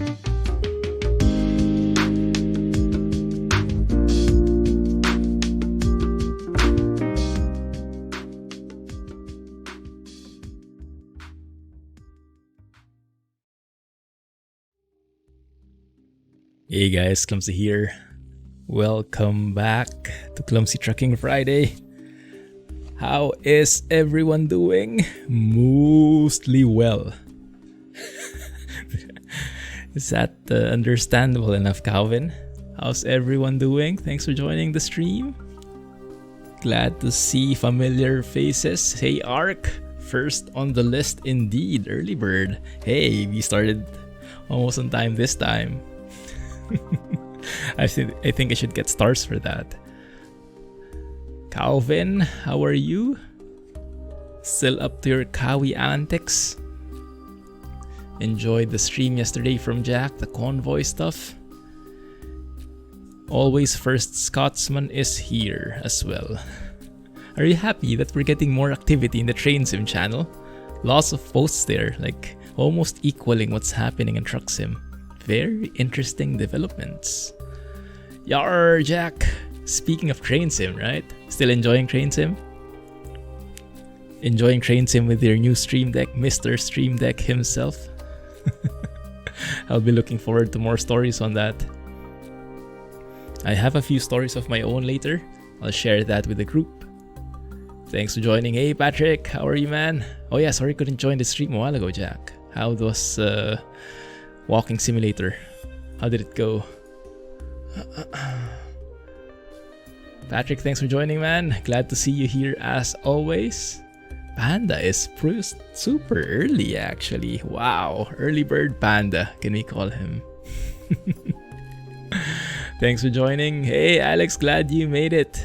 Hey guys, Clumsy here. Welcome back to Clumsy Trucking Friday. How is everyone doing? Mostly well. Is that understandable enough, Calvin? How's everyone doing? Thanks for joining the stream. Glad to see familiar faces. Hey Ark, first on the list indeed. Early bird. Hey, we started almost on time this time. I think I should get stars for that. Calvin, how are you? Still up to your Kawi antics? Enjoyed the stream yesterday from Jack, the convoy stuff. Always First Scotsman is here as well. Are you happy that we're getting more activity in the Train Sim channel? Lots of posts there, like almost equaling what's happening in Truck Sim. Very interesting developments. Yar, Jack. Speaking of Train Sim, right? Still enjoying Train Sim? Enjoying Train Sim with your new Stream Deck, Mr. Stream Deck himself? I'll be looking forward to more stories on that. I have a few stories of my own later. I'll share that with the group. Thanks for joining. Hey Patrick, how are you, man? Oh yeah, sorry couldn't join the stream a while ago, Jack. How was Walking Simulator? How did it go? Patrick, thanks for joining, man. Glad to see you here as always. Panda is super early, actually. Wow, early bird Panda, can we call him? Thanks for joining. Hey, Alex, glad you made it.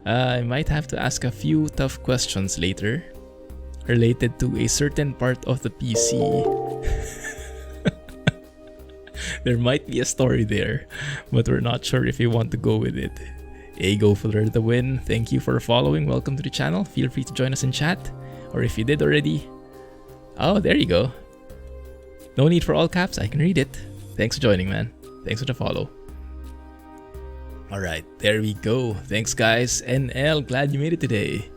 I might have to ask a few tough questions later related to a certain part of the PC. There might be a story there, but we're not sure if you want to go with it. Hey, go for the win. Thank you for following. Welcome to the channel. Feel free to join us in chat, or if you did already. Oh, there you go. No need for all caps. I can read it. Thanks for joining, man. Thanks for the follow. Alright, there we go. Thanks, guys. NL, glad you made it today.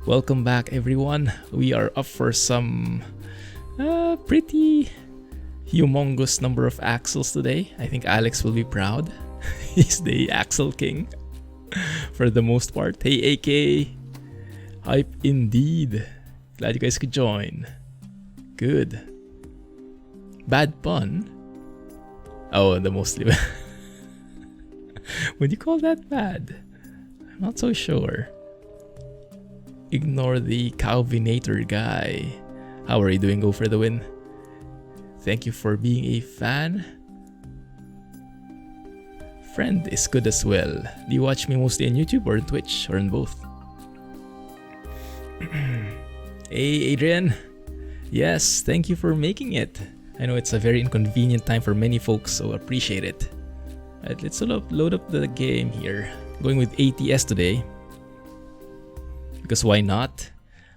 Welcome back, everyone. We are up for some pretty humongous number of axles today. I think Alex will be proud. He's the axle king for the most part. Hey AK, hype indeed. Glad you guys could join. Good. Bad pun? Oh, the mostly. Would you call that bad? I'm not so sure. Ignore the Calvinator guy. How are you doing? Go for the win. Thank you for being a fan. Friend is good as well. Do you watch me mostly on YouTube or on Twitch or on both? Hey Adrian. Yes, thank you for making it. I know it's a very inconvenient time for many folks, so appreciate it. Alright, let's load up the game here. Going with ATS today. Because why not?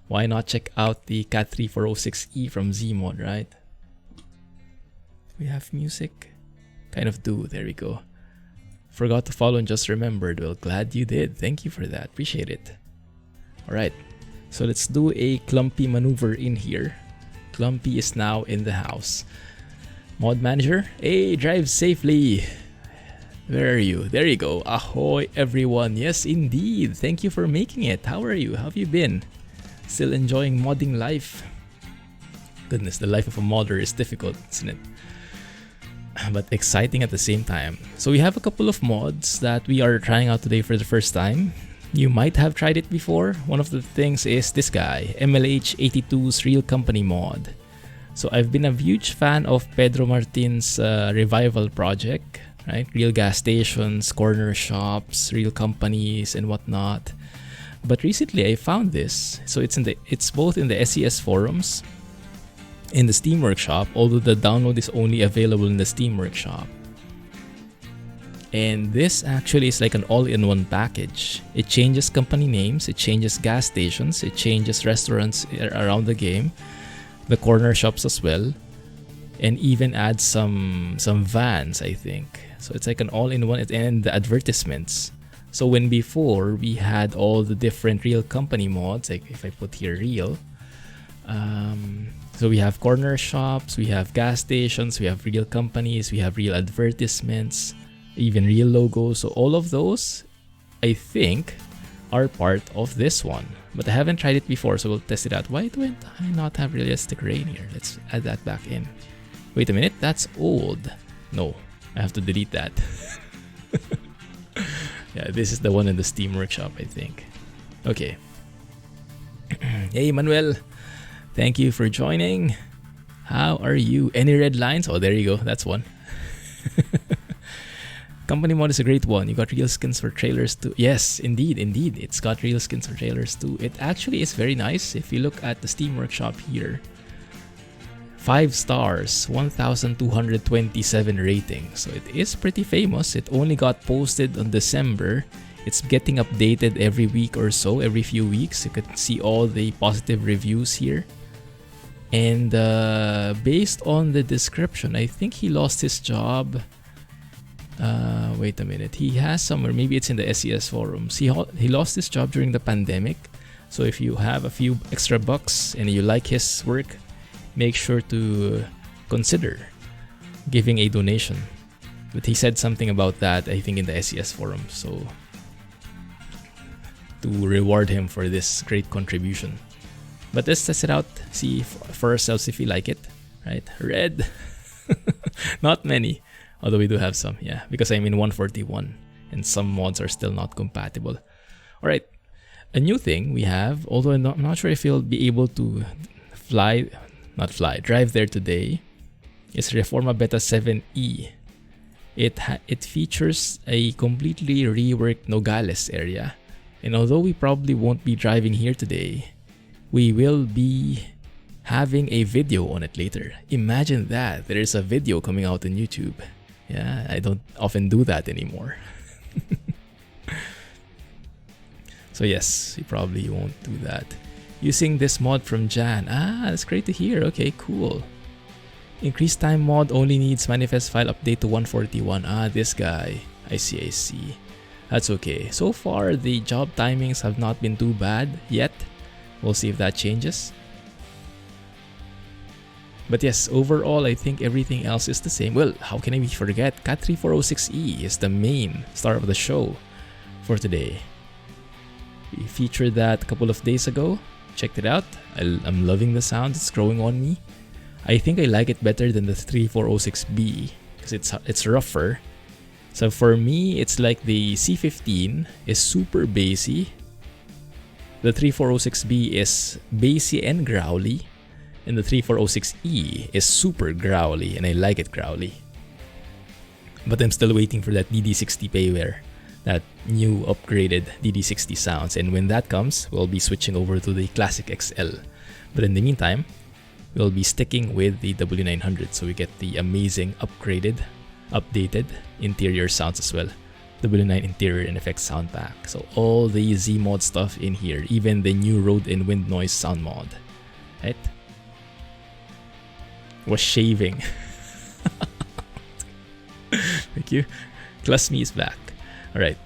Why not check out the CAT 3406E from Zeemod, right? We have music? Kind of do. There we go. Forgot to follow and just remembered. Well, glad you did. Thank you for that. Appreciate it. Alright. So let's do a Clumpy maneuver in here. Clumpy is now in the house. Mod manager. Hey, drive safely. Where are you? There you go. Ahoy, everyone. Yes, indeed. Thank you for making it. How are you? How have you been? Still enjoying modding life? Goodness, the life of a modder is difficult, isn't it? But exciting at the same time. So we have a couple of mods that we are trying out today for the first time. You might have tried it before. One of the things is this guy, MLH82's Real Company mod. So I've been a huge fan of Pedro Martin's revival project, right? Real gas stations, corner shops, real companies, and whatnot. But recently I found this. So it's both in the SES forums, in the Steam Workshop, although the download is only available in the Steam Workshop. And this actually is like an all-in-one package. It changes company names, it changes gas stations, it changes restaurants around the game, the corner shops as well. and even add some vans, I think. So it's like an all-in-one, and the advertisements. So when before we had all the different real company mods, like if I put here real, so we have corner shops, we have gas stations, we have real companies, we have real advertisements, even real logos. So all of those, I think, are part of this one. But I haven't tried it before, so we'll test it out. Why do I not have realistic rain here? Let's add that back in. Wait a minute, that's old. No, I have to delete that. Yeah, this is the one in the Steam Workshop, I think. Okay. Hey, Manuel. Thank you for joining. How are you? Any red lines? Oh, there you go. That's one. Company mod is a great one. You got real skins for trailers too. Yes, indeed. It's got real skins for trailers too. It actually is very nice. If you look at the Steam Workshop here, 5 stars, 1,227 ratings. So it is pretty famous. It only got posted on December. It's getting updated every week or so, every few weeks. You can see all the positive reviews here. And based on the description, I think he lost his job. Wait a minute. He has somewhere, maybe it's in the SES forums. He lost his job during the pandemic. So if you have a few extra bucks and you like his work, make sure to consider giving a donation. But he said something about that, I think, in the SES forum. So to reward him for this great contribution. But let's test it out, see for ourselves if we like it. Right? Red. Not many. Although we do have some, yeah. Because I'm in 141 and some mods are still not compatible. Alright. A new thing we have, although I'm not sure if you'll be able to drive there today, is Reforma Beta 7E. It features a completely reworked Nogales area. And although we probably won't be driving here today, we will be having a video on it later. Imagine that, there is a video coming out on YouTube. Yeah, I don't often do that anymore. So yes, we probably won't do that. Using this mod from Jan. That's great to hear. Okay, cool. Increased time mod only needs manifest file update to 141. This guy. I see. That's okay. So far, the job timings have not been too bad yet. We'll see if that changes. But yes, overall, I think everything else is the same. Well, how can I forget? Cat 3406E is the main star of the show for today. We featured that a couple of days ago. Checked it out. I'm loving the sound. It's growing on me. I think I like it better than the 3406B because it's rougher. So for me, it's like the C15 is super bassy. The 3406B is bassy and growly. And the 3406E is super growly, and I like it growly. But I'm still waiting for that DD60 payware, that new upgraded DD60 sounds. And when that comes, we'll be switching over to the Classic XL. But in the meantime, we'll be sticking with the W900, so we get the amazing upgraded, updated interior sounds as well. W9 interior and effects sound pack. So all the Zeemod stuff in here, even the new road and wind noise sound mod. Right? Was shaving. Thank you. Clumsy is back. Alright.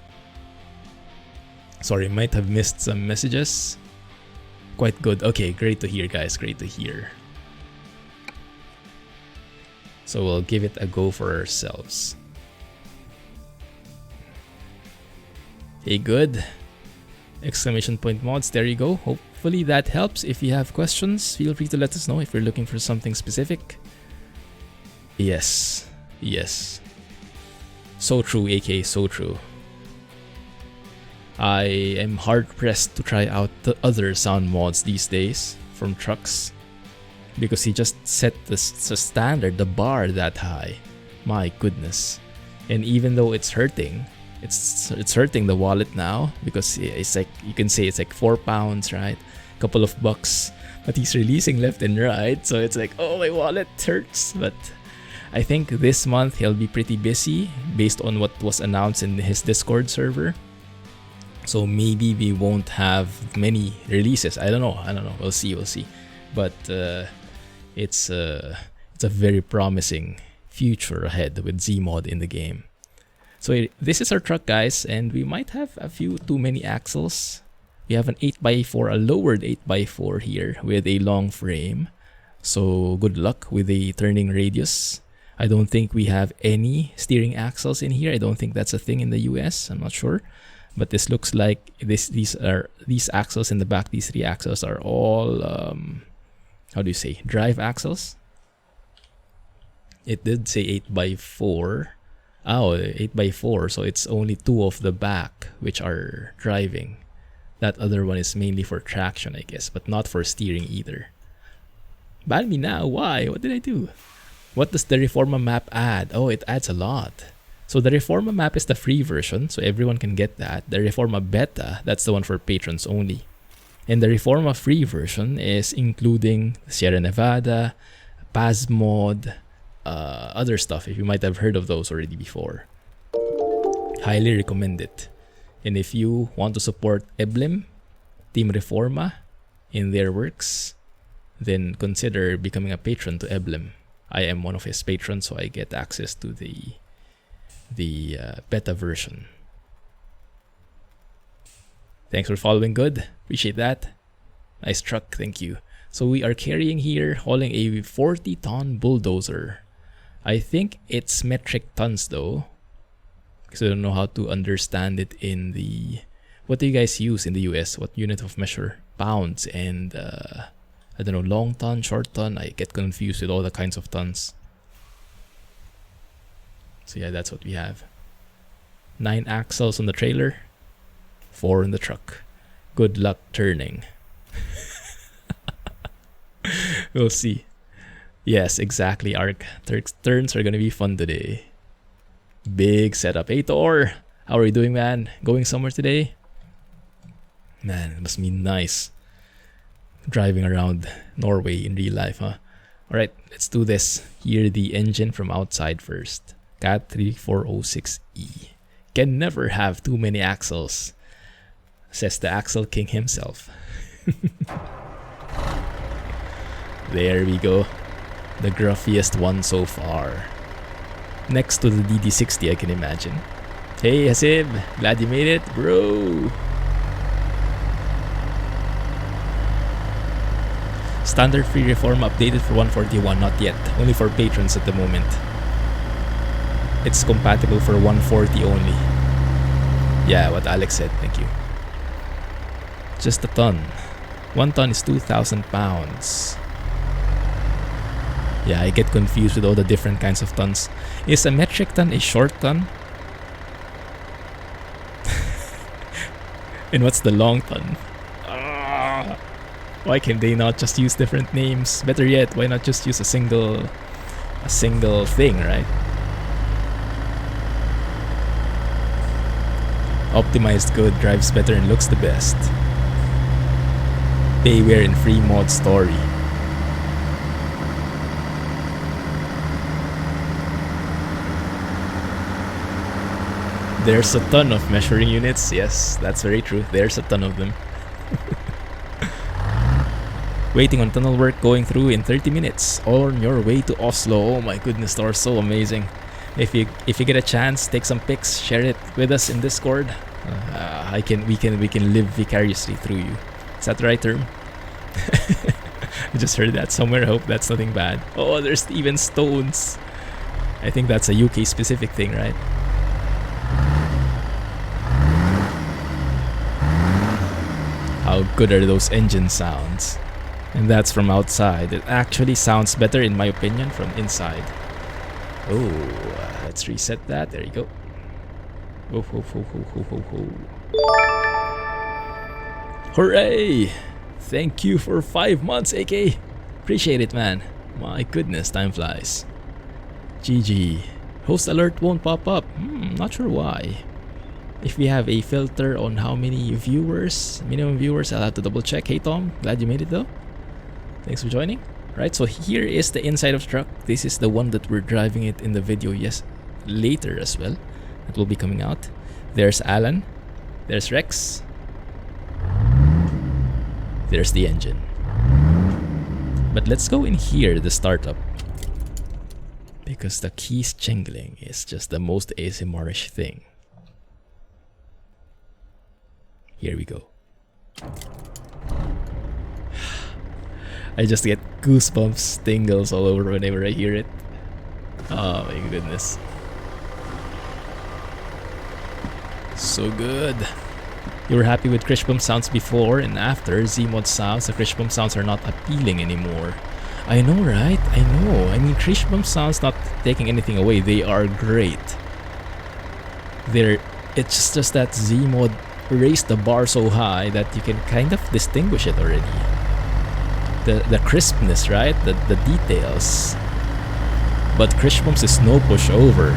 Sorry, might have missed some messages. Quite good. Okay, great to hear, guys. Great to hear. So we'll give it a go for ourselves. Hey, good. Exclamation point mods. There you go. Hopefully that helps. If you have questions, feel free to let us know if you're looking for something specific. Yes. So true, AK. So true. I am hard pressed to try out the other sound mods these days from trucks because he just set the standard, the bar that high. My goodness. And even though it's hurting, it's hurting the wallet now because it's like, you can say it's like £4, right? Couple of bucks, but he's releasing left and right, so it's like, oh, my wallet hurts. But I think this month he'll be pretty busy based on what was announced in his Discord server. So maybe we won't have many releases. I don't know. We'll see. But it's a it's a very promising future ahead with Zeemod in the game. So this is our truck, guys, and we might have a few too many axles. We have an 8x4, a lowered 8x4 here with a long frame. So good luck with the turning radius. I don't think we have any steering axles in here. I don't think that's a thing in the US. I'm not sure. But this looks like these axles in the back, these 3 axles are all, how do you say, drive axles? It did say 8x4. Oh, 8x4. So it's only 2 of the back which are driving. That other one is mainly for traction, I guess, but not for steering either. Ban me now. Why? What did I do? What does the Reforma map add? Oh, it adds a lot. So the Reforma map is the free version, so everyone can get that. The Reforma beta, that's the one for patrons only. And the Reforma free version is including Sierra Nevada, Pasmod, other stuff, if you might have heard of those already before. Highly recommend it. And if you want to support Eblim, Team Reforma, in their works, then consider becoming a patron to Eblim. I am one of his patrons, so I get access to the beta version. Thanks for following. Good. Appreciate that. Nice truck. Thank you. So we are carrying here, hauling a 40-ton bulldozer. I think it's metric tons though, because I don't know how to understand it in the... What do you guys use in the US? What unit of measure? Pounds and... I don't know, long ton, short ton. I get confused with all the kinds of tons. So yeah, that's what we have. 9 axles on the trailer, 4 in the truck. Good luck turning. We'll see. Yes, exactly, Ark. Turns are gonna be fun today. Big setup. Hey Thor, how are you doing, man? Going somewhere today? Man, it must be nice driving around Norway in real life, huh? Alright, let's do this. Hear the engine from outside first. Cat 3406E. Can never have too many axles, says the Axle King himself. There we go. The gruffiest one so far. Next to the DD60, I can imagine. Hey Hasib, glad you made it, bro. Standard free Reforma updated for 141, not yet. Only for patrons at the moment. It's compatible for 140 only. Yeah, what Alex said, thank you. Just a ton. 1 ton is 2,000 pounds. Yeah, I get confused with all the different kinds of tons. Is a metric ton a short ton? And what's the long ton? Why can they not just use different names? Better yet, why not just use a single thing, right? Optimized good, drives better and looks the best. Payware in free mod story. There's a ton of measuring units. Yes, that's very true. There's a ton of them. Waiting on tunnel work going through in 30 minutes. All on your way to Oslo. Oh my goodness, they're so amazing. If you get a chance, take some pics, share it with us in Discord. We can live vicariously through you. Is that the right term? I just heard that somewhere. I hope that's nothing bad. Oh, there's even stones. I think that's a UK specific thing, right? How good are those engine sounds? And that's from outside. It actually sounds better in my opinion from inside. Oh, let's reset that. There you go. Whoa, whoa, whoa, whoa, whoa, whoa, whoa. Hooray! Thank you for 5 months, AK. Appreciate it, man. My goodness, time flies. GG. Host alert won't pop up. Not sure why. If we have a filter on how many viewers, minimum viewers, I'll have to double check. Hey Tom, glad you made it though. Thanks for joining. Right, so here is the inside of the truck. This is the one that we're driving it in the video later as well. That will be coming out. There's Alan. There's Rex. There's the engine. But let's go in here, the startup. because the keys jingling is just the most ASMR-ish thing. Here we go. I just get goosebumps, tingles all over whenever I hear it. Oh my goodness. So good. You were happy with Krish Bump sounds before and after Zeemod sounds. The Krish Bump sounds are not appealing anymore. I know, right? I know. I mean, Krish Bump sounds not taking anything away. They are great. It's just that Zeemod raised the bar so high that you can kind of distinguish it already. The crispness, right? The details. But Krish Bumps is no pushover.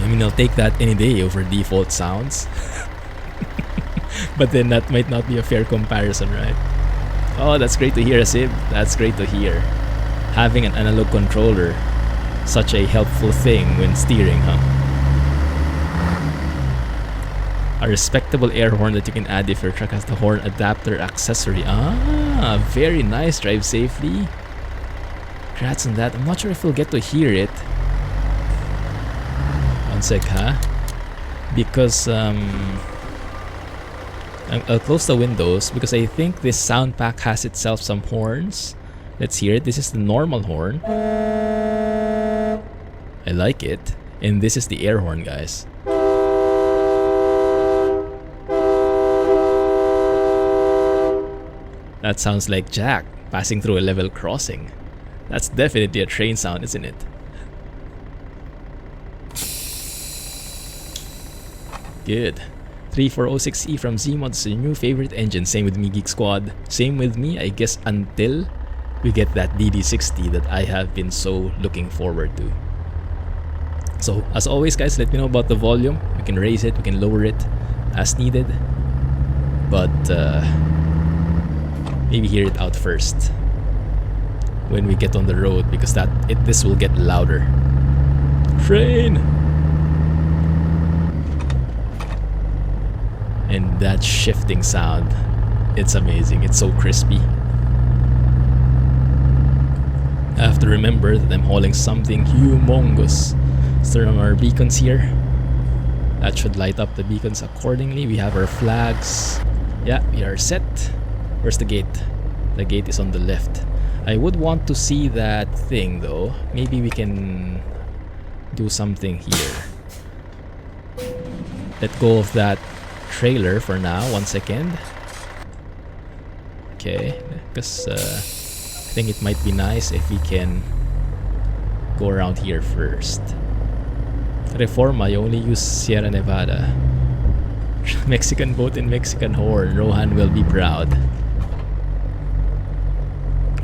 I mean, I'll take that any day over default sounds. But then that might not be a fair comparison, right? Oh, that's great to hear, Sib. That's great to hear. Having an analog controller, such a helpful thing when steering, huh? A respectable air horn that you can add if your truck has the horn adapter accessory. Ah, very nice. Drive safely. Congrats on that. I'm not sure if we'll get to hear it. One sec, huh? Because I'll close the windows because I think this sound pack has itself some horns. Let's hear it. This is the normal horn. I like it. And this is the air horn, guys. That sounds like Jack passing through a level crossing. That's definitely a train sound, isn't it? Good. 3406E from Zeemods, your new favorite engine. Same with me, Geek Squad. Same with me, I guess, until we get that DD60 that I have been so looking forward to. So, as always, guys, let me know about the volume. We can raise it, we can lower it as needed. But, maybe hear it out first when we get on the road, because this will get louder. Train! And that shifting sound, it's amazing. It's so crispy. I have to remember that I'm hauling something humongous. Let's turn on our beacons here. That should light up the beacons accordingly. We have our flags. Yeah, we are set. Where's the gate? The gate is on the left. I would want to see that thing though. Maybe we can do something here. Let go of that trailer for now. 1 second. Okay, because I think it might be nice if we can go around here first. Reforma, you only use Sierra Nevada. Mexican boat and Mexican horn. Rohan will be proud.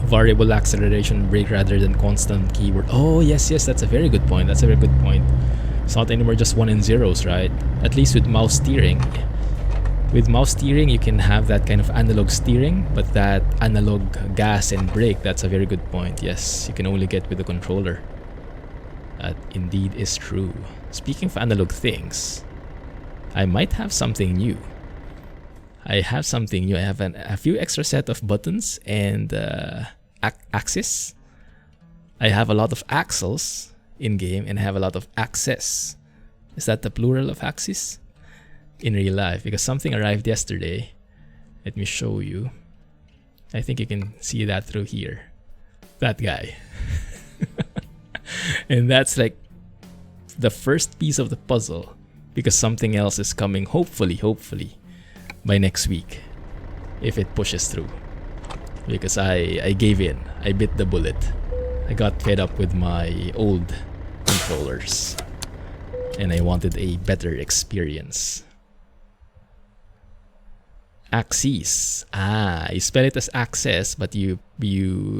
Variable acceleration brake rather than constant keyword. Oh yes, that's a very good point. That's a very good point. It's not anymore just 1 and zeros, right? At least with mouse steering. With mouse steering, you can have that kind of analog steering, but that analog gas and brake, that's a very good point. Yes, you can only get with the controller. That indeed is true. Speaking of analog things, I might have something new. I have something new. I have a few extra set of buttons and axes. I have a lot of axles in game and I have a lot of axes. Is that the plural of axes? In real life, because something arrived yesterday. Let me show you. I think you can see that through here. That guy. And that's like the first piece of the puzzle, because something else is coming, hopefully by next week, if it pushes through. Because I gave in. I bit the bullet. I got fed up with my old controllers and I wanted a better experience. Axes. Ah, you spell it as access, but you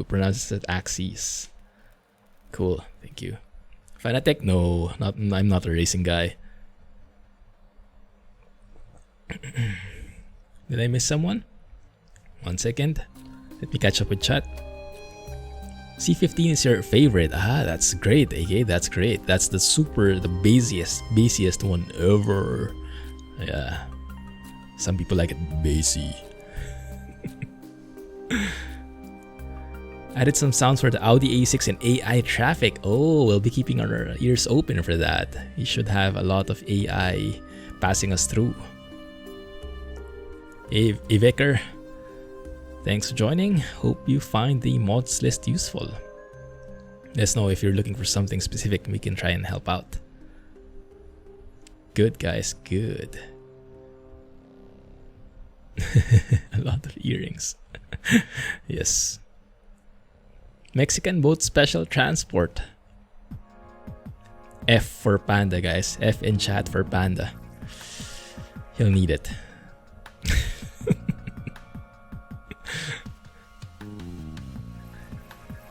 pronounce it axes. Cool, thank you. Fanatec? No, I'm not a racing guy. Did I miss someone? 1 second. Let me catch up with chat. C15 is your favorite. Ah, that's great, AK. That's great. That's the bassiest one ever. Yeah. Some people like it bassy. Added some sounds for the Audi A6 and AI traffic. Oh, we'll be keeping our ears open for that. We should have a lot of AI passing us through. Hey, Iveker, thanks for joining. Hope you find the mods list useful. Let us know if you're looking for something specific. We can try and help out. Good, guys. Good. A lot of earrings. Yes. Mexican boat special transport. F for panda, guys. F in chat for panda. He'll need it.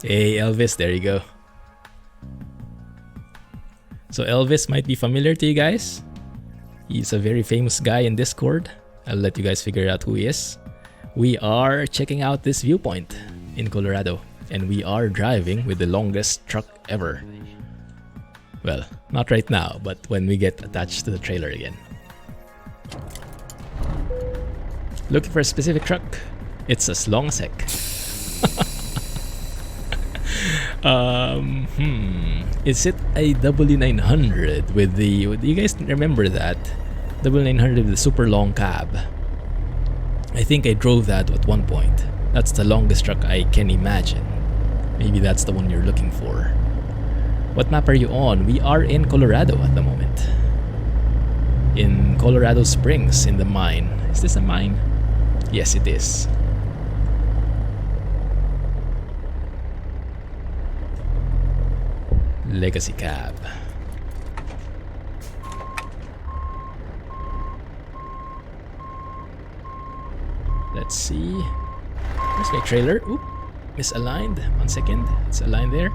Hey, Elvis. There you go. So Elvis might be familiar to you guys. He's a very famous guy in Discord. I'll let you guys figure out who he is. We are checking out this viewpoint in Colorado, and we are driving with the longest truck ever. Well, not right now, but when we get attached to the trailer again. Looking for a specific truck? It's as long as heck. Is it a W900 with the... Do you guys remember that? W900 with the super long cab. I think I drove that at one point. That's the longest truck I can imagine. Maybe that's the one you're looking for. What map are you on? We are in Colorado at the moment. In Colorado Springs, in the mine. Is this a mine? Yes, it is. Legacy cab. Let's see. Where's my trailer? Oop, misaligned. 1 second. It's aligned there.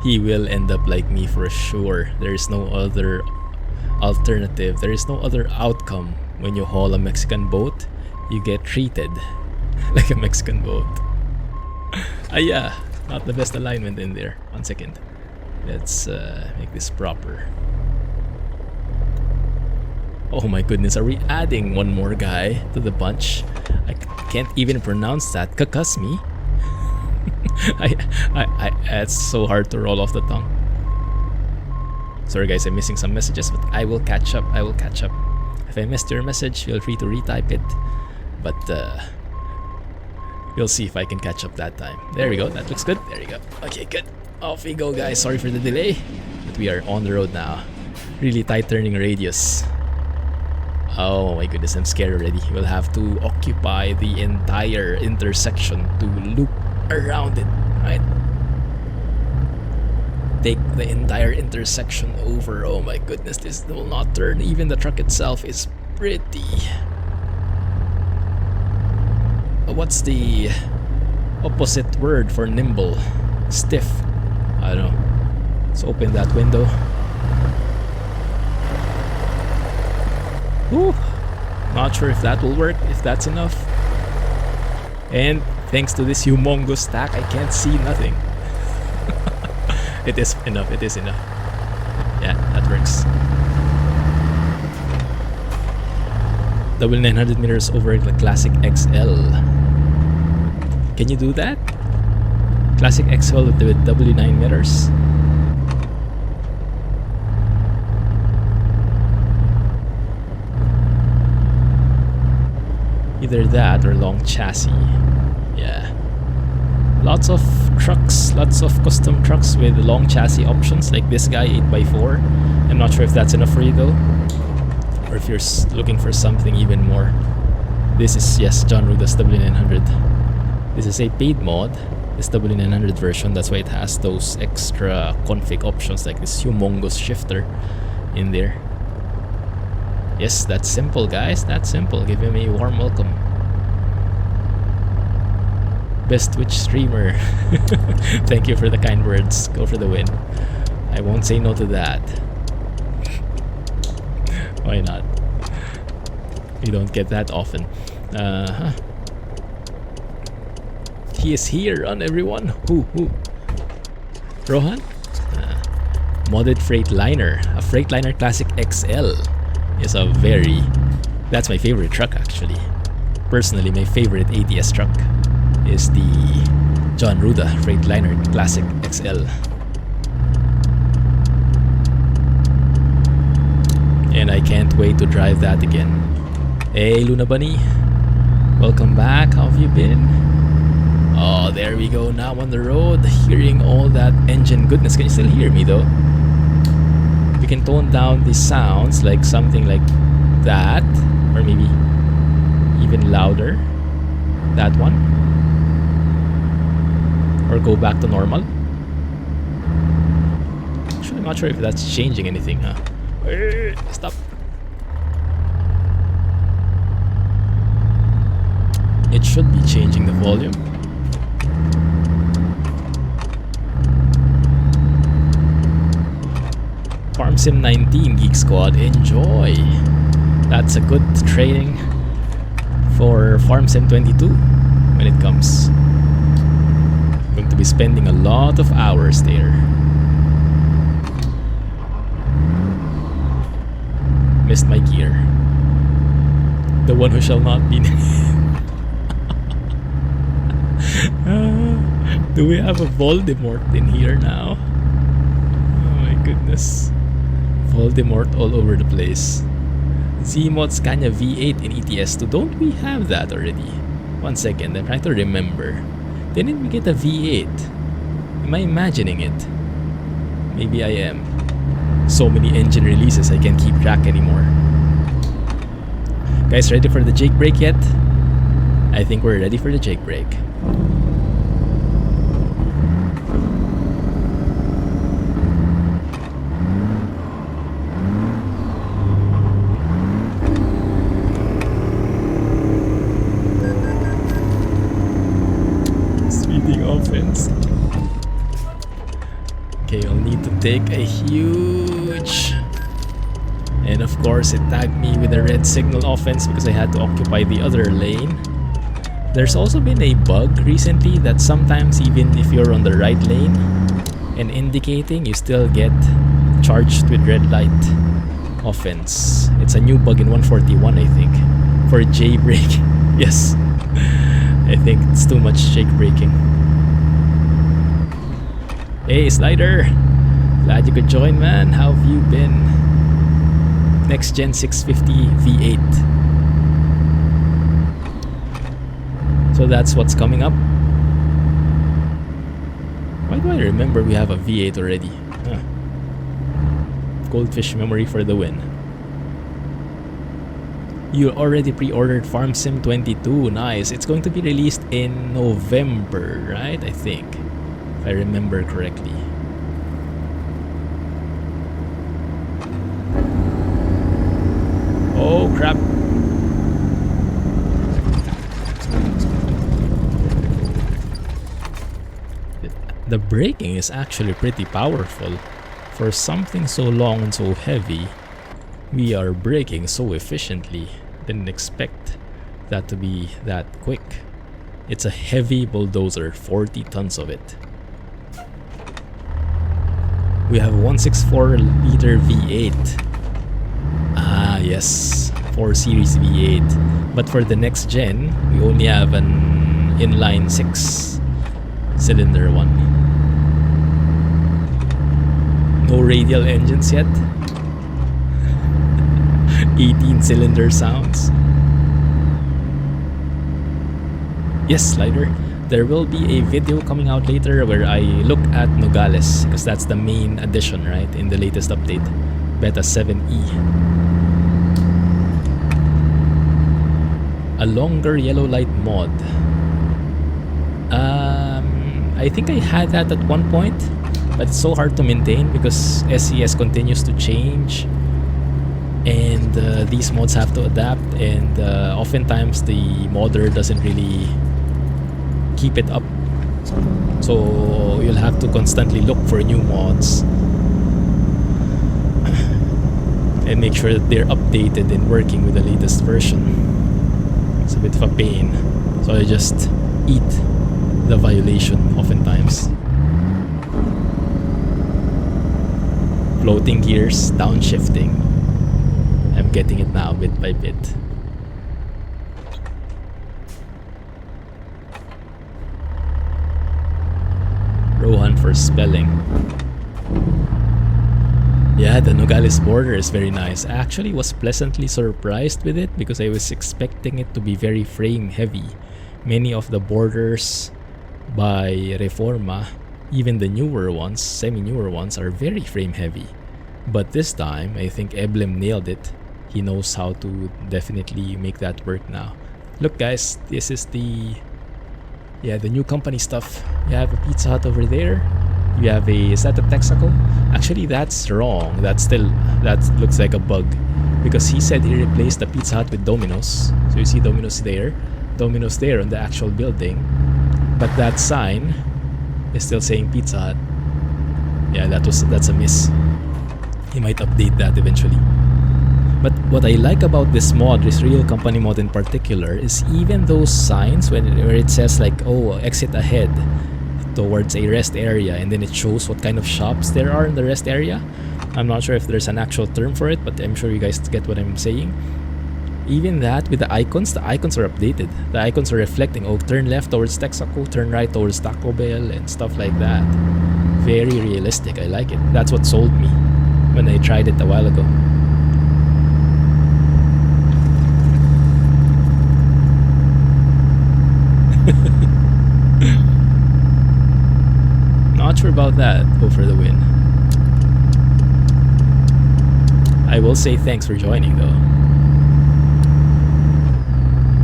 He will end up like me for sure. There is no other alternative. There is no other outcome. When you haul a Mexican boat, you get treated like a Mexican boat. Yeah, not the best alignment in there. 1 second. Let's make this proper. Oh my goodness, are we adding one more guy to the bunch? I can't even pronounce that. Kakasmi? It's so hard to roll off the tongue. Sorry guys, I'm missing some messages, but I will catch up. I will catch up. If I missed your message, feel free to retype it. But we'll see if I can catch up that time. There we go. That looks good. There you go. Okay, good. Off we go, guys. Sorry for the delay, but we are on the road now. Really tight turning radius. Oh my goodness, I'm scared already. We'll have to occupy the entire intersection to loop around it, right? Take the entire intersection over. Oh my goodness, this will not turn. Even the truck itself is pretty... What's the opposite word for nimble? Stiff. I don't know. Let's open that window. Whew. Not sure if that will work, if that's enough. And thanks to this humongous stack, I can't see nothing. It is enough, it is enough. Yeah, that works. W900 meters over the Classic XL. Can you do that? Classic XL with W9 meters? Either that or long chassis. Yeah. Lots of trucks, lots of custom trucks with long chassis options like this guy, 8x4. I'm not sure if that's enough for you though. Or if you're looking for something even more. This is, yes, Jon Ruda's W900. This is a paid mod, this W900 version. That's why it has those extra config options like this humongous shifter in there. Yes, that's simple, guys. That's simple. Give him a warm welcome. Best Twitch streamer. Thank you for the kind words. Go for the win. I won't say no to that. Why not? We don't get that often. He is here, run everyone. Who? Rohan? Modded Freightliner. A Freightliner Classic XL is a very That's my favorite truck actually. Personally, my favorite ATS truck is the Jon Ruda Freightliner Classic XL. And I can't wait to drive that again. Hey Luna Bunny, welcome back. How have you been? Oh, there we go, now on the road, hearing all that engine goodness. Can you still hear me though? We can tone down the sounds like something like that, or maybe even louder, that one, or go back to normal. Actually, I'm not sure if that's changing anything, huh? Stop. It should be changing the volume. Farm Sim 19 Geek Squad, enjoy. That's a good training for Farm Sim 22 when it comes. I'm going to be spending a lot of hours there. Missed my gear. The one who shall not be named. Do we have a Voldemort in here now? Oh my goodness. Voldemort all over the place. Zeemod Scania V8 in ETS2. Don't we have that already? One second, I'm trying to remember. Didn't we get a V8? Am I imagining it? Maybe I am. So many engine releases, I can't keep track anymore. Guys, ready for the Jake break yet? I think we're ready for the Jake break. Speeding offense. Okay, I'll need to take a huge... And of course, it tagged me with a red signal offense because I had to occupy the other lane. There's also been a bug recently that sometimes even if you're on the right lane and indicating, you still get charged with red light offense. It's a new bug in 141, I think, for J-break. Yes, I think it's too much shake braking. Hey Slider, glad you could join, man. How have you been? Next Gen 650 V8. So that's what's coming up. Why do I remember we have a V8 already? Huh. Goldfish memory for the win. You already pre-ordered Farm Sim 22. Nice. It's going to be released in November, right? I think, if I remember correctly. Oh crap. The braking is actually pretty powerful. For something so long and so heavy, we are braking so efficiently. Didn't expect that to be that quick. It's a heavy bulldozer, 40 tons of it. We have a 164 liter V8. Ah yes, 4 Series V8. But for the next gen, we only have an inline 6 cylinder one. No radial engines yet. 18 cylinder sounds. Yes, Slider. There will be a video coming out later where I look at Nogales, because that's the main addition, right, in the latest update, Beta 7E. A longer yellow light mod. I think I had that at one point, but it's so hard to maintain because SCS continues to change, and these mods have to adapt, and oftentimes the modder doesn't really keep it up, so you'll have to constantly look for new mods and make sure that they're updated and working with the latest version. It's a bit of a pain, so I just eat the violation oftentimes. Floating gears, downshifting. I'm getting it now bit by bit. for spelling. Yeah, the Nogales border is very nice. I actually was pleasantly surprised with it because I was expecting it to be very frame heavy. Many of the borders by Reforma, even the newer ones, semi-newer ones, are very frame heavy. But this time, I think Eblem nailed it. He knows how to definitely make that work now. Look guys, this is the new company stuff. You have a Pizza Hut over there. You have is that a Texaco? Actually, that's wrong. That looks like a bug. Because he said he replaced the Pizza Hut with Domino's. So you see Domino's there on the actual building. But that sign is still saying Pizza Hut. Yeah, that's a miss. He might update that eventually. But what I like about this mod, this real company mod in particular, is even those signs where it says like, oh, exit ahead towards a rest area, and then it shows what kind of shops there are in the rest area. I'm not sure if there's an actual term for it, but I'm sure you guys get what I'm saying. Even that with the icons are updated. The icons are reflecting, oh, turn left towards Texaco, turn right towards Taco Bell, and stuff like that. Very realistic. I like it. That's what sold me when I tried it a while ago. Not sure about that. Go for the win. I will say thanks for joining though.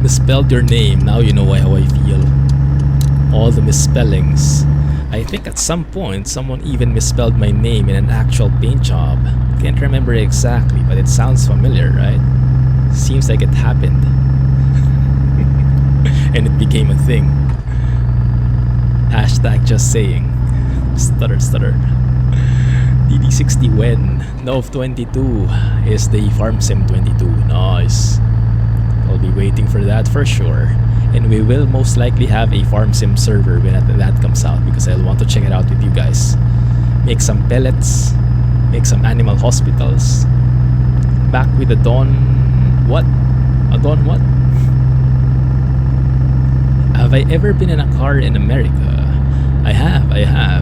Misspelled your name. Now you know how I feel. All the misspellings. I think at some point someone even misspelled my name in an actual paint job. Can't remember exactly, but it sounds familiar, right? Seems like it happened. And it became a thing. Hashtag just saying. Stutter. DD60 when? Nov 22 is the Farm Sim 22. Nice. I'll be waiting for that for sure. And we will most likely have a Farm Sim server when that comes out because I'll want to check it out with you guys. Make some pellets. Make some animal hospitals. Back with the Dawn... What? A Dawn what? Have I ever been in a car in America? I have.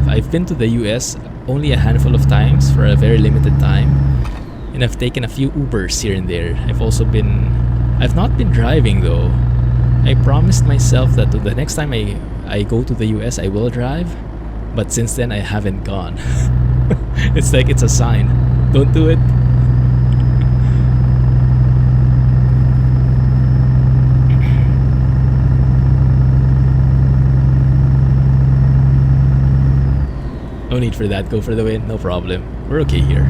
I've been to the US only a handful of times for a very limited time. And I've taken a few Ubers here and there. I've not been driving though. I promised myself that the next time I go to the US I will drive. But since then I haven't gone. It's like it's a sign. Don't do it. No need for that. Go for the win. No problem. We're okay here.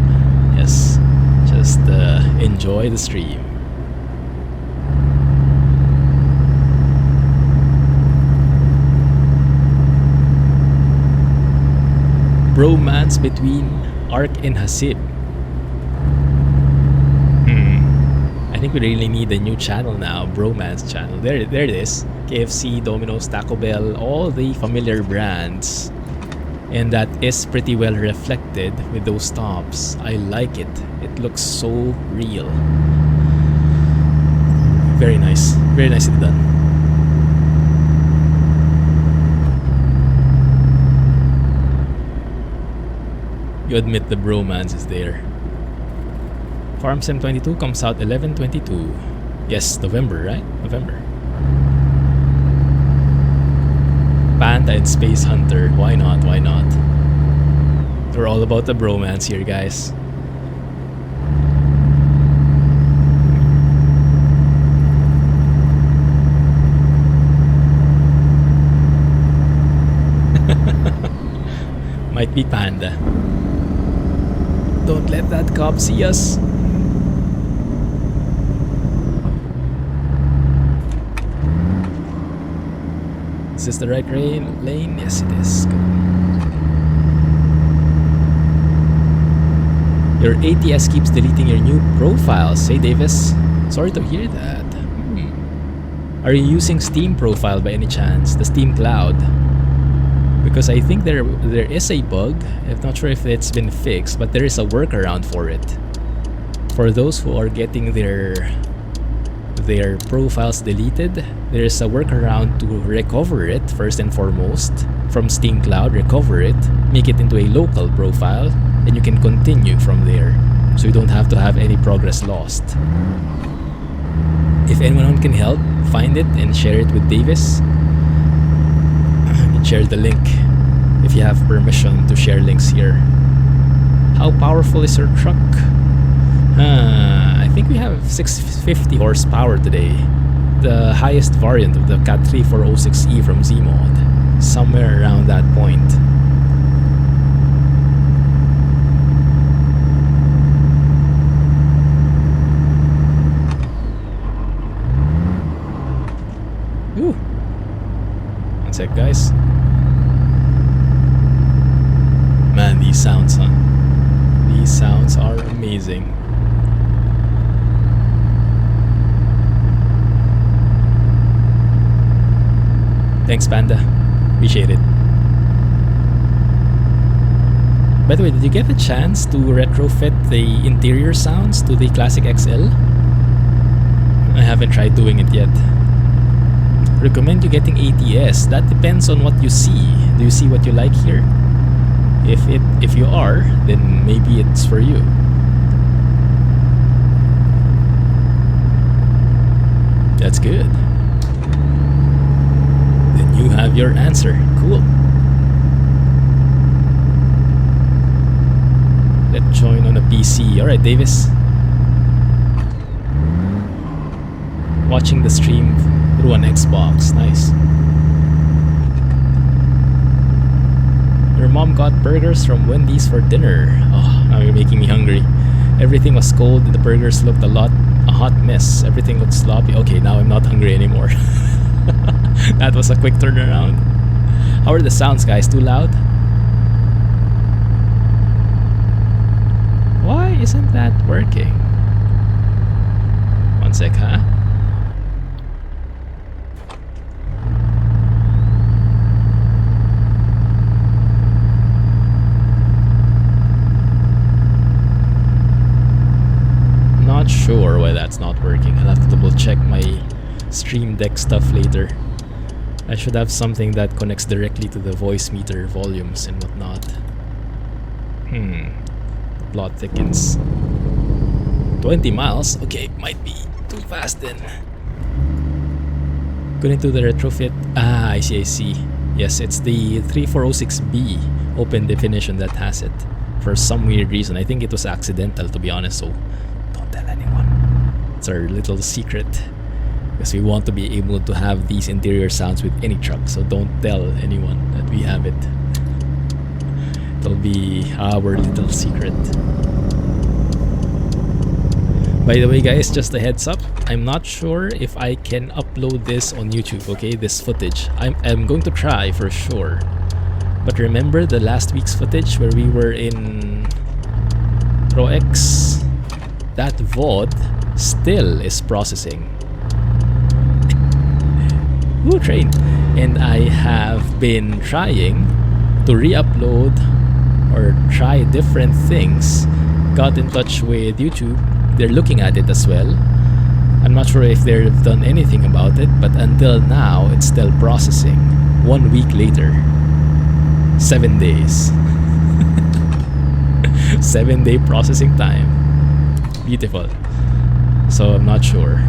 Yes. Just enjoy the stream. Bromance between Ark and Hasib. I think we really need a new channel now. Bromance channel. There it is. KFC, Domino's, Taco Bell, all the familiar brands. And that is pretty well reflected with those stops. I like it. It looks so real. Very nice. Very nicely done. You admit the bromance is there. Farm Sim 22 comes out 11/22. Yes, November, right? November. Panda and Space Hunter. Why not? Why not? We're all about the bromance here, guys. Might be Panda. Don't let that cop see us. Is this the right lane? Yes, it is. Good. Your ATS keeps deleting your new profiles. Hey, Davis. Sorry to hear that. Are you using Steam profile by any chance? The Steam Cloud? Because I think there is a bug. I'm not sure if it's been fixed, but there is a workaround for it. For those who are getting their their profiles deleted, there's a workaround to recover it first and foremost from Steam Cloud, recover it, make it into a local profile, and you can continue from there. So you don't have to have any progress lost. If anyone can help, find it and share it with Davis. Share the link if you have permission to share links here. How powerful is your truck? I think we have 650 horsepower today. The highest variant of the Cat 3406E from Zeemod. Somewhere around that point. Ooh. One sec, guys. Man, these sounds, huh? These sounds are amazing. Thanks, Panda. Appreciate it. By the way, did you get the chance to retrofit the interior sounds to the Classic XL? I haven't tried doing it yet. Recommend you getting ATS. That depends on what you see. Do you see what you like here? If you are, then maybe it's for you. That's good. Then you have your answer. Cool. Let's join on a PC. Alright, Davis. Watching the stream through an Xbox. Nice. Your mom got burgers from Wendy's for dinner. Oh, now you're making me hungry. Everything was cold and the burgers looked a hot mess. Everything looked sloppy. Okay, now I'm not hungry anymore. That was a quick turnaround. How are the sounds, guys? Too loud? Why isn't that working? One sec, huh? Not sure why that's not working. I'll have to double check my Stream Deck stuff later. I should have something that connects directly to the voice meter volumes and whatnot. The plot thickens. 20 miles? Okay, might be too fast then. Going to the retrofit. Ah, I see. Yes, it's the 3406B open definition that has it. For some weird reason. I think it was accidental, to be honest, so don't tell anyone. It's our little secret. Because we want to be able to have these interior sounds with any truck, so don't tell anyone that we have it. It'll be our little secret. By the way, guys, just a heads up, I'm not sure if I can upload this on YouTube, okay, this footage. I'm going to try for sure. But remember the last week's footage where we were in Pro X? That VOD still is processing. Ooh, train. And I have been trying to re-upload or try different things. Got in touch with YouTube. They're looking at it as well. I'm not sure if they've done anything about it, but until now it's still processing. 1 week later. 7 days. 7-day processing time. Beautiful. So I'm not sure.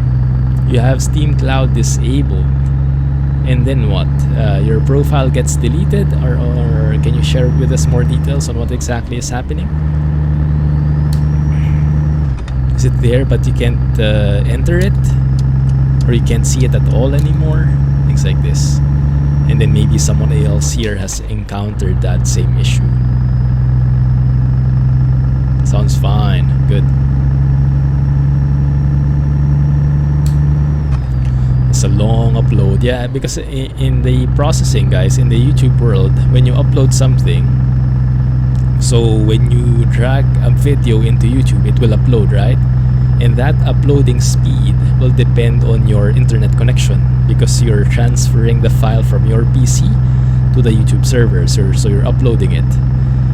You have Steam Cloud disabled. And then what? Your profile gets deleted, or can you share with us more details on what exactly is happening? Is it there but you can't enter it? Or you can't see it at all anymore? Things like this. And then maybe someone else here has encountered that same issue. Sounds fine. Good. It's a long upload. Yeah, because in the processing, guys, in the YouTube world, when you upload something, so when you drag a video into YouTube, it will upload, right? And that uploading speed will depend on your internet connection because you're transferring the file from your PC to the YouTube server, so you're uploading it.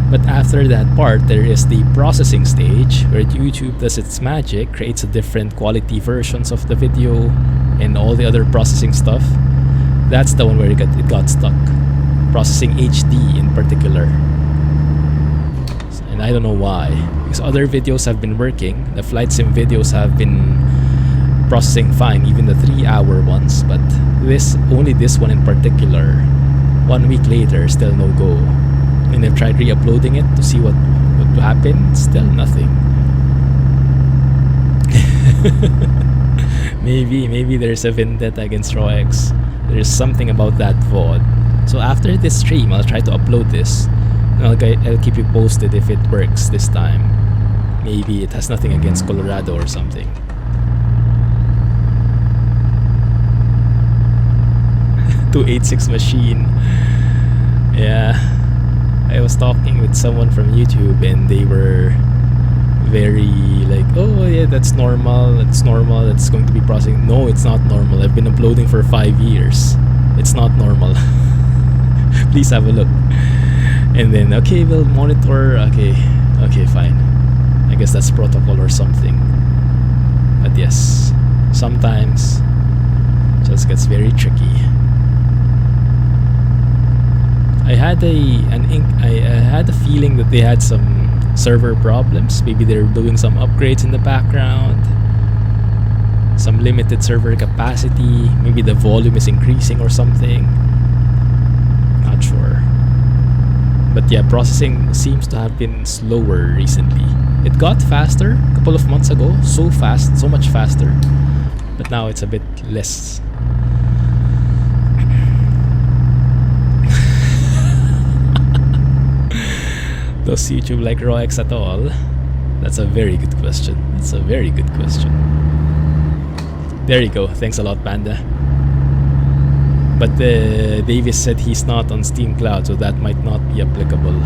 But after that part, there is the processing stage where YouTube does its magic, creates a different quality versions of the video and all the other processing stuff. That's the one where it got stuck. Processing HD in particular. And I don't know why. Because other videos have been working. The flight sim videos have been processing fine, even the 3-hour ones. But only this one in particular, 1 week later, still no go. And I've tried re-uploading it to see what would happen. Still nothing. Maybe there's a vendetta against RawX. There's something about that VOD. So after this stream, I'll try to upload this. And I'll keep you posted if it works this time. Maybe it has nothing against Colorado or something. .286 machine. Yeah. I was talking with someone from YouTube and they were very like, oh yeah, that's normal, that's going to be processing. No, it's not normal. I've been uploading for 5 years. It's not normal. Please have a look. And then, okay, we'll monitor. Okay, fine. I guess that's protocol or something. But yes, sometimes it just gets very tricky. I had a feeling that they had some server problems. Maybe they're doing some upgrades in the background, some limited server capacity. Maybe the volume is increasing or something. Not sure. But yeah, processing seems to have been slower recently. It got faster a couple of months ago. So fast, so much faster. But now it's a bit less. Does YouTube like RawX at all? That's a very good question. That's a very good question. There you go. Thanks a lot, Panda. But Davis said he's not on Steam Cloud, so that might not be applicable.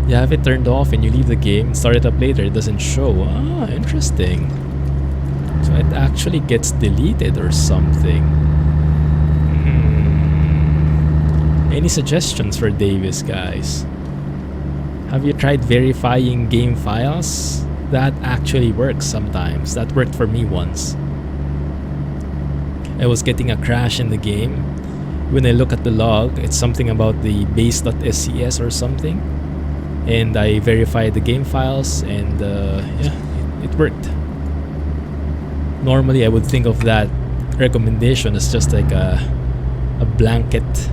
You have it turned off and you leave the game, start it up later, it doesn't show. Ah, interesting. So it actually gets deleted or something. Any suggestions for Davis, guys? Have you tried verifying game files? That actually works sometimes. That worked for me once. I was getting a crash in the game. When I look at the log, it's something about the base.scs or something. And I verified the game files and yeah, it worked. Normally I would think of that recommendation as just like a blanket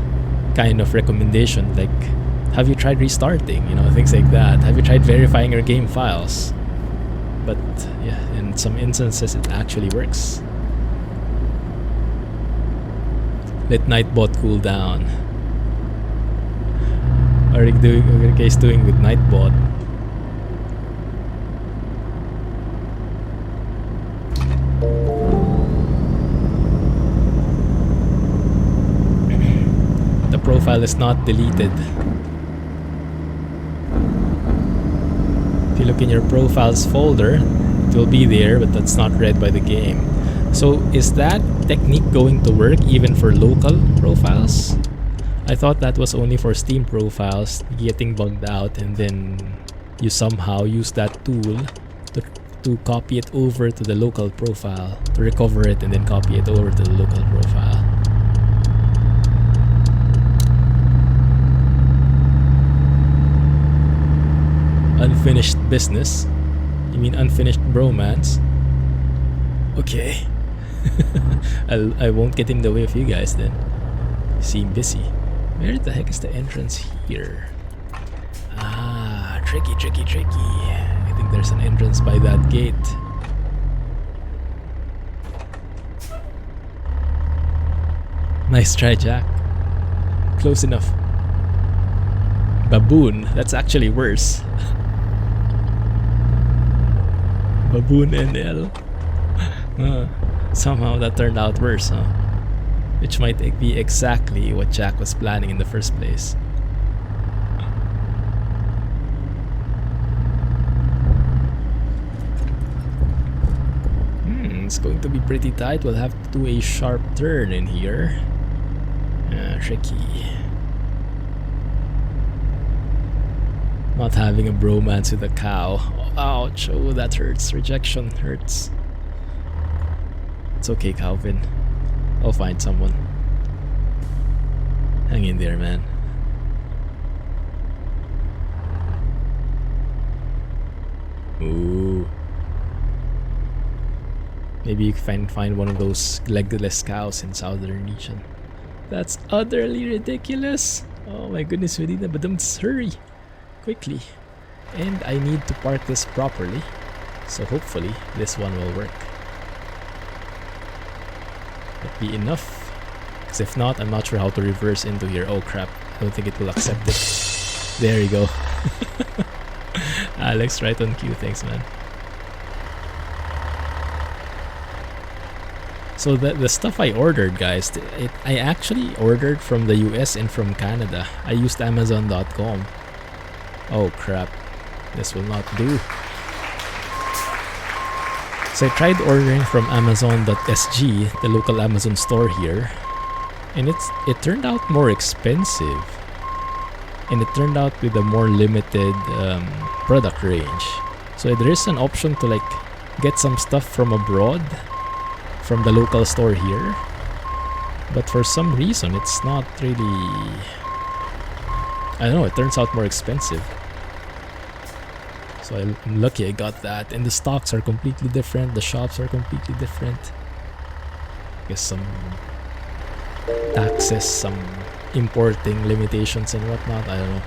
kind of recommendation, like, have you tried restarting? You know, things like that. Have you tried verifying your game files? But yeah, in some instances it actually works. Let Nightbot cool down. What are you guys doing with Nightbot? The profile is not deleted. If you look in your profiles folder, it will be there, but that's not read by the game. So is that technique going to work even for local profiles? I thought that was only for Steam profiles getting bugged out, and then you somehow use that tool to copy it over to the local profile, to recover it and then copy it over to the local profile. Unfinished business? You mean unfinished bromance? Okay. I won't get in the way of you guys then. You seem busy. Where the heck is the entrance here? Ah, tricky. I think there's an entrance by that gate. Nice try, Jack. Close enough. Baboon, that's actually worse. Baboon NL. Somehow that turned out worse, huh? Which might be exactly what Jack was planning in the first place. It's going to be pretty tight. We'll have to do a sharp turn in here. Tricky. Not having a bromance with a cow. Oh, ouch. Oh, that hurts. Rejection hurts. It's okay, Calvin. I'll find someone. Hang in there, man. Ooh. Maybe you can find one of those legless cows in southern region. That's utterly ridiculous. Oh my goodness, Medina, but hurry quickly. And I need to park this properly. So hopefully this one will work. That'd be enough. Because if not, I'm not sure how to reverse into here. Oh crap, I don't think it will accept it. There you go. Alex, right on cue. Thanks, man. So the stuff I ordered, guys, I actually ordered from the US and from Canada. I used Amazon.com. Oh crap, this will not do. So I tried ordering from Amazon.sg, the local Amazon store here, and it turned out more expensive. And it turned out with a more limited product range. So there is an option to like get some stuff from abroad, from the local store here, but for some reason it's not really, I don't know, it turns out more expensive. So I'm lucky I got that, and the stocks are completely different, the shops are completely different. I guess some taxes, some importing limitations and whatnot, I don't know.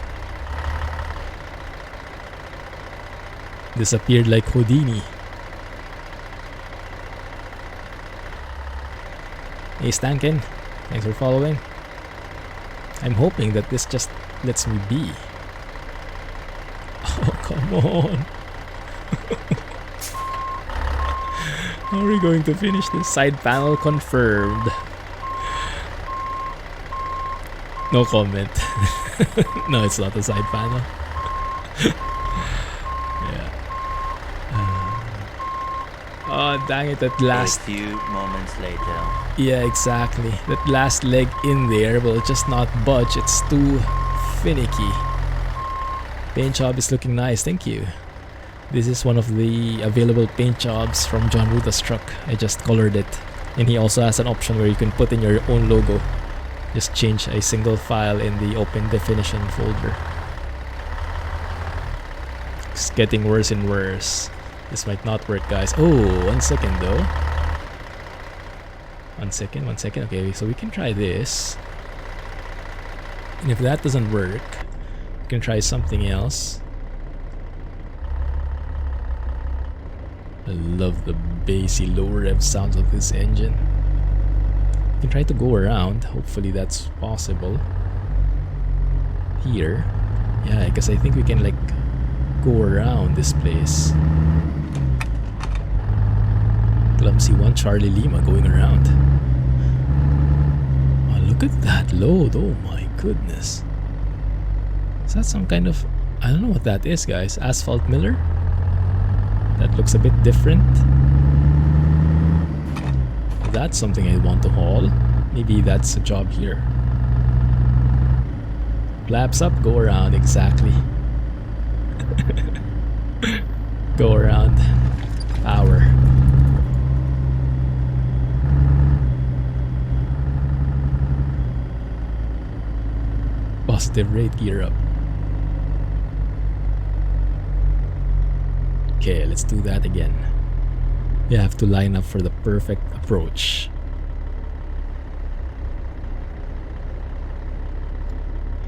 Disappeared like Houdini. Hey Stankin, thanks for following. I'm hoping that this just lets me be. Oh, come on. How are we going to finish this? Side panel confirmed. No comment. No, it's not a side panel. Yeah. Oh, dang it, that last... A few moments later. Yeah, exactly. That last leg in there will just not budge. It's too finicky. Paint job is looking nice, thank you. This is one of the available paint jobs from Jon Ruda's truck. I just colored it. And he also has an option where you can put in your own logo. Just change a single file in the open definition folder. It's getting worse and worse. This might not work, guys. Oh, 1 second though. 1 second, 1 second. Okay, so we can try this. And if that doesn't work, we can try something else. I love the bassy low rev sounds of this engine. You can try to go around. Hopefully that's possible. Here. Yeah, because I think we can like go around this place. Clumsy 1 Charlie Lima going around. Oh, look at that load. Oh my goodness. Is that some kind of... I don't know what that is, guys. Asphalt miller? That looks a bit different. That's something I want to haul. Maybe that's a job here. Flaps up, go around, exactly. Go around. Power. Positive rate, gear up. Okay, let's do that again. You have to line up for the perfect approach.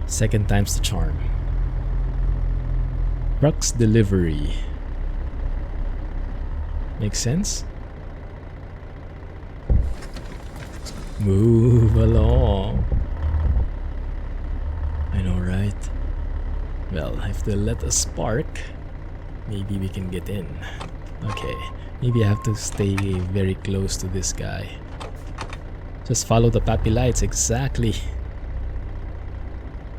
Second time's the charm. Truck's delivery. Makes sense? Move along. I know, right? Well, if they let us park, maybe we can get in. Okay. Maybe I have to stay very close to this guy. Just follow the pappy lights, exactly.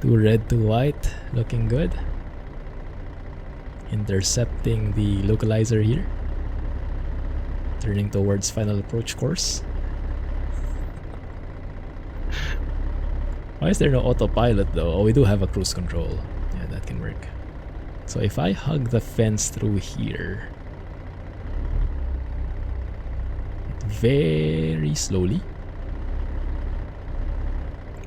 2 red, 2 white, looking good. Intercepting the localizer here. Turning towards final approach course. Why is there no autopilot though? Oh, we do have a cruise control. Yeah, that can work. So if I hug the fence through here, very slowly,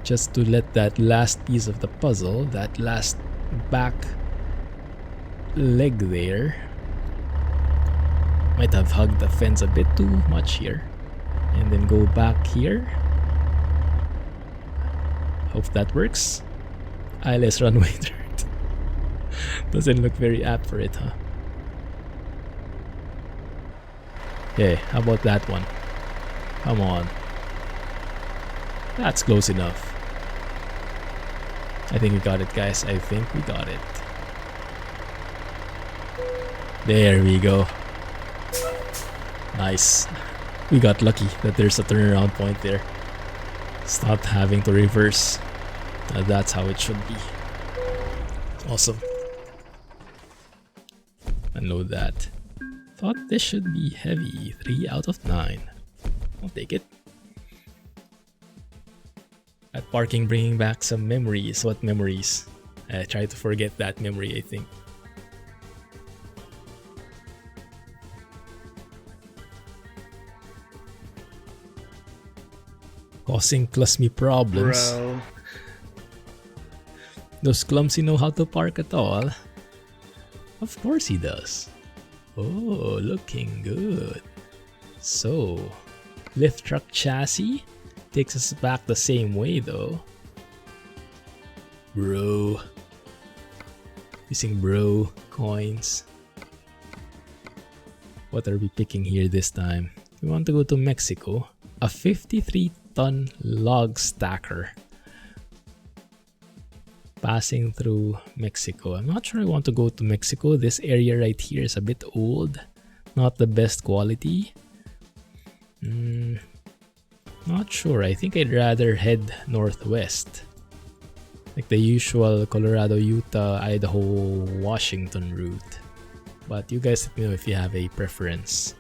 just to let that last piece of the puzzle, that last back leg there, might have hugged the fence a bit too much here, and then go back here. Hope that works. ILS runway dirt. Doesn't look very apt for it, huh? Okay, how about that one? Come on. That's close enough. I think we got it, guys. I think we got it. There we go. Nice. We got lucky that there's a turnaround point there. Stopped having to reverse. That's how it should be. Awesome. Unload that. Thought this should be heavy. 3 out of 9. I'll take it. At parking, bringing back some memories. What memories? I tried to forget that memory, I think. Causing Clumsy problems. Bro. Does Clumsy know how to park at all? Of course he does. Oh, looking good. So, lift truck chassis takes us back the same way though. Bro. Using bro coins. What are we picking here this time? We want to go to Mexico. A 53-ton log stacker. Passing through Mexico. I'm not sure I want to go to Mexico. This area right here is a bit old. Not the best quality. Not sure. I think I'd rather head northwest. Like the usual Colorado, Utah, Idaho, Washington route. But you guys let me know if you have a preference.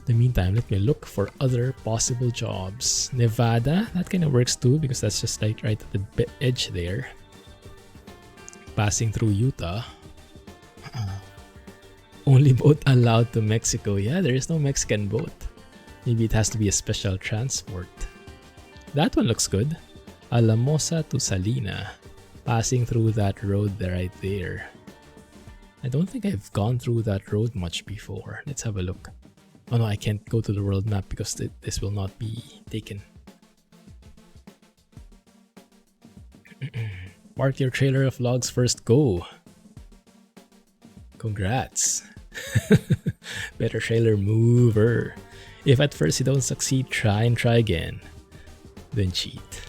In the meantime, let me look for other possible jobs. Nevada, that kind of works too because that's just like right at the edge there. Passing through Utah. Only boat allowed to Mexico. Yeah, there is no Mexican boat. Maybe it has to be a special transport. That one looks good. Alamosa to Salina. Passing through that road right there. I don't think I've gone through that road much before. Let's have a look. Oh no, I can't go to the world map because this will not be taken. Park your trailer of logs first, go. Congrats. Better trailer mover. If at first you don't succeed, try and try again. Then cheat.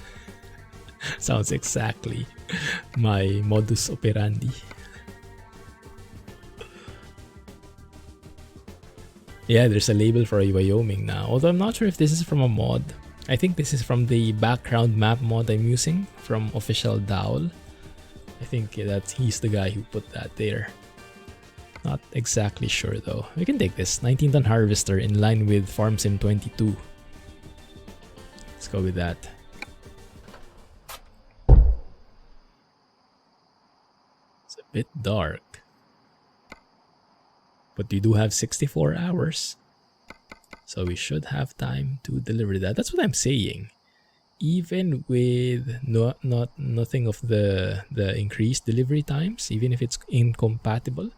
Sounds exactly my modus operandi. Yeah, there's a label for Wyoming now. Although I'm not sure if this is from a mod. I think this is from the background map mod I'm using from official Dowl. I think that he's the guy who put that there. Not exactly sure though. We can take this 19-ton harvester in line with Farm Sim 22. Let's go with that. It's a bit dark. But we do have 64 hours. So we should have time to deliver that. That's what I'm saying. Even with nothing of the increased delivery times, even if it's incompatible,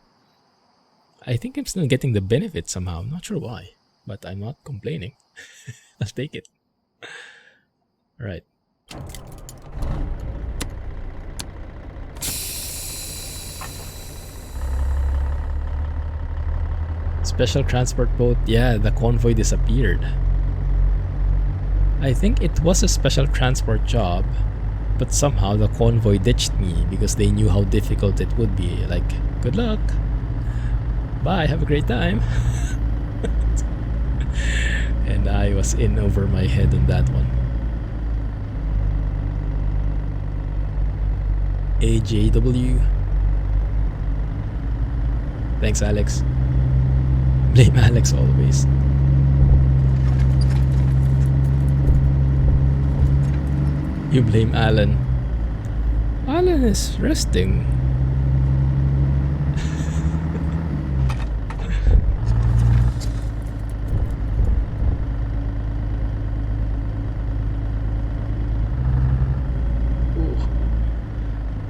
I think I'm still getting the benefit somehow. I'm not sure why, but I'm not complaining. I'll take it. All right. Special transport boat. Yeah, the convoy disappeared. I think it was a special transport job, but somehow the convoy ditched me because they knew how difficult it would be. Like, good luck. Bye, have a great time. And I was in over my head on that one. AJW. Thanks, Alex. Blame Alex always. You blame Alan. Alan is resting.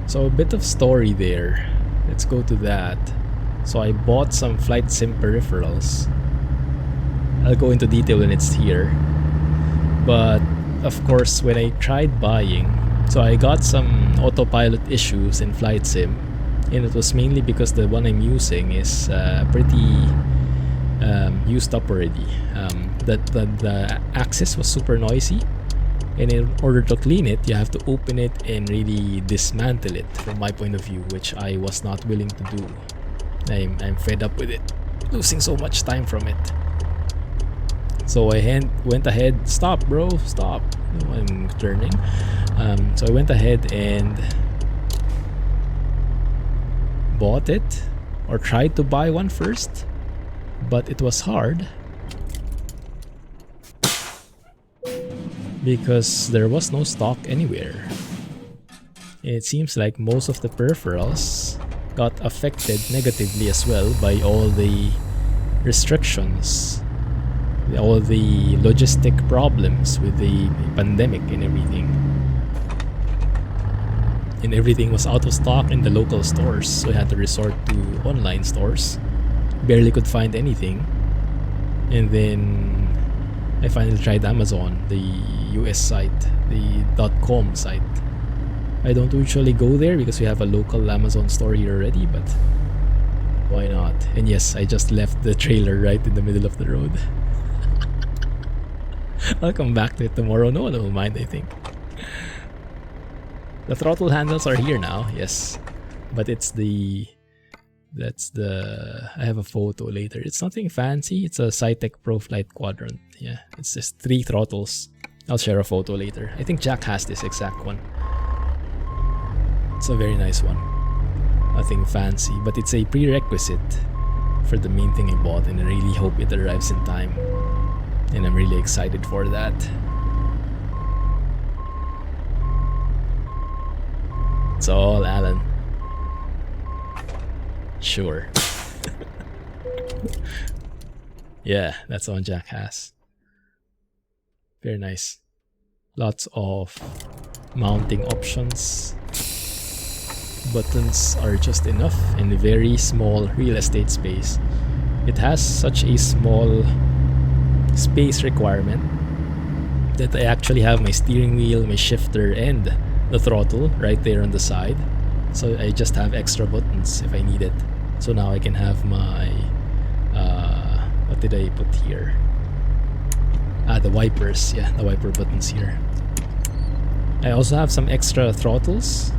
So a bit of story there. Let's go to that. So I bought some flight sim peripherals. I'll go into detail when it's here. But of course, when I tried buying, so I got some autopilot issues in flight sim, and it was mainly because the one I'm using is pretty used up already. The axis was super noisy, and in order to clean it, you have to open it and really dismantle it, from my point of view, which I was not willing to do. I'm fed up with it, losing so much time from it. So I went ahead. Stop, bro, stop. I'm turning. So I went ahead and bought it, or tried to buy one first, but it was hard because there was no stock anywhere. It seems like most of the peripherals got affected negatively as well by all the restrictions, all the logistic problems with the pandemic and everything. And everything was out of stock in the local stores, so I had to resort to online stores. Barely could find anything. And then I finally tried Amazon, the US site, the .com site. I don't usually go there because we have a local Amazon store here already, but why not? And yes, I just left the trailer right in the middle of the road. I'll come back to it tomorrow. No one will mind, I think. The throttle handles are here now, yes. But it's the... I have a photo later. It's nothing fancy. It's a Cytec Pro Flight Quadrant. Yeah, it's just 3 throttles. I'll share a photo later. I think Jack has this exact one. It's a very nice one. Nothing fancy, but it's a prerequisite for the main thing I bought, and I really hope it arrives in time. And I'm really excited for that. It's all Alan. Sure. Yeah, that's the one Jack has. Very nice. Lots of mounting options. Buttons are just enough and a very small real estate space. It has such a small space requirement that I actually have my steering wheel, my shifter, and the throttle right there on the side. So I just have extra buttons if I need it. So now I can have my what did I put here? The wipers. Yeah, the wiper buttons here. I also have some extra throttles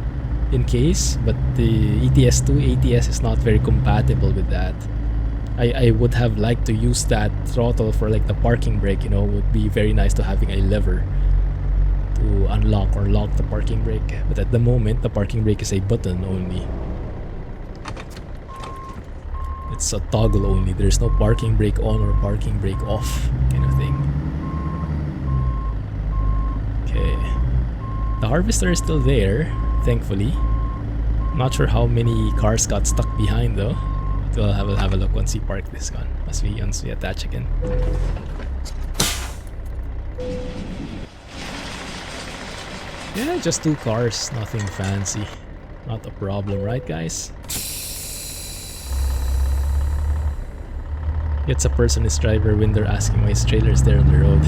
in case, but the ETS2 ATS is not very compatible with that. I would have liked to use that throttle for like the parking brake, you know. It would be very nice to having a lever to unlock or lock the parking brake, but at the moment the parking brake is a button only. It's a toggle only. There's no parking brake on or parking brake off kind of thing. Okay, the harvester is still there, thankfully. Not sure how many cars got stuck behind though. We'll have a look once we park this gun. Once we attach again. Yeah, just 2 cars, nothing fancy. Not a problem, right guys? It's a person's driver when they're asking why his trailer's there on the road.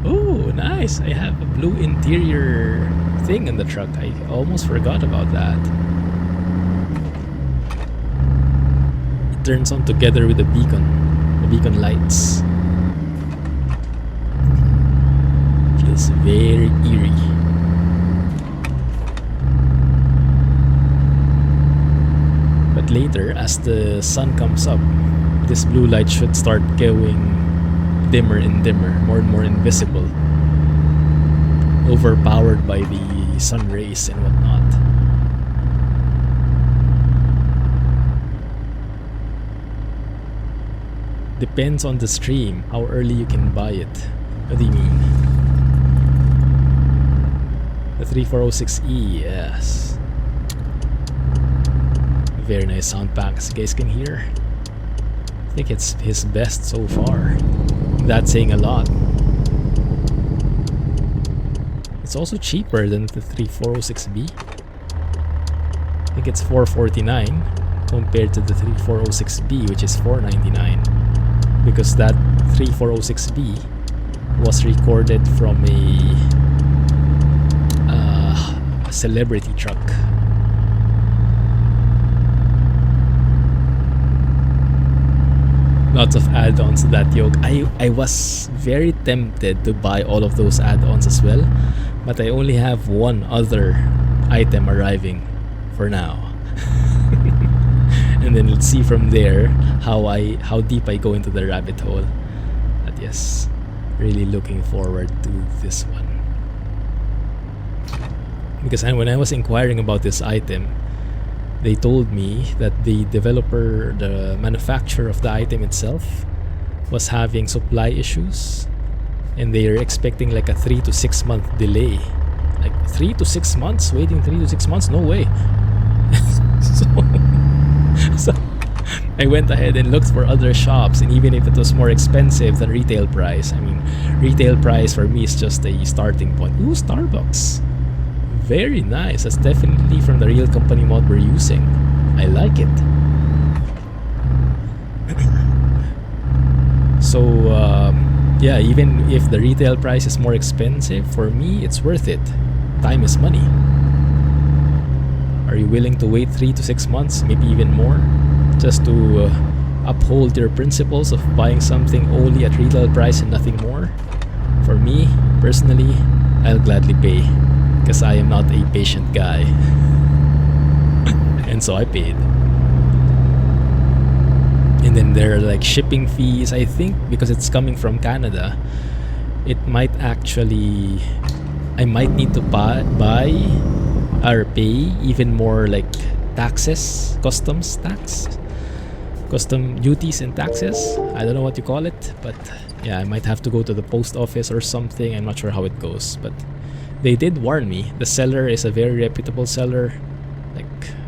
Ooh, nice! I have a blue interior thing in the truck. I almost forgot about that. It turns on together with the beacon lights. Feels very eerie. But later, as the sun comes up, this blue light should start going dimmer and dimmer, more and more invisible, overpowered by the sun rays and whatnot. Depends on the stream, how early you can buy it. What do you mean? The 3406E, yes. Very nice sound pack, as you guys can hear. I think it's his best so far. That's saying a lot. It's also cheaper than the 3406B. I think it's $449 compared to the 3406B, which is $499, because that 3406B was recorded from a celebrity truck. Lots of add-ons to that yoke. I was very tempted to buy all of those add-ons as well, but I only have one other item arriving for now. And then let's see from there how deep I go into the rabbit hole. But yes, really looking forward to this one. Because when I was inquiring about this item, they told me that the developer, the manufacturer of the item itself, was having supply issues, and they are expecting like a 3 to 6 month delay. Like 3 to 6 months? Waiting 3 to 6 months? No way. so I went ahead and looked for other shops, and even if it was more expensive than retail price, I mean, retail price for me is just a starting point. Ooh, Starbucks. Very nice. That's definitely from the real company mod we're using. I like it. So yeah, even if the retail price is more expensive, for me it's worth it. Time is money. Are you willing to wait 3 to 6 months, maybe even more, just to uphold your principles of buying something only at retail price and nothing more? For me personally, I'll gladly pay, because I am not a patient guy. And so I paid. And then there are like shipping fees. I think because it's coming from Canada, it might actually, I might need to buy or pay even more like taxes, customs tax, custom duties and taxes. I don't know what you call it, but yeah, I might have to go to the post office or something. I'm not sure how it goes, but they did warn me. The seller is a very reputable seller, like,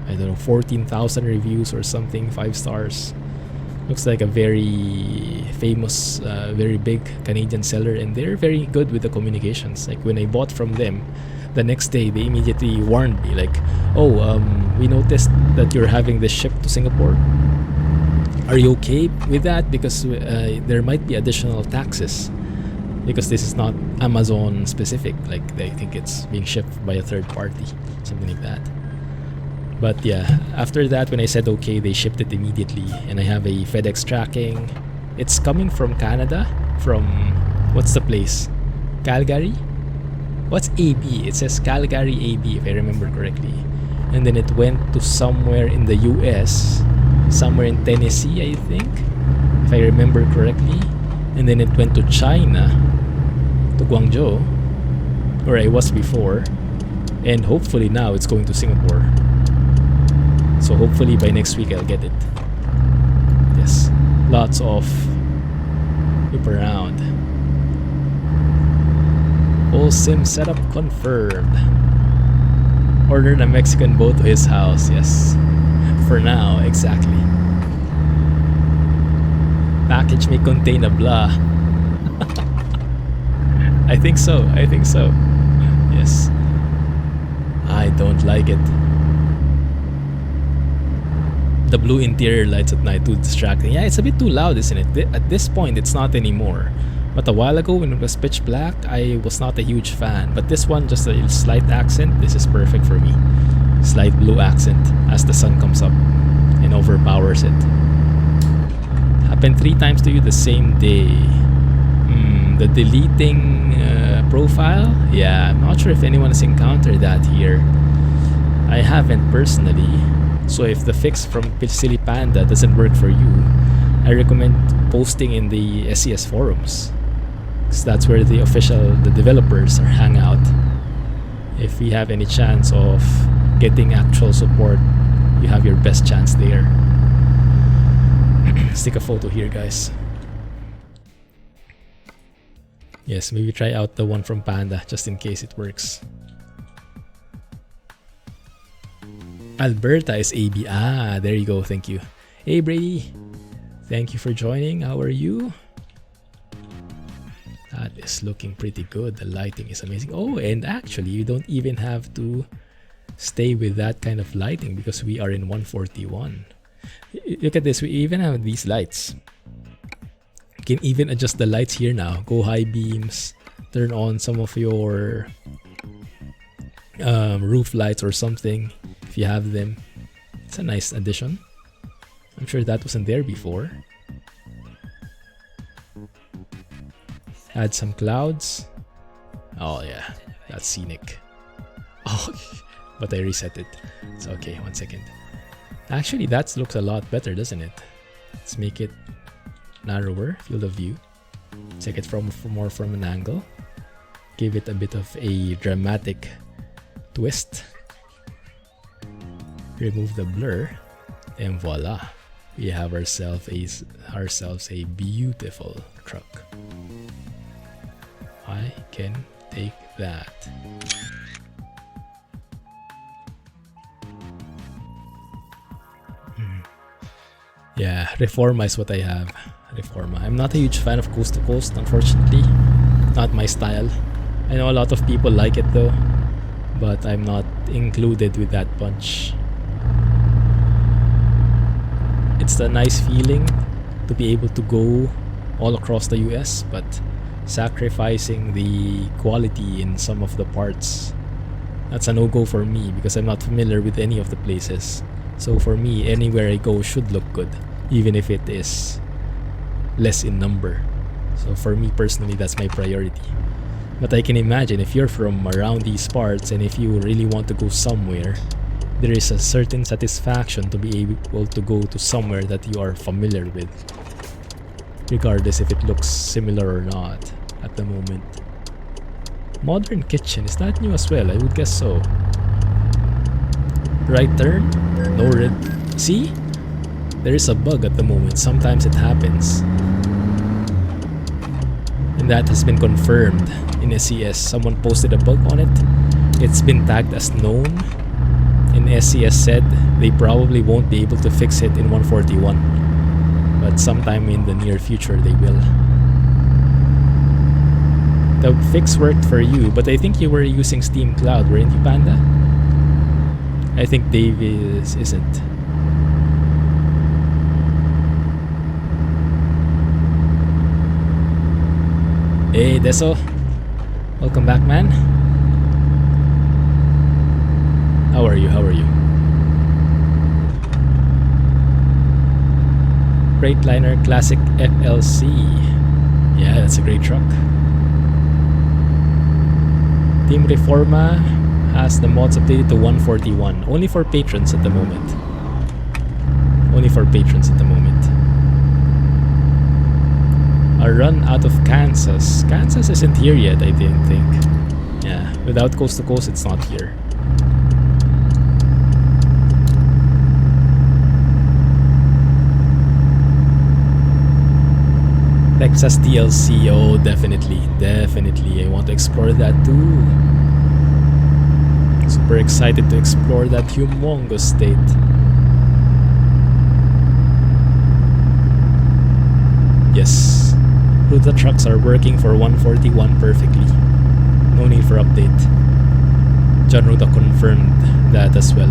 I don't know, 14,000 reviews or something, 5 stars. Looks like a very famous, very big Canadian seller, and they're very good with the communications. Like when I bought from them, the next day they immediately warned me, like, oh, we noticed that you're having this shipped to Singapore. Are you okay with that? Because there might be additional taxes, because this is not Amazon specific. Like, I think it's being shipped by a third party, something like that. But yeah, after that, when I said okay, they shipped it immediately, and I have a FedEx tracking. It's coming from Canada, from, what's the place? Calgary? What's AB? It says Calgary AB, if I remember correctly. And then it went to somewhere in the US, somewhere in Tennessee, I think, if I remember correctly. And then it went to China, to Guangzhou, where I was before, and hopefully now it's going to Singapore. So hopefully by next week I'll get it. Yes, lots of whip around. All sim setup confirmed. Ordered a Mexican boat to his house. Yes, for now, exactly. Package may contain a blah. I think so. Yes. I don't like it. The blue interior lights at night, too distracting. Yeah, it's a bit too loud, isn't it? At this point, it's not anymore. But a while ago, when it was pitch black, I was not a huge fan. But this one, just a slight accent, this is perfect for me. Slight blue accent as the sun comes up and overpowers it. Happened 3 times to you the same day. The deleting profile? Yeah, I'm not sure if anyone has encountered that here. I haven't personally. So if the fix from Silly Panda doesn't work for you, I recommend posting in the SCS forums, because that's where the developers are hang out. If we have any chance of getting actual support, you have your best chance there. Let's take a photo here, guys. Yes, maybe try out the one from Panda just in case it works. Alberta is AB. Ah, there you go. Thank you. Hey, Brady. Thank you for joining. How are you? That is looking pretty good. The lighting is amazing. Oh, and actually you don't even have to stay with that kind of lighting because we are in 141. Look at this, we even have these lights. You can even adjust the lights here now. Go high beams, turn on some of your roof lights or something if you have them. It's a nice addition. I'm sure that wasn't there before. Add some clouds. Oh yeah, that's Scenic. Oh, but I reset it. It's okay, 1 second. Actually, that looks a lot better, doesn't it? Let's make it narrower, field of view. Check it from more from an angle. Give it a bit of a dramatic twist. Remove the blur, and voila, we have ourselves a beautiful truck. I can take that. Yeah, Reforma is what I have. Reforma. I'm not a huge fan of coast to coast, unfortunately. Not my style. I know a lot of people like it though, but I'm not included with that bunch. It's a nice feeling to be able to go all across the US, but sacrificing the quality in some of the parts, that's a no-go for me because I'm not familiar with any of the places. So for me, anywhere I go should look good, even if it is less in number. So for me personally, that's my priority. But I can imagine if you're from around these parts and if you really want to go somewhere, there is a certain satisfaction to be able to go to somewhere that you are familiar with, regardless if it looks similar or not at the moment. Modern kitchen, is that new as well? I would guess so. Right turn? No red. See? There is a bug at the moment. Sometimes it happens. And that has been confirmed in SCS. Someone posted a bug on it. It's been tagged as known. And SCS said they probably won't be able to fix it in 141. But sometime in the near future they will. The fix worked for you, but I think you were using Steam Cloud, weren't you, Panda? I think Davis isn't. Hey, Deso. Welcome back, man. How are you? How are you? Freightliner Classic FLC. Yeah, that's a great truck. Team Reforma has the mods updated to 141. Only for patrons at the moment. Only for patrons at the moment. A run out of Kansas. Kansas isn't here yet, I didn't think. Yeah, without Coast to Coast, it's not here. Texas DLC, oh definitely, I want to explore that too. Super excited to explore that humongous state. Yes, Ruda trucks are working for 141 perfectly. No need for update. Jon Ruda confirmed that as well.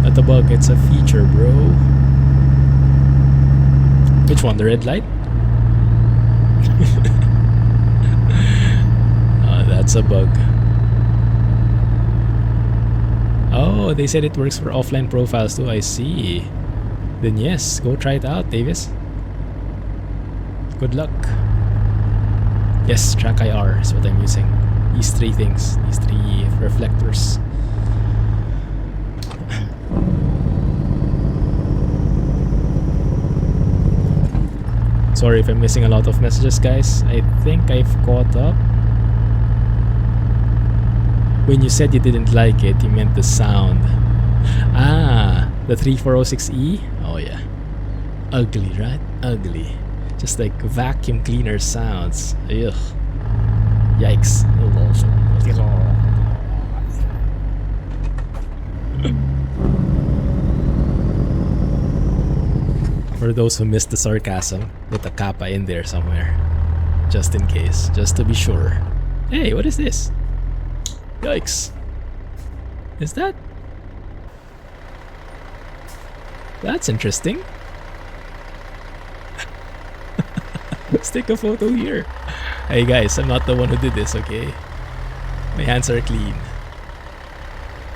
Not a bug, it's a feature, bro. Which one? The red light? That's a bug. Oh, they said it works for offline profiles too. I see. Then yes, go try it out, Davis. Good luck. Yes, track IR is what I'm using. These three things, these three reflectors. Sorry if I'm missing a lot of messages, guys. I think I've caught up. When you said you didn't like it, you meant the sound. Ah, the 3406E? Oh yeah. Ugly, right? Ugly. Just like vacuum cleaner sounds. Ugh. Yikes. For those who missed the sarcasm, put a kappa in there somewhere. just in case, just to be sure. Hey, what is this? Yikes. Is that? That's interesting. Let's take a photo here. Hey guys, I'm not the one who did this, okay? My hands are clean.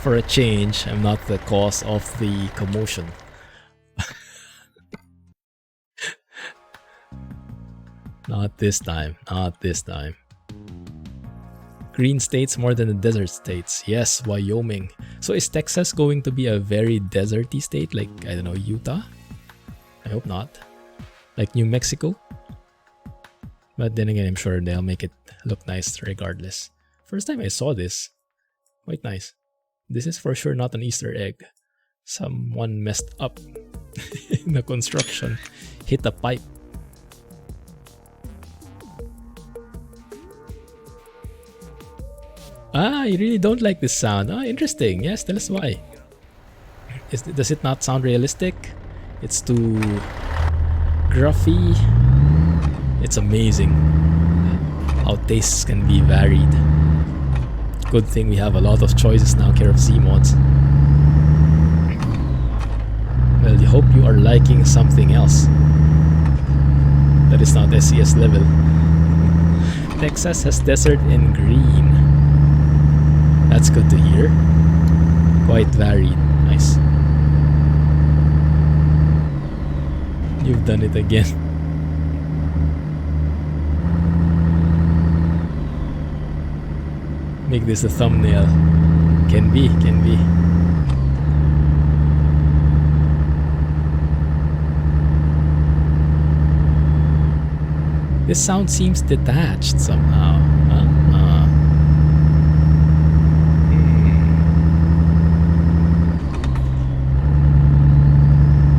For a change, I'm not the cause of the commotion. Not this time, not this time. Green states more than the desert states. Yes, Wyoming. So is Texas going to be a very deserty state like, I don't know, Utah? I hope not. Like New Mexico? But then again, I'm sure they'll make it look nice regardless. First time I saw this. Quite nice. This is for sure not an Easter egg. Someone messed up in the construction. Hit a pipe. Ah, you really don't like this sound. Ah, interesting. Yes, tell us why. Does it not sound realistic? It's too gruffy. It's amazing how tastes can be varied. Good thing we have a lot of choices now, care of Zeemods. Well, I hope you are liking something else that is not SCS level. Texas has desert and green. That's good to hear. Quite varied. Nice. You've done it again. Make this a thumbnail. Can be, can be. This sound seems detached somehow.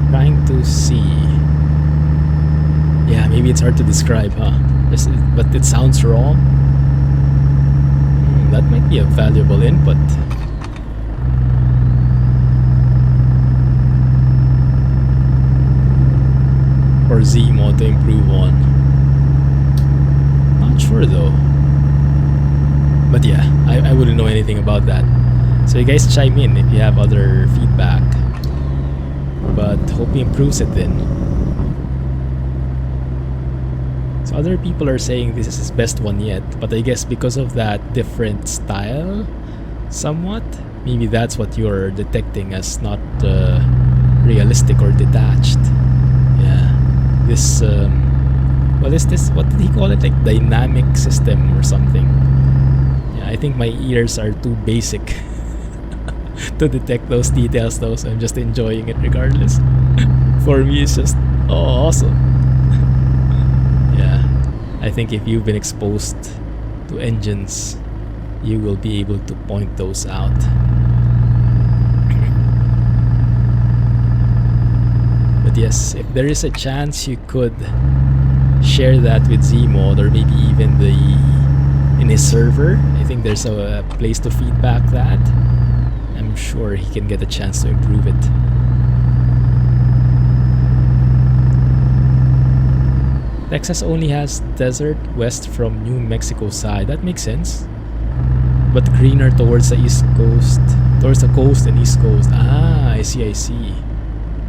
Trying to see. Yeah, maybe it's hard to describe, huh? But it sounds raw. That might be a valuable input. For Zeemod to improve on. Not sure though. But yeah, I wouldn't know anything about that. So you guys chime in if you have other feedback. But hope he improves it then. So other people are saying this is his best one yet, but I guess because of that different style, somewhat, maybe that's what you're detecting as not realistic or detached. Yeah, this what is this? What did he call it? Like dynamic system or something? Yeah, I think my ears are too basic to detect those details though, so I'm just enjoying it regardless. For me, it's just awesome. I think if you've been exposed to engines, you will be able to point those out. But yes, if there is a chance you could share that with Zeemod, or maybe even in his server, I think there's a place to feedback that. I'm sure he can get a chance to improve it. Texas only has desert west from New Mexico side. That makes sense. But greener towards the east coast. Towards the coast and east coast. Ah, I see, I see.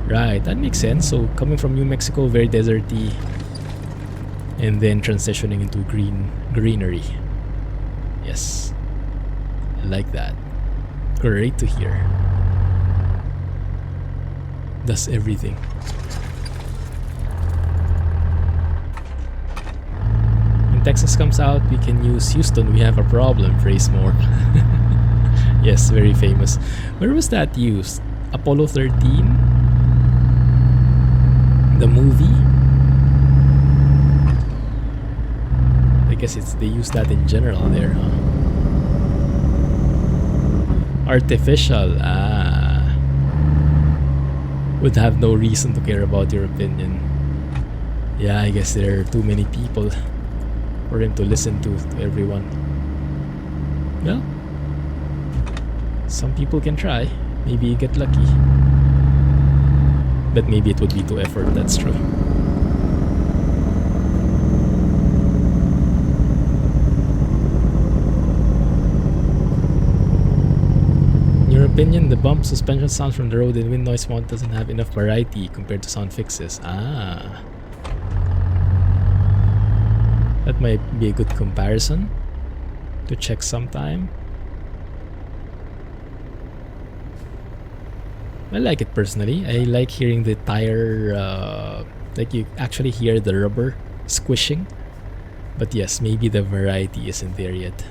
Right, that makes sense. So coming from New Mexico, very deserty. And then transitioning into greenery. Yes. I like that. Great to hear. Does everything. Texas comes out, we can use Houston, we have a problem, phrase more. Yes, very famous. Where was that used? Apollo 13? The movie? I guess they use that in general there, huh? Artificial, would have no reason to care about your opinion. Yeah, I guess there are too many people for him to listen to everyone. Well, some people can try. Maybe you get lucky. But maybe it would be too effort, that's true. opinion, the bump suspension sound from the road and wind noise mount doesn't have enough variety compared to sound fixes. Ah. That might be a good comparison to check sometime. I like it personally. I like hearing the tire, like you actually hear the rubber squishing. But yes, maybe the variety isn't there yet.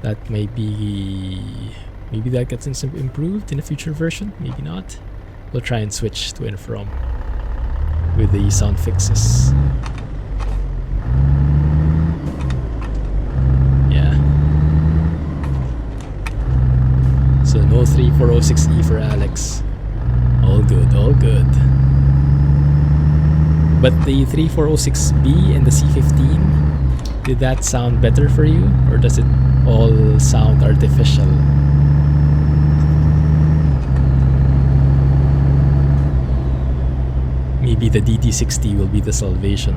That may be... Maybe that gets improved in a future version, maybe not. We'll try and switch to and from with the sound fixes. Yeah. So no 3406E for Alex. All good, all good. But the 3406B and the C15, did that sound better for you? Or does it all sound artificial? Maybe the DT60 will be the salvation.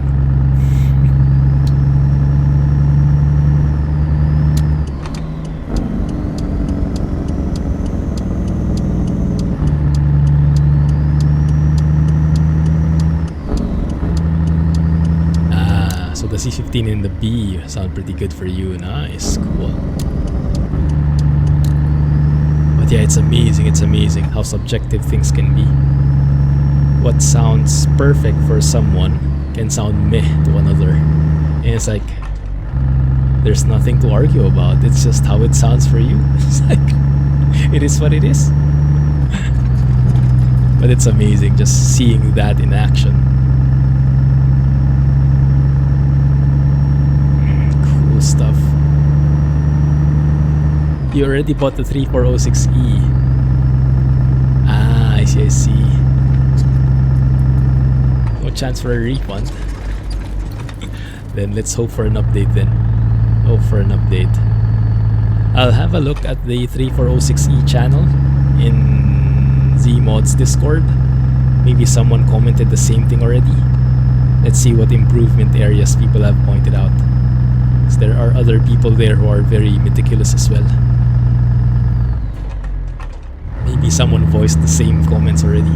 So the C15 and the B sound pretty good for you. Nice, cool. But yeah, it's amazing how subjective things can be. What sounds perfect for someone can sound meh to another. And it's like, there's nothing to argue about. It's just how it sounds for you. It's like, it is what it is. But it's amazing just seeing that in action. Cool stuff. You already bought the 3406E. Ah, I see. No chance for a refund. Then let's hope for an update then. Hope for an update. I'll have a look at the 3406E channel in Zeemods Discord. Maybe someone commented the same thing already. Let's see what improvement areas people have pointed out. Because there are other people there who are very meticulous as well. Maybe someone voiced the same comments already.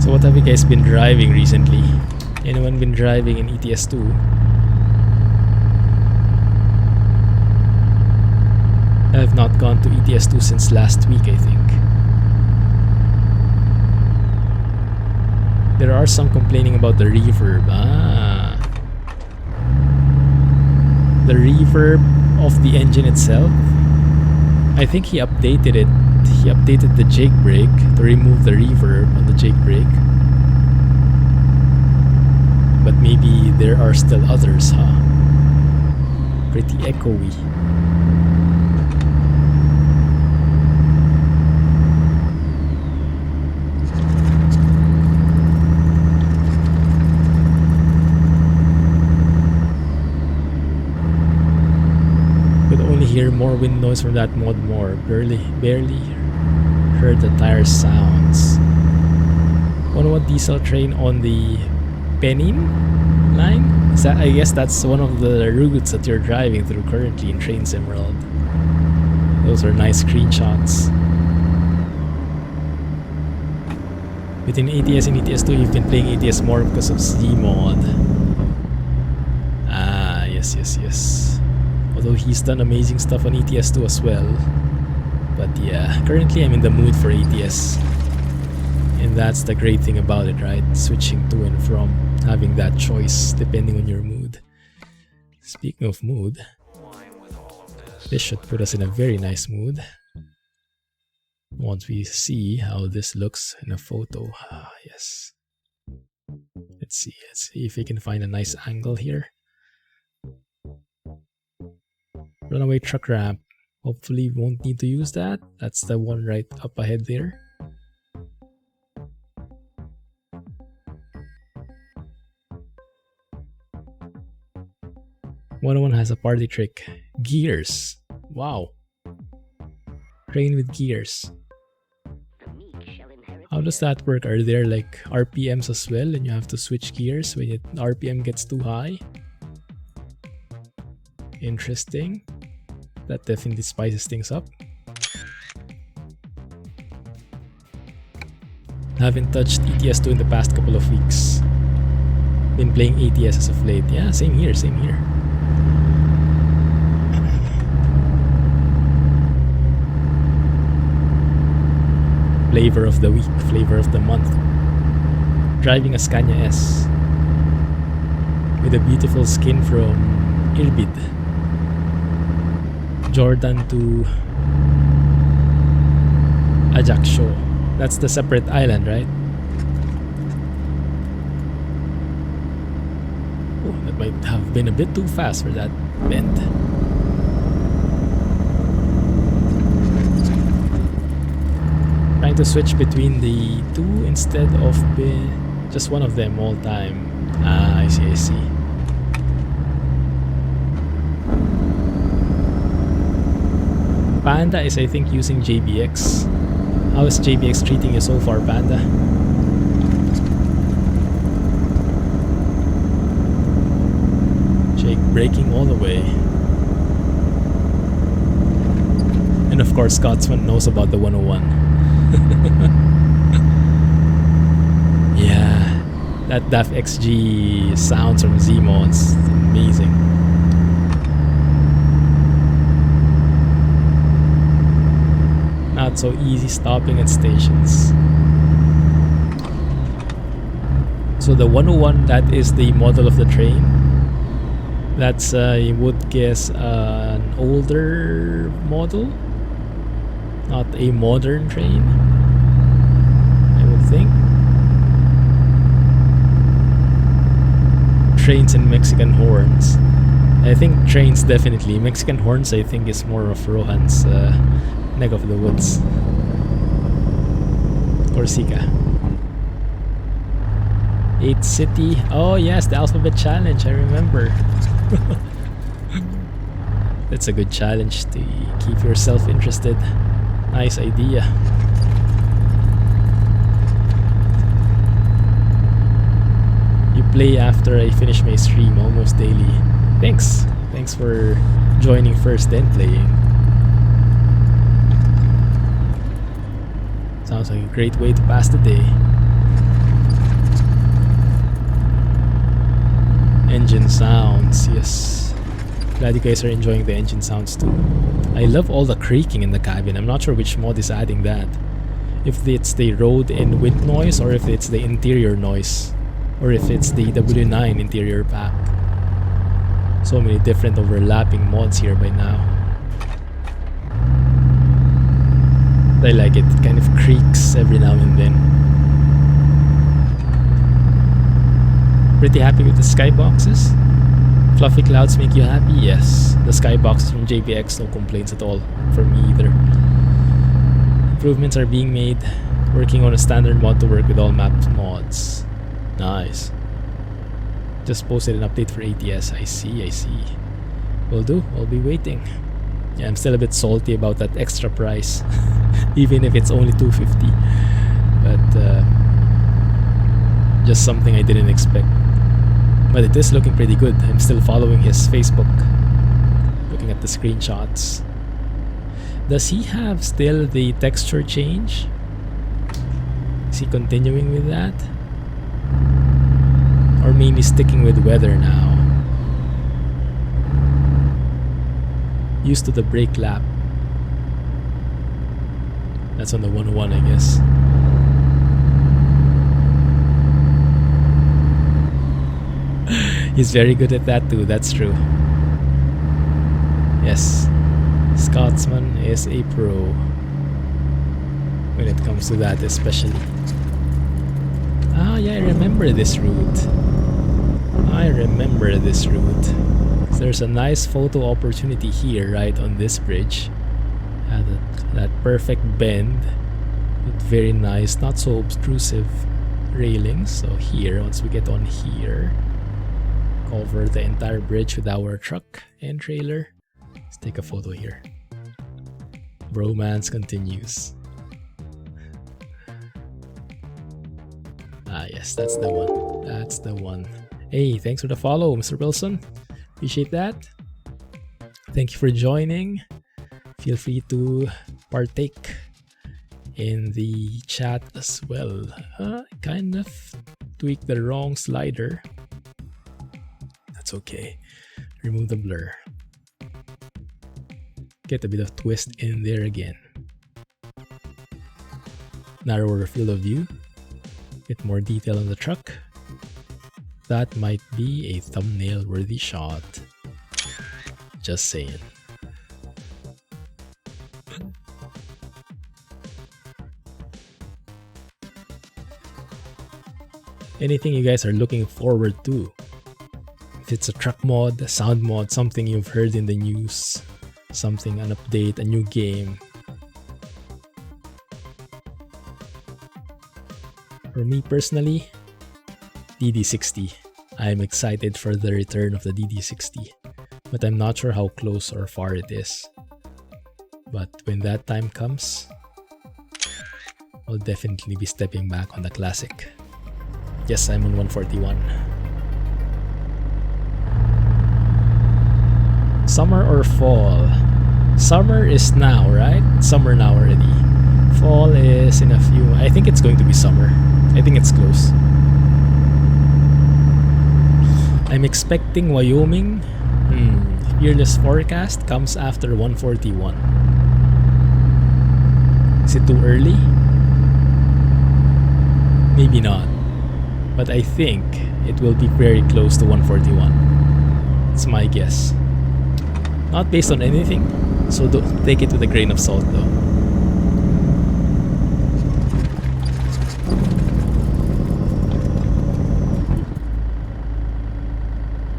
So what have you guys been driving recently? Anyone been driving in ETS2? I have not gone to ETS2 since last week, I think. There are some complaining about the reverb. Ah. The reverb of the engine itself? I think he updated it. He updated the jake brake to remove the reverb on the jake brake. But maybe there are still others, huh? Pretty echoey. Could only hear more wind noise from that mod more. Barely heard the tire sounds. 101 diesel train on the Penin line? Is that, I guess that's one of the routes that you're driving through currently in Trains Emerald. Those are nice screenshots. Between ATS and ETS2, you've been playing ATS more because of Zeemod. Ah, yes. Although he's done amazing stuff on ETS2 as well. But yeah, currently I'm in the mood for ATS. And that's the great thing about it, right? Switching to and from, having that choice depending on your mood. Speaking of mood, this should put us in a very nice mood. Once we see how this looks in a photo. Ah, yes. Let's see if we can find a nice angle here. Runaway truck ramp. Hopefully we won't need to use that. That's the one right up ahead there. One has a party trick. Gears. Wow. Train with gears. How How does that work? Are there like RPMs as well and you have to switch gears when RPM gets too high? Interesting. That definitely spices things up. Haven't touched ATS2 in the past couple of weeks. Been playing ATS as of late. Yeah, same here, same here. Flavor of the week, flavor of the month. Driving a Scania S with a beautiful skin from Irbid. Jordan to Ajaccio. That's the separate island, right? Oh, that might have been a bit too fast for that bend. Trying to switch between the two instead of just one of them all time. Ah, I see, I see. Panda is, I think, using JBX. How is JBX treating you so far, Panda? Jake braking all the way. And of course, Scotsman knows about the 101. Yeah, that DAF XG sounds from Zeemods, amazing. Not so easy stopping at stations. So the 101, that is the model of the train. That's, I would guess, an older model, not a modern train, I would think. Trains and Mexican horns. I think trains definitely. Mexican horns, I think, is more of Rohan's neck of the woods. Corsica. 8 City. Oh yes, the alphabet challenge, I remember. That's a good challenge to keep yourself interested. Nice idea. You play after I finish my stream almost daily. Thanks. Thanks for joining first then playing. Sounds like a great way to pass the day. Engine sounds, yes. Glad you guys are enjoying the engine sounds too. I love all the creaking in the cabin. I'm not sure which mod is adding that. If it's the road and wind noise, or if it's the interior noise, or if it's the W9 interior pack. So many different overlapping mods here by now. I like it. It kind of creaks every now and then. Pretty happy with the skyboxes? Fluffy clouds make you happy? Yes. The skyboxes from JBX, no complaints at all from me either. Improvements are being made. Working on a standard mod to work with all mapped mods. Nice. Just posted an update for ATS. I see, I see. Will do. I'll be waiting. Yeah, I'm still a bit salty about that extra price. Even if it's only $250. But just something I didn't expect. But it is looking pretty good. I'm still following his Facebook. Looking at the screenshots. Does he have still the texture change? Is he continuing with that? Or mainly sticking with weather now? Used to the brake lap. That's on the 101, I guess. He's very good at that too, that's true. Yes, Scotsman is a pro when it comes to that, especially. Ah, yeah, I remember this route. I remember this route. There's a nice photo opportunity here, right on this bridge. That perfect bend with very nice, not so obtrusive railings. So here, once we get on here, cover the entire bridge with our truck and trailer. Let's take a photo here. Bromance continues. yes, that's the one. That's the one. Hey, thanks for the follow, Mr. Wilson. Appreciate that. Thank you for joining. Feel free to partake in the chat as well. Kind of tweaked the wrong slider. That's okay. Remove the blur. Get a bit of twist in there again. Narrower field of view. Get more detail on the truck. That might be a thumbnail worthy shot. Just saying. Anything you guys are looking forward to? If it's a truck mod, a sound mod, something you've heard in the news, something, an update, a new game. For me personally, DD60. I'm excited for the return of the DD60, but I'm not sure how close or far it is. But when that time comes, I'll definitely be stepping back on the classic. Yes, I'm on 141. Summer or fall? Summer is now, right? Summer now already. Fall is in a few. I think it's going to be summer. I think it's close. I'm expecting Wyoming. Fearless forecast comes after 141. Is it too early? Maybe not. But I think it will be very close to 141. It's my guess. Not based on anything, so don't take it with a grain of salt though.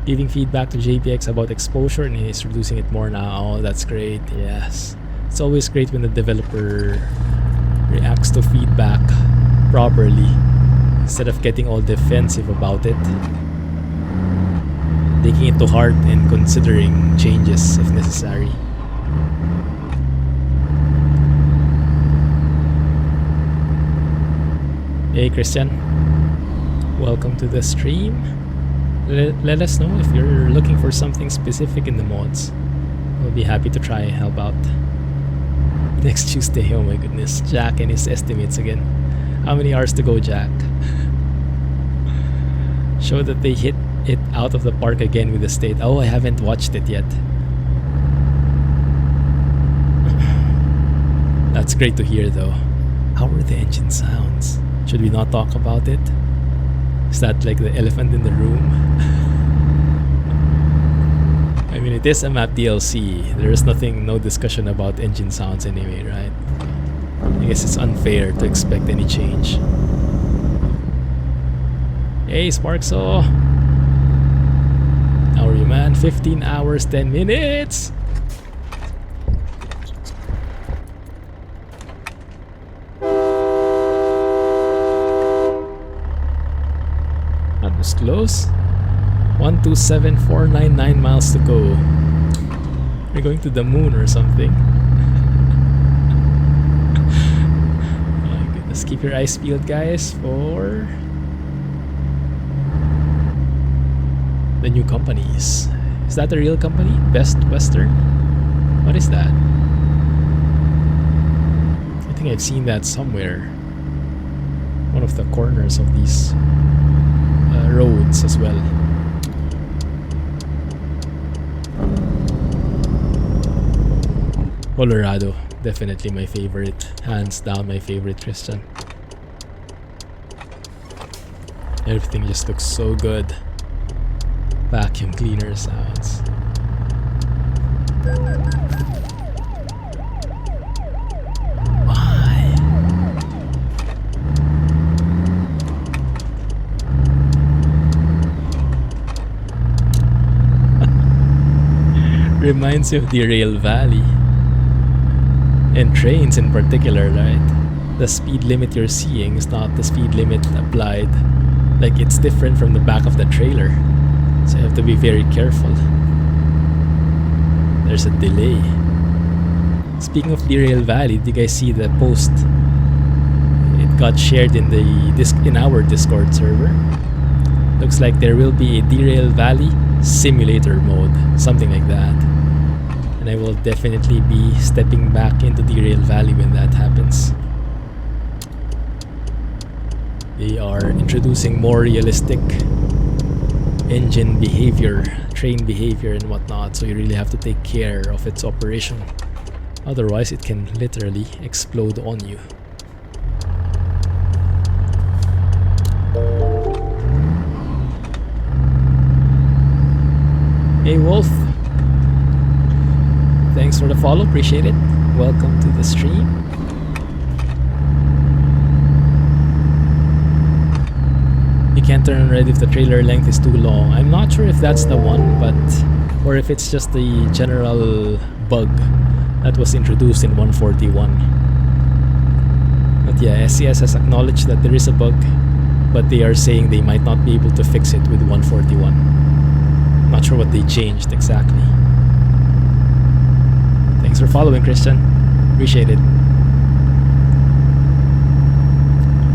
Giving feedback to JPX about exposure and he's reducing it more now. Oh, that's great. Yes. It's always great when the developer reacts to feedback properly instead of getting all defensive about it. Taking it to heart and considering changes if necessary. Hey Christian, welcome to the stream. Let us know if you're looking for something specific in the mods. We'll be happy to try and help out. Next Tuesday, oh my goodness, Jack and his estimates again. How many hours to go, Jack? Show that they hit it out of the park again with the state. Oh, I haven't watched it yet. That's great to hear though. How are the engine sounds? Should we not talk about it? Is that like the elephant in the room? I mean, it is a map DLC. There is no discussion about engine sounds anyway, right? I guess it's unfair to expect any change. Hey, Sparksaw! How are you, man? 15 hours, 10 minutes! That was close. 127,499 miles to go. We're going to the moon or something. Oh my goodness. Keep your eyes peeled, guys, for the new companies. Is that a real company? Best Western? What is that? I think I've seen that somewhere. One of the corners of these roads as well. Colorado, definitely my favorite. Hands down my favorite, Christian. Everything just looks so good. Vacuum cleaner sounds. Why? Reminds you of the Rail Valley. And trains in particular, right? The speed limit you're seeing is not the speed limit applied. Like, it's different from the back of the trailer. So you have to be very careful. There's a delay. Speaking of the Rail Valley, did you guys see the post? It got shared in our Discord server. Looks like there will be a Derail Valley simulator mode, something like that. And I will definitely be stepping back into Derail Valley when that happens. They are introducing more realistic engine behavior, train behavior and whatnot, so you really have to take care of its operation. Otherwise, it can literally explode on you. Hey Wolf, thanks for the follow, appreciate it. Welcome to the stream. You can't turn on red if the trailer length is too long. I'm not sure if that's the one, or if it's just the general bug that was introduced in 141. But yeah, SCS has acknowledged that there is a bug, but they are saying they might not be able to fix it with 141. Not sure what they changed exactly. Thanks for following, Christian. Appreciate it.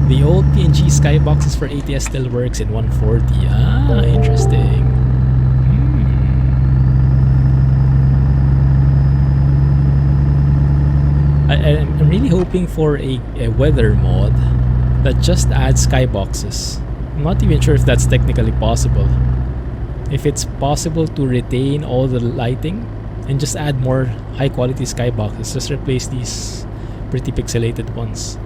The old PNG skyboxes for ATS still works in 140. Ah, interesting. I'm really hoping for a weather mod that just adds skyboxes. I'm not even sure if that's technically possible. If it's possible to retain all the lighting and just add more high quality skyboxes, just replace these pretty pixelated ones.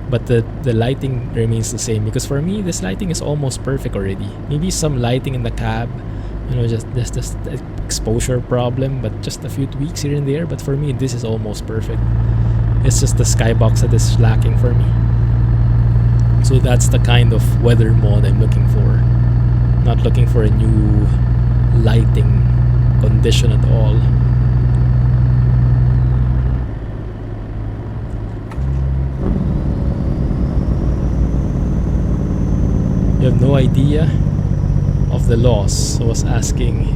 But the lighting remains the same, because for me this lighting is almost perfect already. Maybe some lighting in the cab, you know, just exposure problem, but just a few tweaks here and there. But for me this is almost perfect. It's just the skybox that is lacking for me. So that's the kind of weather mod I'm looking for. Not looking for a new lighting condition at all. You have no idea of the laws. I was asking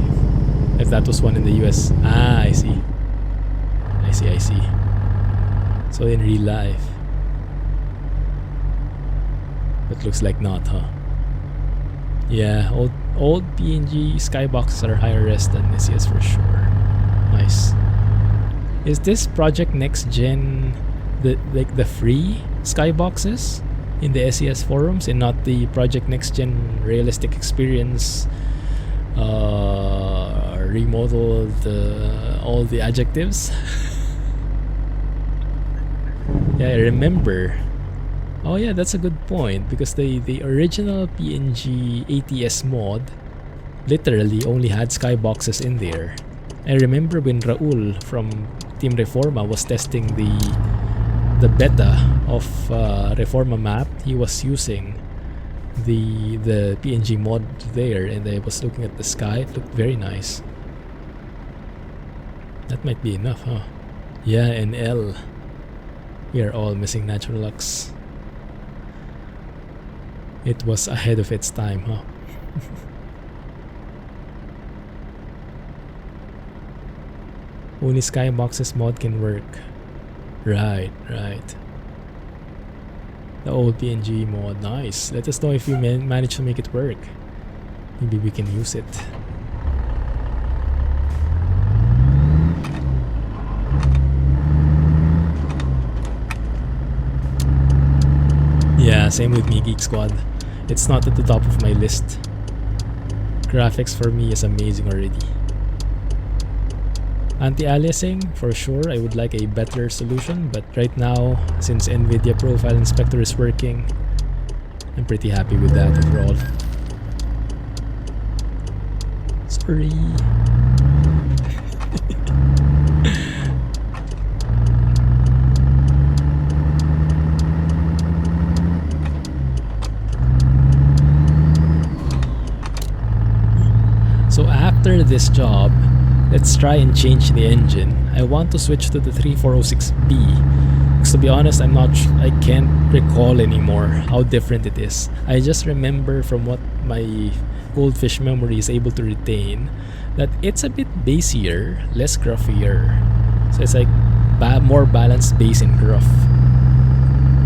if that was one in the US. Ah, I see. I see. So in real life. But looks like not, huh? Yeah, old PNG skyboxes are higher res than SCS for sure. Nice. Is this Project Next Gen the free skyboxes in the SCS forums and not the Project Next Gen realistic experience remodeled all the adjectives? Yeah, I remember. Oh yeah, that's a good point, because the original PNG ATS mod literally only had skyboxes in there. I remember when Raul from Team Reforma was testing the beta of Reforma map, he was using the PNG mod there, and I was looking at the sky. It looked very nice. That might be enough, huh? Yeah, and L. We are all missing natural lux. It was ahead of its time, huh? Only skyboxes mod can work. Right. The old PNG mod, nice. Let us know if you manage to make it work. Maybe we can use it. Yeah, same with me, Geek Squad. It's not at the top of my list. Graphics for me is amazing already. Anti-aliasing, for sure, I would like a better solution, but right now, since Nvidia Profile Inspector is working, I'm pretty happy with that overall. Sorry. So after this job, let's try and change the engine. I want to switch to the 3406B. Because to be honest, I can't recall anymore how different it is. I just remember from what my goldfish memory is able to retain that it's a bit bassier, less gruffier. So it's like more balanced bass and gruff.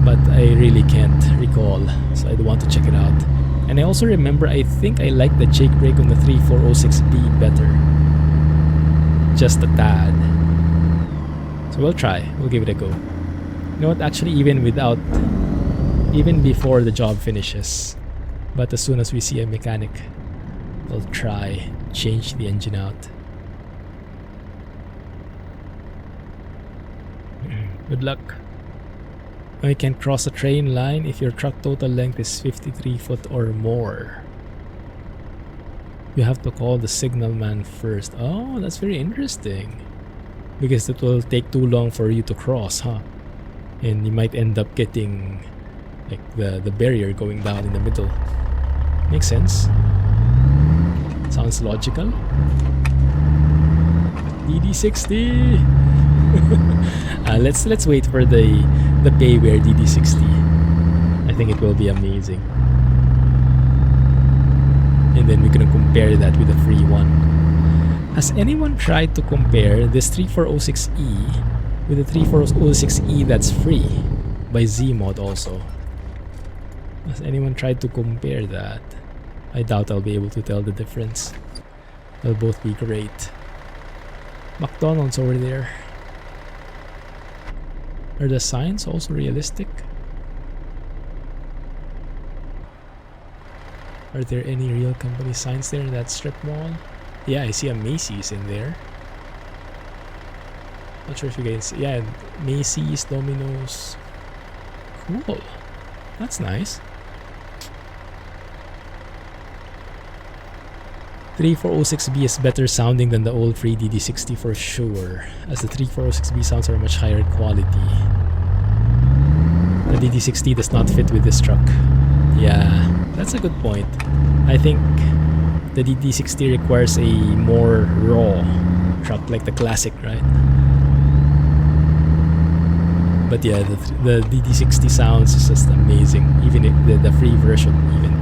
but I really can't recall, so I want to check it out. And I also remember, I think I like the jake brake on the 3406B better, just a tad. So we'll try, we'll give it a go. You know what, actually even before the job finishes, but as soon as we see a mechanic, we'll try change the engine out. Good luck. You can cross a train line if your truck total length is 53 foot or more. You have to call the signalman first. Oh, that's very interesting. Because it will take too long for you to cross, huh? And you might end up getting like the barrier going down in the middle. Makes sense. Sounds logical. DD60. Let's wait for the Payware DD60. I think it will be amazing. And then we're gonna compare that with the free one. Has anyone tried to compare this 3406E with the 3406E that's free by Zeemod also? Has anyone tried to compare that? I doubt I'll be able to tell the difference. They'll both be great. McDonald's over there. Are the signs also realistic? Are there any real company signs there in that strip mall? Yeah, I see a Macy's in there. Not sure if you guys... Yeah, Macy's, Domino's. Cool. That's nice. 3406B is better sounding than the old free DD60 for sure, as the 3406B sounds are much higher quality. The DD60 does not fit with this truck. Yeah, that's a good point. I think the DD60 requires a more raw truck like the classic, right? But yeah, the DD60 sounds is just amazing, even if the free version even.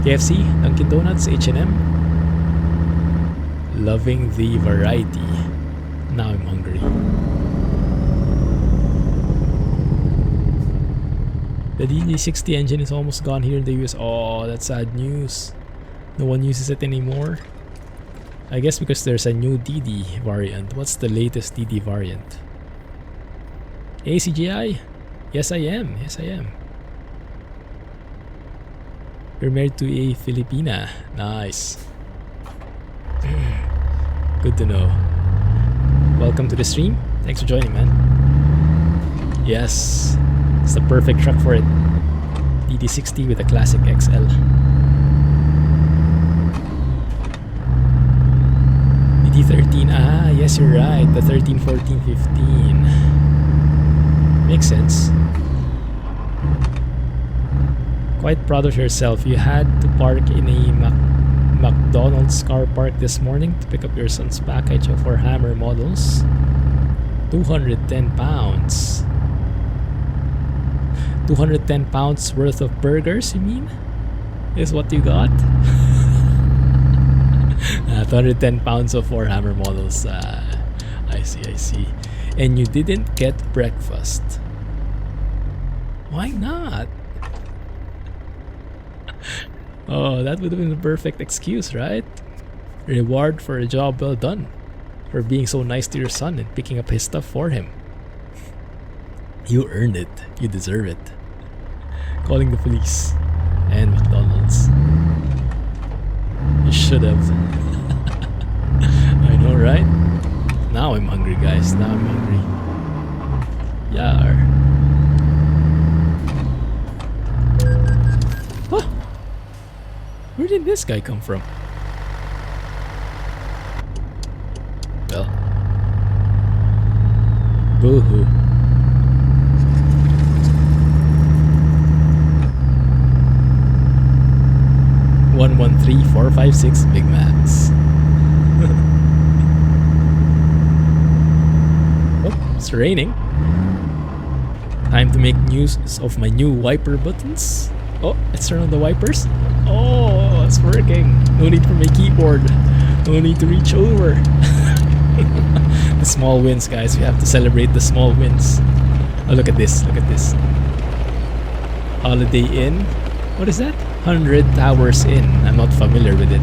KFC, Dunkin' Donuts, H&M. Loving the variety. Now I'm hungry. The DD60 engine is almost gone here in the US. Oh, that's sad news. No one uses it anymore. I guess because there's a new DD variant. What's the latest DD variant? ACGI? Yes, I am. Yes, I am. You're married to a Filipina. Nice. Good to know. Welcome to the stream. Thanks for joining, man. Yes, it's the perfect truck for it. DD60 with a classic XL. DD13. Ah, yes, you're right. The 13, 14, 15. Makes sense. Quite proud of yourself. You had to park in a McDonald's car park this morning to pick up your son's package of our Hammer models. 210 pounds. 210 pounds worth of burgers, you mean? Is what you got? 210 pounds of 4 Hammer models. I see. And you didn't get breakfast. Why not? Oh, that would have been the perfect excuse, right? Reward for a job well done. For being so nice to your son and picking up his stuff for him. You earned it. You deserve it. Calling the police. And McDonald's. You should have. I know, right? Now I'm hungry, guys. Now I'm hungry. Yar. Huh? Where did this guy come from? Well. Boo-hoo. One, 1, 3, 4, 5, 6 Big Macs. Oh, it's raining. Time to make use of my new wiper buttons. Oh, let's turn on the wipers. Oh, it's working. No need for my keyboard. No need to reach over. The small wins, guys. We have to celebrate the small wins. Oh, look at this. Look at this. Holiday Inn. What is that? 100 Towers Inn. I'm not familiar with it.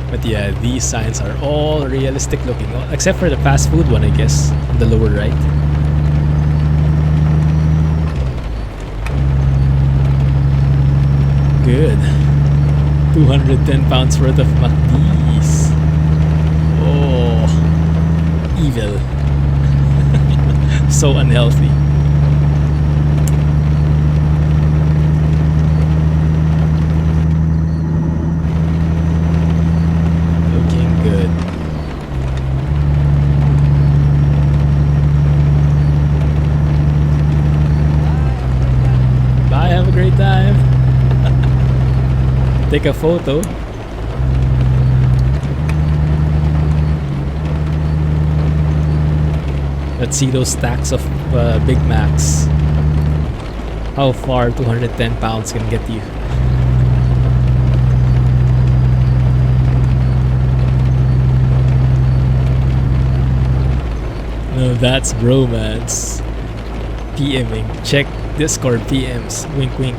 But yeah, these signs are all realistic looking. Except for the fast food one, I guess. On the lower right. Good. 210 pounds worth of McD's. Oh, evil. So unhealthy. Looking good. Bye, have a great time. Take a photo. Let's see those stacks of Big Macs. How far 210 pounds can get you. No, that's bromance. PMing. Check Discord PMs. Wink wink.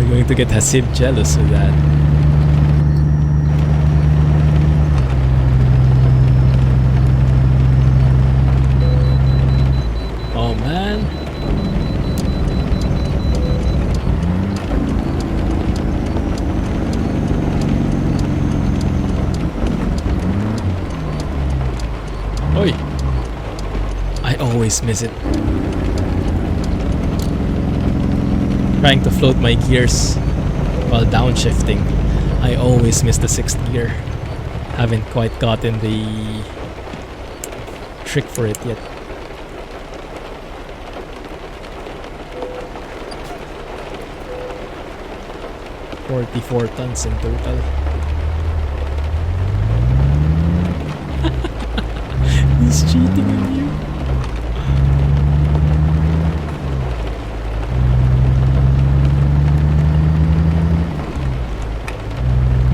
I'm going to get Hasib jealous with that. Oh man. Oi. I always miss it. Trying to float my gears while downshifting. I always miss the 6th gear. Haven't quite gotten the trick for it yet. $44 tons in total. He's cheating on you.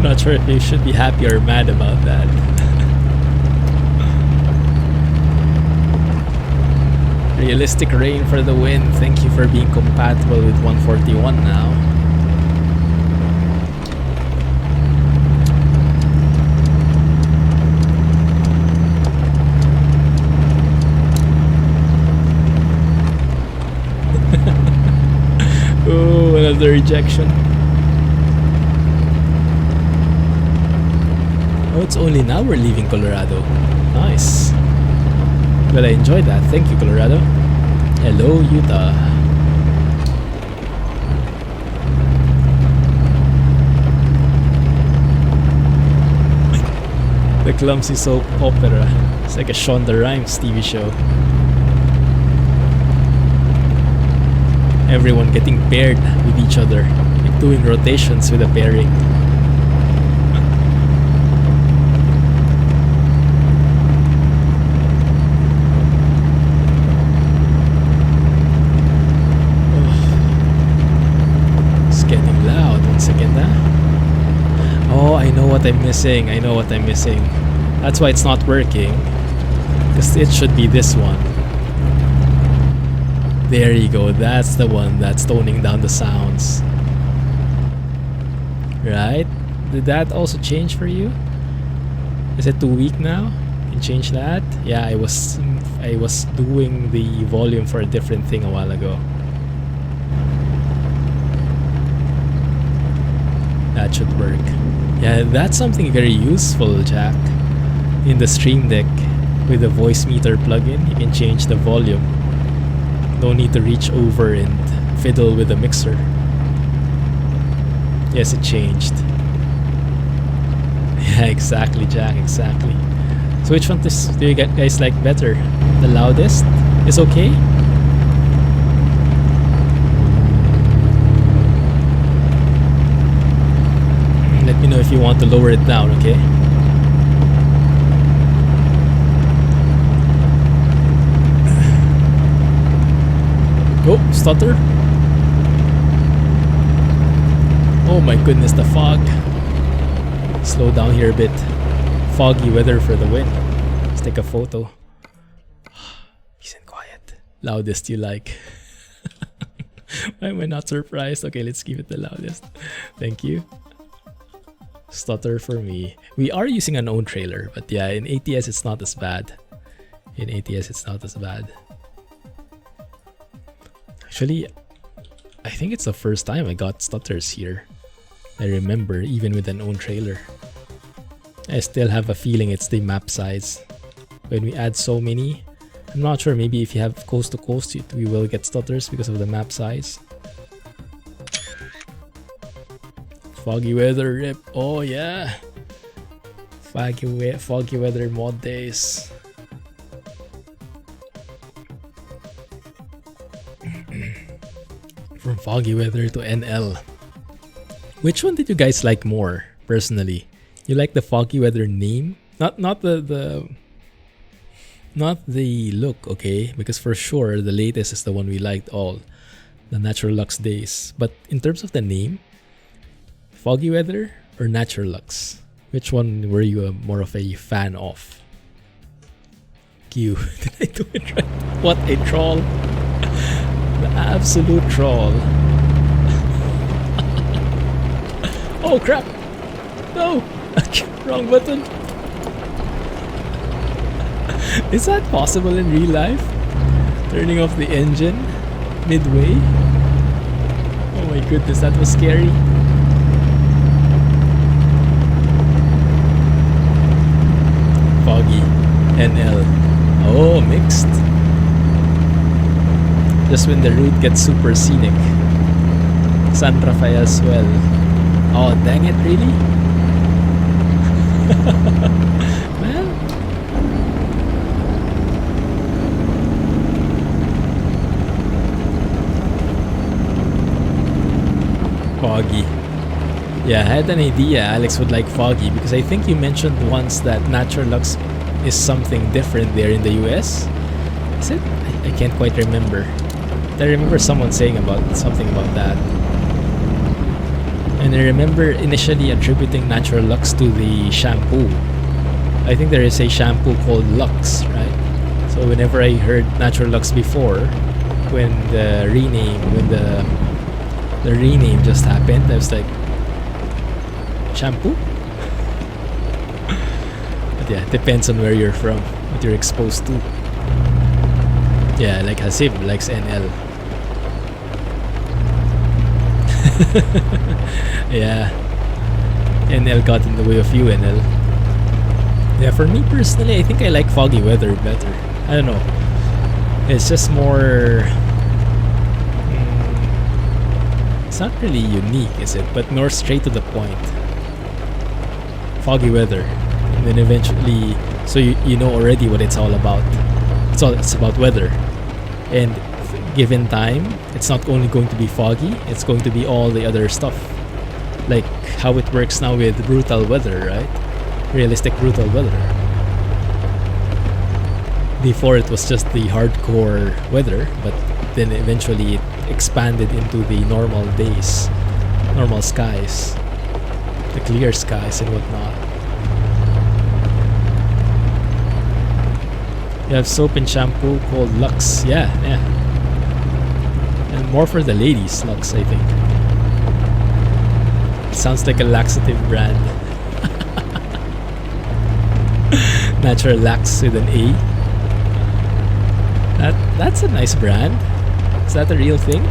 Not sure if you should be happy or mad about that. Realistic rain for the win. Thank you for being compatible with 141 now. Oh, another rejection. Oh, it's only now we're leaving Colorado. Nice. Well, I enjoyed that. Thank you, Colorado. Hello, Utah. The Clumsy soap opera. It's like a Shonda Rhimes TV show. Everyone getting paired with each other. Like doing rotations with a pairing. Oh, I know what I'm missing. I know what I'm missing. That's why it's not working. Because it should be this one. There you go. That's the one that's toning down the sounds. Right? Did that also change for you? Is it too weak now? Can you change that? Yeah, I was doing the volume for a different thing a while ago. That should work. Yeah, that's something very useful, Jack. In the Stream Deck, with the voice meter plugin, you can change the volume. No need to reach over and fiddle with the mixer. Yes, it changed. Yeah, exactly, Jack, exactly. So which one do you guys like better? The loudest is okay? Let me know if you want to lower it down, okay? Oh, stutter. Oh my goodness, the fog. Slow down here a bit. Foggy weather for the win. Let's take a photo. Peace and quiet. Loudest you like. Why am I not surprised? Okay, let's give it the loudest. Thank you. Stutter for me. We are using an own trailer, but yeah, in ATS it's not as bad. In ATS it's not as bad. Actually, I think it's the first time I got stutters here. I remember, even with an own trailer. I still have a feeling it's the map size. When we add so many, I'm not sure, maybe if you have coast to coast, we will get stutters because of the map size. Foggy weather rip, oh yeah! Foggy weather mod days. From foggy weather to NL. Which one did you guys like more, personally? You like the foggy weather name? Not the look, okay? Because for sure, the latest is the one we liked all. The Natural Lux days. But in terms of the name, foggy weather or Natural Lux? Which one were you more of a fan of? Q. Did I do it right? What a troll. The absolute troll. Oh crap! No! Wrong button. Is that possible in real life? Turning off the engine midway? Oh my goodness, that was scary. Foggy. NL. Oh, mixed. Just when the route gets super scenic. San Rafael as well. Oh, dang it, really? Man. Foggy. Yeah, I had an idea Alex would like foggy because I think you mentioned once that Natural Lux is something different there in the US. Is it? I can't quite remember. I remember someone saying something about that. And I remember initially attributing Natural Lux to the shampoo. I think there is a shampoo called Lux, right? So whenever I heard Natural Lux before, when the rename just happened, I was like, shampoo? But yeah, it depends on where you're from, what you're exposed to. Yeah, like Hasib likes NL. Yeah, NL got in the way of you, NL. Yeah, for me personally, I think I like foggy weather better. I don't know. It's just more... it's not really unique, is it? But more straight to the point. Foggy weather. And then eventually... So you know already what it's all about. It's about weather. And given time, it's not only going to be foggy, it's going to be all the other stuff. Like how it works now with brutal weather, right? Realistic brutal weather. Before it was just the hardcore weather, but then eventually it expanded into the normal days, normal skies, the clear skies and whatnot. You have soap and shampoo called Lux. Yeah. And more for the ladies, Lux, I think. Sounds like a laxative brand. Natural Lax with an A. That's a nice brand. Is that a real thing?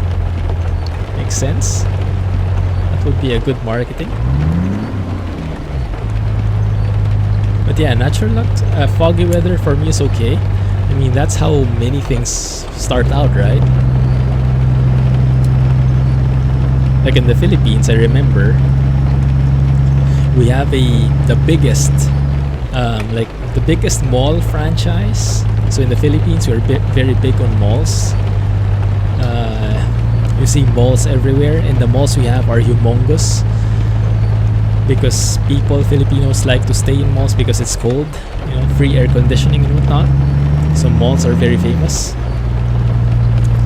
Makes sense. That would be a good marketing. But yeah, Natural Lux, foggy weather for me is okay. I mean, that's how many things start out, right? Like in the Philippines, I remember we have the biggest mall franchise. So in the Philippines, we're very big on malls. You see malls everywhere, and the malls we have are humongous because Filipinos like to stay in malls because it's cold, free air conditioning and whatnot. So malls are very famous.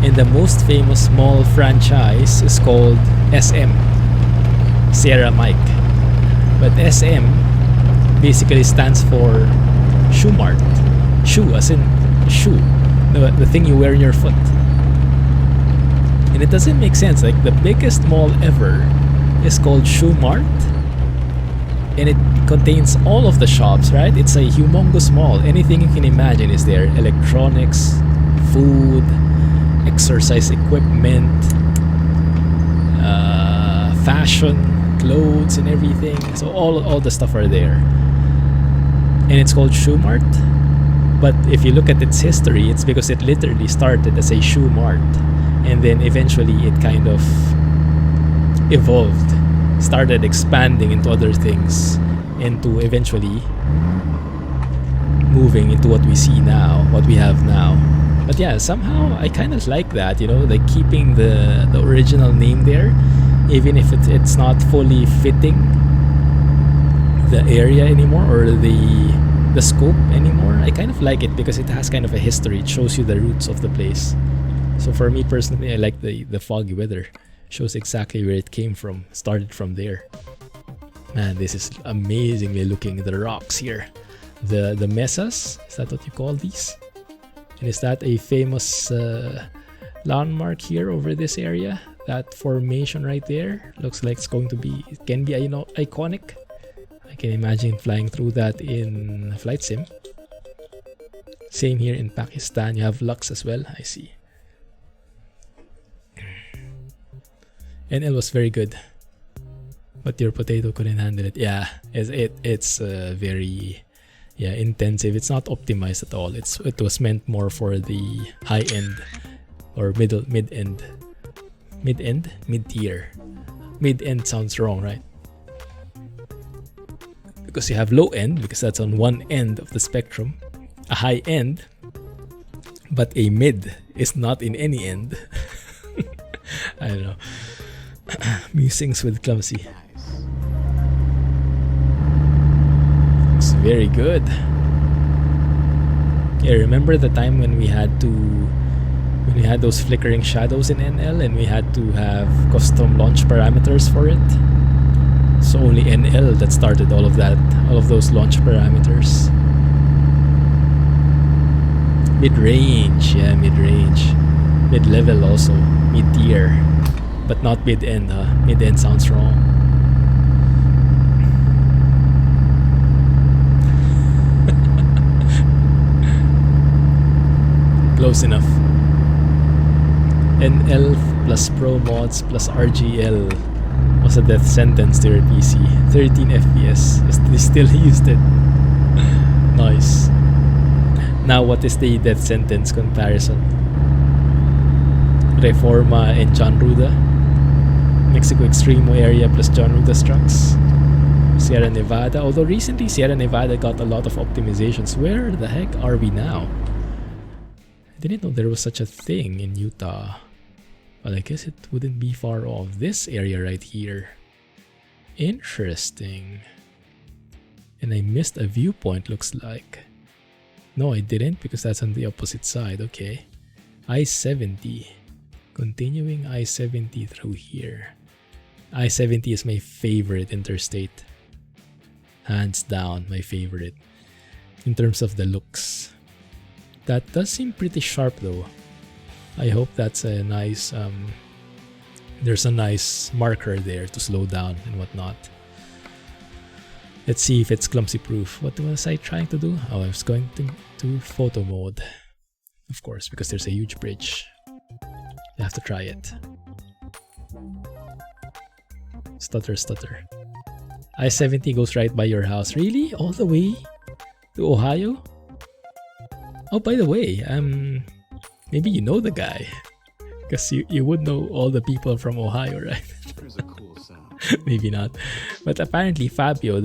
And the most famous mall franchise is called SM, Sierra Mike. But SM basically stands for Shoe Mart. Shoe as in shoe, the thing you wear in your foot. And it doesn't make sense. Like, the biggest mall ever is called Shoe Mart, and it contains all of the shops, right? It's a humongous mall. Anything you can imagine is there. Electronics, food, exercise equipment, fashion, clothes, and everything. So all the stuff are there. And it's called Shoe Mart. But if you look at its history, it's because it literally started as a shoe mart, and then eventually it kind of evolved, started expanding into other things, into eventually moving into what we see now, what we have now. But yeah, somehow I kind of like that, you know, like keeping the original name there, even if it's not fully fitting the area anymore, or the scope anymore. I kind of like it because it has kind of a history. It shows you the roots of the place. So for me personally, I like the foggy weather. Shows exactly where it came from. Started from there. Man, this is amazingly looking. The rocks here, the mesas, is that what you call these? And is that a famous landmark here over this area? That formation right there looks like it's going to be, it can be, you know, iconic. I can imagine flying through that in Flight Sim. Same here in Pakistan. You have Lux as well. I see. NL was very good, but your potato couldn't handle it. Yeah, it's very intensive. It's not optimized at all. It was meant more for the high end or mid tier. Mid end sounds wrong, right? Because you have low end, because that's on one end of the spectrum, a high end, but a mid is not in any end. I don't know. Musings with Clumsy. Looks very good. Yeah, remember the time when we had those flickering shadows in NL and we had to have custom launch parameters for it? So only NL that started all of that, all of those launch parameters. Mid-range, yeah, mid-range. Mid-level also, mid-tier. But not mid-end, huh? Mid-end sounds wrong. Close enough. NL plus Pro Mods plus RGL was a death sentence to your PC. 13 FPS. They still used it. Nice. Now what is the death sentence comparison? Reforma and Jon Ruda. Mexico Extremo area plus Jon Ruda's trucks. Sierra Nevada. Although recently Sierra Nevada got a lot of optimizations. Where the heck are we now? I didn't know there was such a thing in Utah. Well, I guess it wouldn't be far off. This area right here. Interesting. And I missed a viewpoint, looks like. No, I didn't, because that's on the opposite side. Okay. I-70. Continuing I-70 through here. I-70 is my favorite interstate. Hands down, my favorite. In terms of the looks. That does seem pretty sharp though. I hope that's a nice, there's a nice marker there to slow down and whatnot. Let's see if it's clumsy proof. What was I trying to do? Oh, I was going to photo mode. Of course, because there's a huge bridge. You have to try it. Stutter, stutter. I-70 goes right by your house. Really? All the way to Ohio? Oh, by the way, maybe you know the guy. Because you would know all the people from Ohio, right? Cool sound. Maybe not. But apparently Fabio,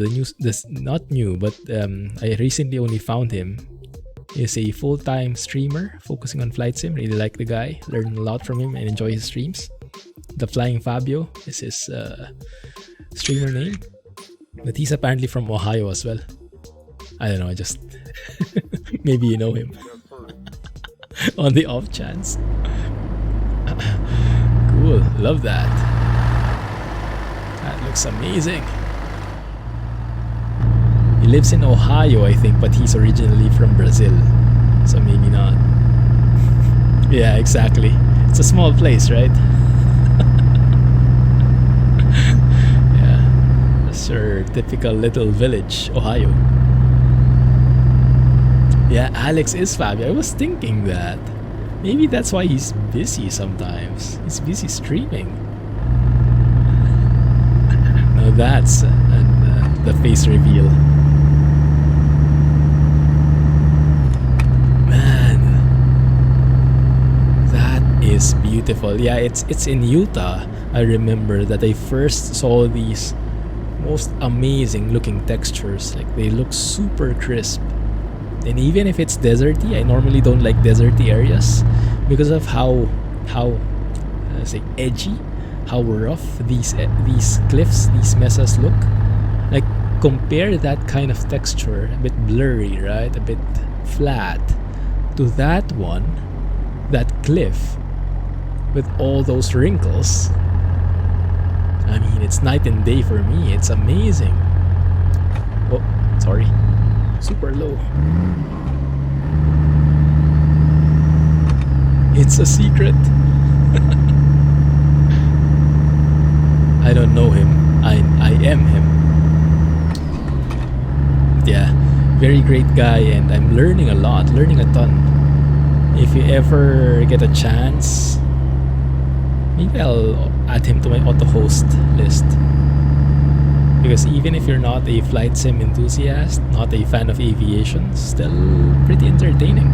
not new, but I recently only found him, is a full-time streamer focusing on flight sim. Really like the guy. Learn a lot from him and enjoy his streams. The Flying Fabio is his streamer name. But he's apparently from Ohio as well. I don't know, just maybe you know him. On the off chance. Cool, love that. That looks amazing. lives in Ohio, I think, but he's originally from Brazil, so maybe not. Yeah, exactly. It's a small place, right? Yeah, that's your typical little village, Ohio. Yeah, Alex is Fabio. I was thinking that. Maybe that's why he's busy sometimes. He's busy streaming. Now that's the face reveal. Man, that is beautiful. Yeah, it's in Utah. I remember that I first saw these most amazing looking textures. Like, they look super crisp. And even if it's deserty, I normally don't like deserty areas because of how say edgy, how rough these cliffs, these mesas look. Like, compare that kind of texture, a bit blurry, right, a bit flat, to that one, that cliff with all those wrinkles. I mean, it's night and day for me. It's amazing. Oh, sorry. Super low. It's a secret. I don't know him. I am him. Yeah, very great guy, and I'm learning a lot, learning a ton. If you ever get a chance, maybe I'll add him to my auto host list. Because even if you're not a flight sim enthusiast, not a fan of aviation, still pretty entertaining.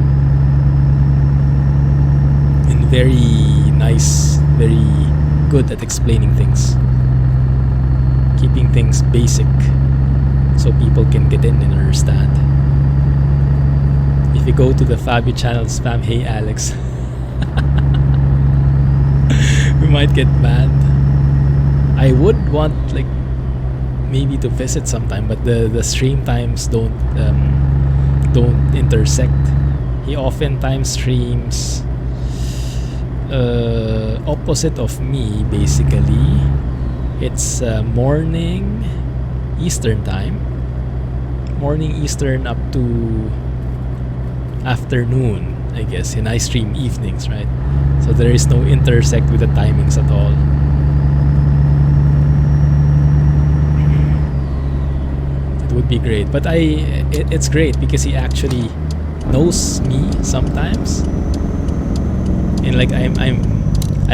And very nice, very good at explaining things. Keeping things basic so people can get in and understand. If you go to the Fabio channel, spam "Hey Alex," we might get banned. I would want, like, maybe to visit sometime, but the stream times don't intersect. He oftentimes streams opposite of me, basically. It's morning Eastern time, morning Eastern up to afternoon, I guess, and I stream evenings, right? So there is no intersect with the timings at all. Would be great, but it's great because he actually knows me sometimes, and like I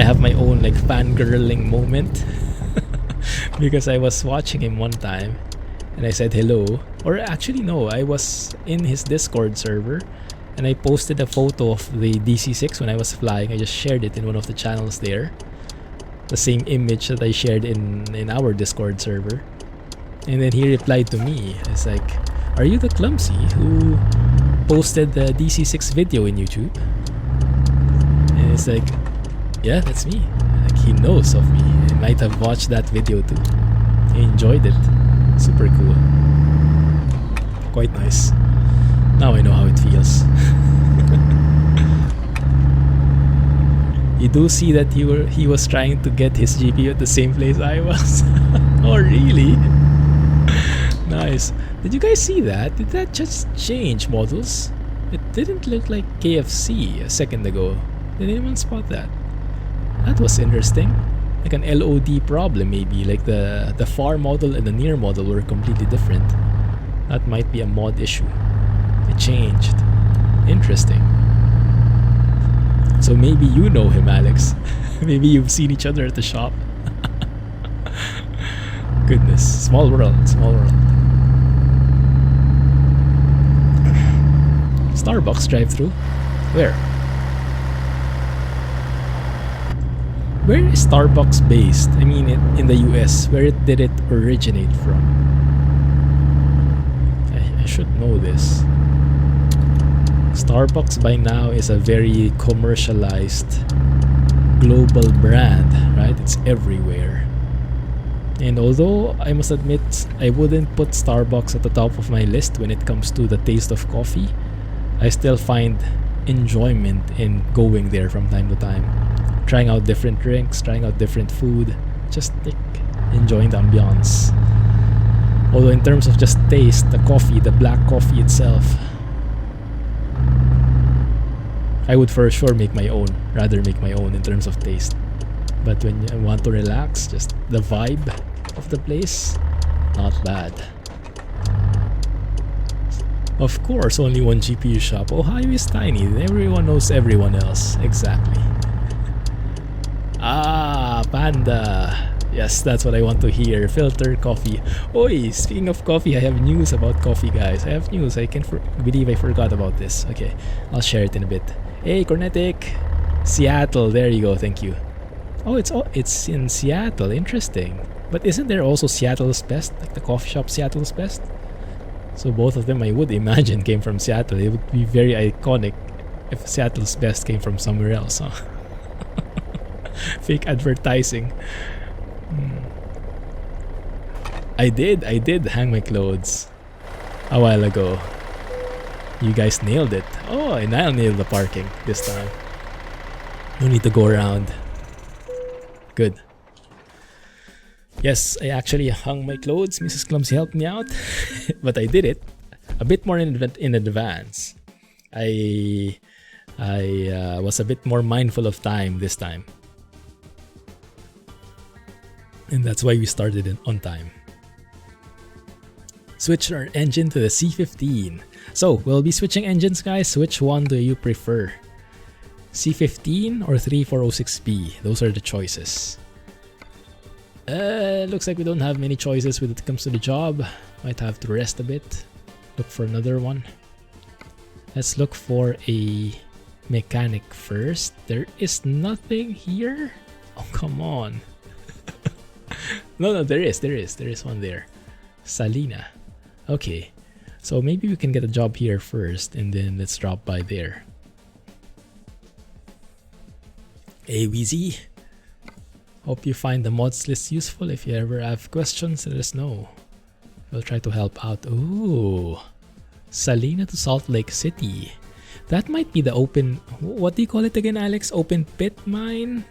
have my own like fangirling moment because I was watching him one time and I said hello, or actually no, I was in his Discord server and I posted a photo of the DC-6 when I was flying. I just shared it in one of the channels there, the same image that I shared in our Discord server. And then he replied to me. It's like, "Are you the Clumsy who posted the DC-6 video in YouTube?" And it's like, "Yeah, that's me." Like, he knows of me. He might have watched that video too. He enjoyed it. Super cool. Quite nice. Now I know how it feels. You do see that he was trying to get his GPU at the same place I was. Oh, really? Nice. Did you guys see that? Did that just change models? It didn't look like KFC a second ago. Did anyone spot that? That was interesting. Like an LOD problem maybe. Like the far model and the near model were completely different. That might be a mod issue. It changed. Interesting. So maybe you know him, Alex. Maybe you've seen each other at the shop. Goodness. Small world. Small world. Starbucks drive-thru? Where? Where is Starbucks based? I mean, in the US. Where did it originate from? I should know this. Starbucks by now is a very commercialized global brand, right? It's everywhere. And although I must admit I wouldn't put Starbucks at the top of my list when it comes to the taste of coffee, I still find enjoyment in going there from time to time. Trying out different drinks, trying out different food, just like enjoying the ambiance. Although in terms of just taste, the coffee, the black coffee itself, I would for sure make my own, rather make my own in terms of taste. But when you want to relax, just the vibe of the place, not bad. Of course, only one GPU shop. Ohio is tiny. Everyone knows everyone else. Exactly. Ah, Panda. Yes, that's what I want to hear. Filter coffee. Oi, speaking of coffee, I have news about coffee, guys. I have news. I can't believe I forgot about this. Okay, I'll share it in a bit. Hey, Cornetic. Seattle. There you go. Thank you. Oh, it's in Seattle. Interesting. But isn't there also Seattle's Best? Like the coffee shop Seattle's Best? So both of them, I would imagine, came from Seattle. It would be very iconic if Seattle's Best came from somewhere else, huh? Fake advertising. I did hang my clothes a while ago. You guys nailed it. Oh, and I'll nail the parking this time. No need to go around. Good. Yes, I actually hung my clothes. Mrs. Clumsy helped me out. But I did it a bit more in advance. I was a bit more mindful of time this time. And that's why we started it on time. Switch our engine to the C15. So, we'll be switching engines, guys. Which one do you prefer? C15 or 3406B? Those are the choices. Looks like we don't have many choices when it comes to the job. Might have to rest a bit. Look for another one. Let's look for a mechanic first. There is nothing here. Oh, come on. No, there is one there. Salina. Okay, so maybe we can get a job here first and then let's drop by there. Hey, Weezy. Hope you find the mods list useful. If you ever have questions, let us know. We'll try to help out. Ooh, Salina to Salt Lake City. That might be the open... What do you call it again, Alex? Open pit mine?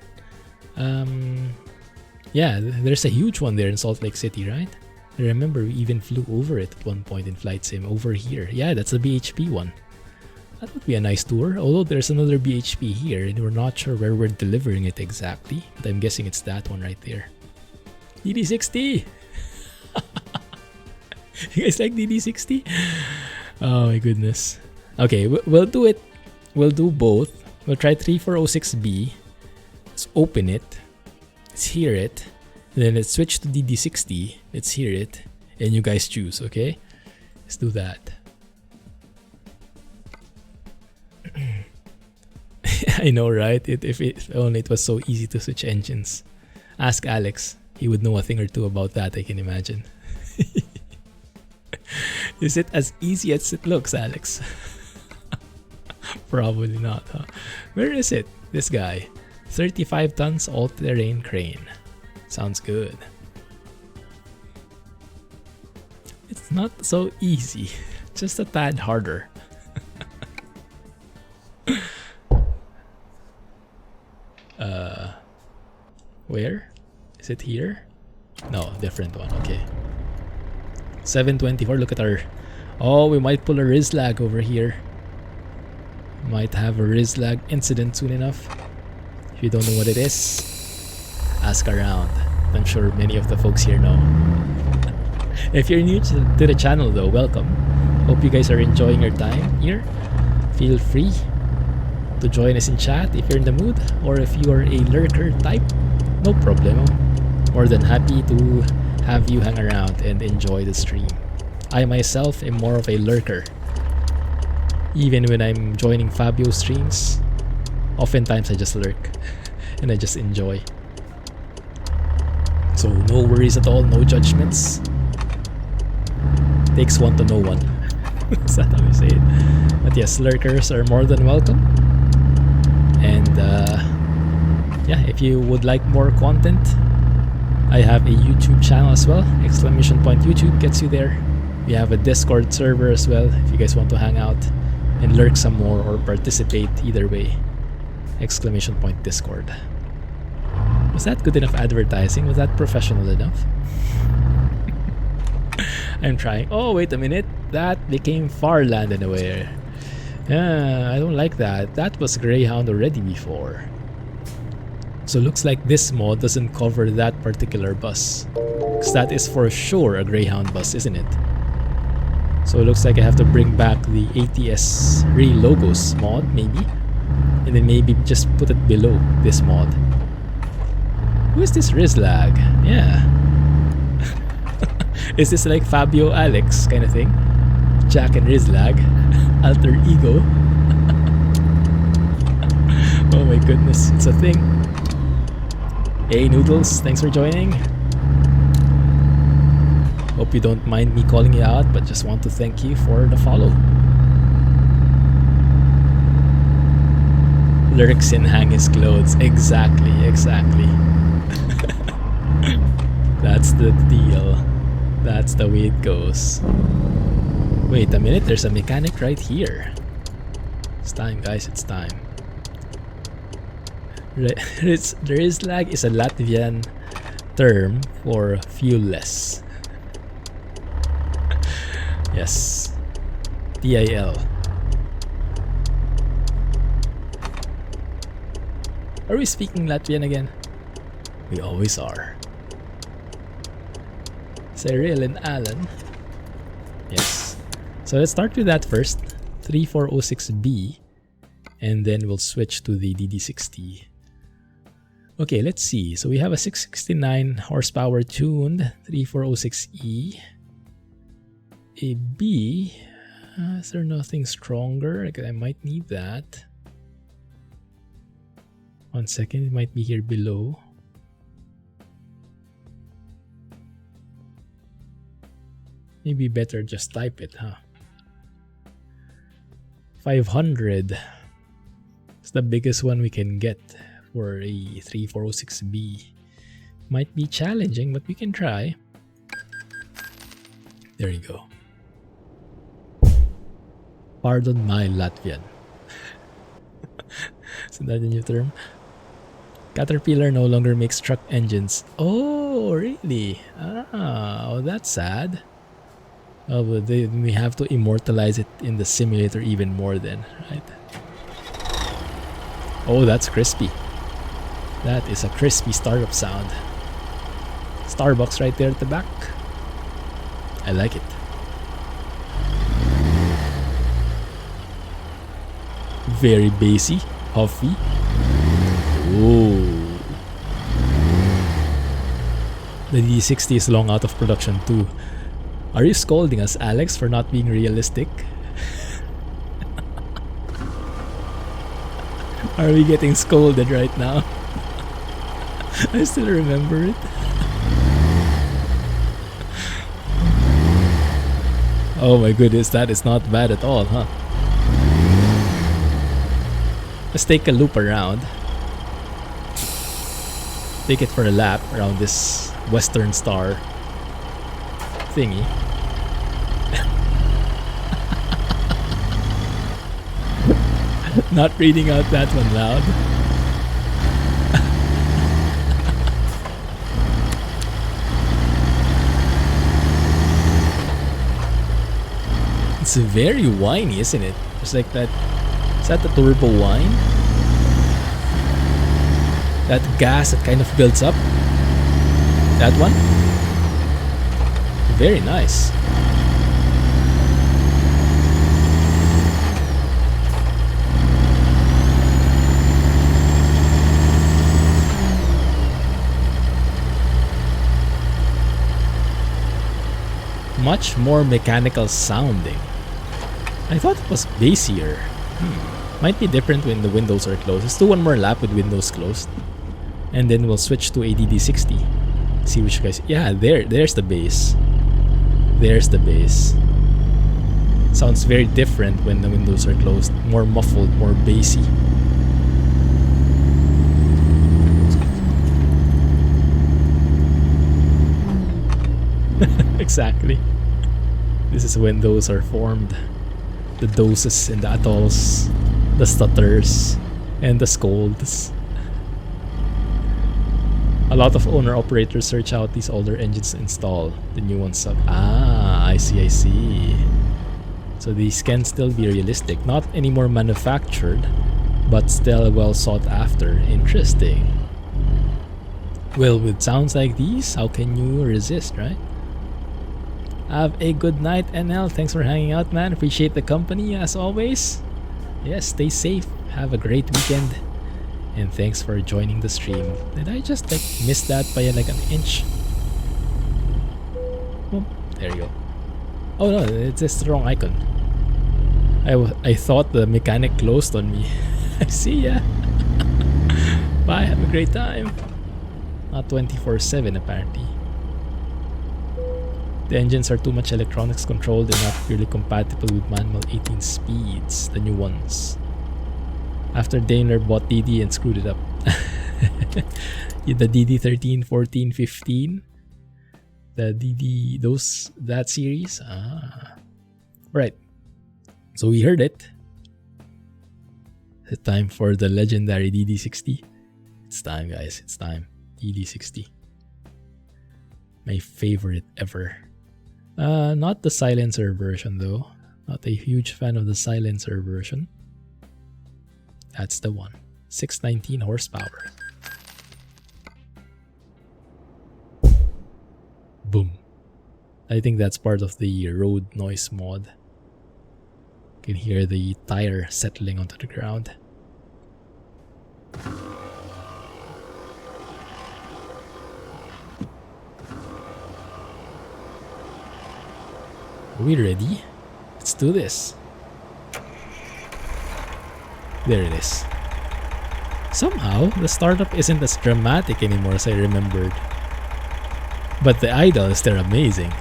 Yeah, there's a huge one there in Salt Lake City, right? I remember we even flew over it at one point in Flight Sim. Over here. Yeah, that's the BHP one. That would be a nice tour, although there's another BHP here and we're not sure where we're delivering it exactly, but I'm guessing it's that one right there. DD60! You guys like DD60? Oh my goodness. Okay, we'll do it. We'll do both. We'll try 3406B. Let's open it. Let's hear it. And then let's switch to DD60. Let's hear it. And you guys choose, okay? Let's do that. I know, right? If only it was so easy to switch engines. Ask Alex. He would know a thing or two about that, I can imagine. Is it as easy as it looks, Alex? Probably not, huh? Where is it? This guy. 35 tons all-terrain crane. Sounds good. It's not so easy. Just a tad harder. Where? Is it here? No, different one. Okay. 724. Look at our... Oh, we might pull a Rizlag over here. Might have a Rizlag incident soon enough. If you don't know what it is, ask around. I'm sure many of the folks here know. If you're new to the channel though, welcome. Hope you guys are enjoying your time here. Feel free to join us in chat if you're in the mood, or if you are a lurker type, no problem. More than happy to have you hang around and enjoy the stream. I myself am more of a lurker. Even when I'm joining Fabio's streams, oftentimes I just lurk and I just enjoy. So no worries at all, no judgments. Takes one to know one. Is that how you say it? But yes, lurkers are more than welcome. And yeah, if you would like more content, I have a YouTube channel as well. Exclamation point YouTube gets you there. We have a Discord server as well if you guys want to hang out and lurk some more or participate either way. Exclamation point Discord. Was that good enough advertising? Was that professional enough? I'm trying. Oh, wait a minute. That became Farland in a way. Yeah, I don't like that. That was Greyhound already before. So looks like this mod doesn't cover that particular bus. Because that is for sure a Greyhound bus, isn't it? So it looks like I have to bring back the ATS Real Logos mod, maybe. And then maybe just put it below this mod. Who is this Rizlag? Yeah. Is this like Fabio Alex kind of thing? Jack and Rizlag? Alter ego? Oh my goodness, it's a thing. Hey Noodles, thanks for joining. Hope you don't mind me calling you out, but just want to thank you for the follow. Lurks in hang his clothes. Exactly. That's the deal. That's the way it goes. Wait a minute, there's a mechanic right here. It's time, guys, it's time. Rizlag is a Latvian term for fuelless. Yes. DIL. Are we speaking Latvian again? We always are. Cyril and Alan. Yes. So let's start with that first. 3406B. And then we'll switch to the DD60. Okay, let's see. So we have a 669 horsepower tuned 3406E. A B. Is there nothing stronger? I might need that. 1 second, it might be here below. Maybe better just type it, huh? 500. It's the biggest one we can get for a 3406B. Might be challenging, but we can try. There you go. Pardon my Latvian. Isn't that a new term? Caterpillar no longer makes truck engines. Oh, really? Oh, that's sad. Oh, but we have to immortalize it in the simulator even more then, right? Oh, that's crispy. That is a crispy startup sound. Starbucks right there at the back. I like it. Very bassy, huffy. Oh. The D60 is long out of production too. Are you scolding us, Alex, for not being realistic? Are we getting scolded right now? I still remember it. Oh my goodness, that is not bad at all, huh? Let's take a loop around. Take it for a lap around this Western Star thingy. Not reading out that one loud. It's very whiny, isn't it? It's like that. Is that the turbo whine? That gas that kind of builds up? That one? Very nice. Much more mechanical sounding. I thought it was bassier. Might be different when the windows are closed. Let's do one more lap with windows closed. And then we'll switch to ADD60. See which guys. Yeah, there's the bass. There's the bass. Sounds very different when the windows are closed. More muffled, more bassy. Exactly. This is when those are formed. The doses and the atolls, the stutters and the scolds. A lot of owner-operators search out these older engines to install. The new ones suck. Ah, I see. So these can still be realistic. Not anymore manufactured, but still well sought after. Interesting. Well, with sounds like these, how can you resist, right? Have a good night, NL. Thanks for hanging out, man. Appreciate the company as always. Yes, stay safe. Have a great weekend. And thanks for joining the stream. Did I just like miss that by like an inch? Oh, there you go. Oh no, it's just the wrong icon. I thought the mechanic closed on me. See ya. Bye, have a great time. Not 24/7 apparently. The engines are too much electronics controlled and not purely compatible with manual 18 speeds, the new ones. After Daimler bought DD and screwed it up. The DD 13, 14, 15. The DD, that series. Right. So we heard it. It's time for the legendary DD60. It's time, guys. It's time. DD60. My favorite ever. Not the silencer version though. Not a huge fan of the silencer version. That's the one. 619 horsepower. Boom. I think that's part of the road noise mod. You can hear the tire settling onto the ground. Are we ready? Let's do this. There it is. Somehow, the startup isn't as dramatic anymore as I remembered. But the idols, they're amazing.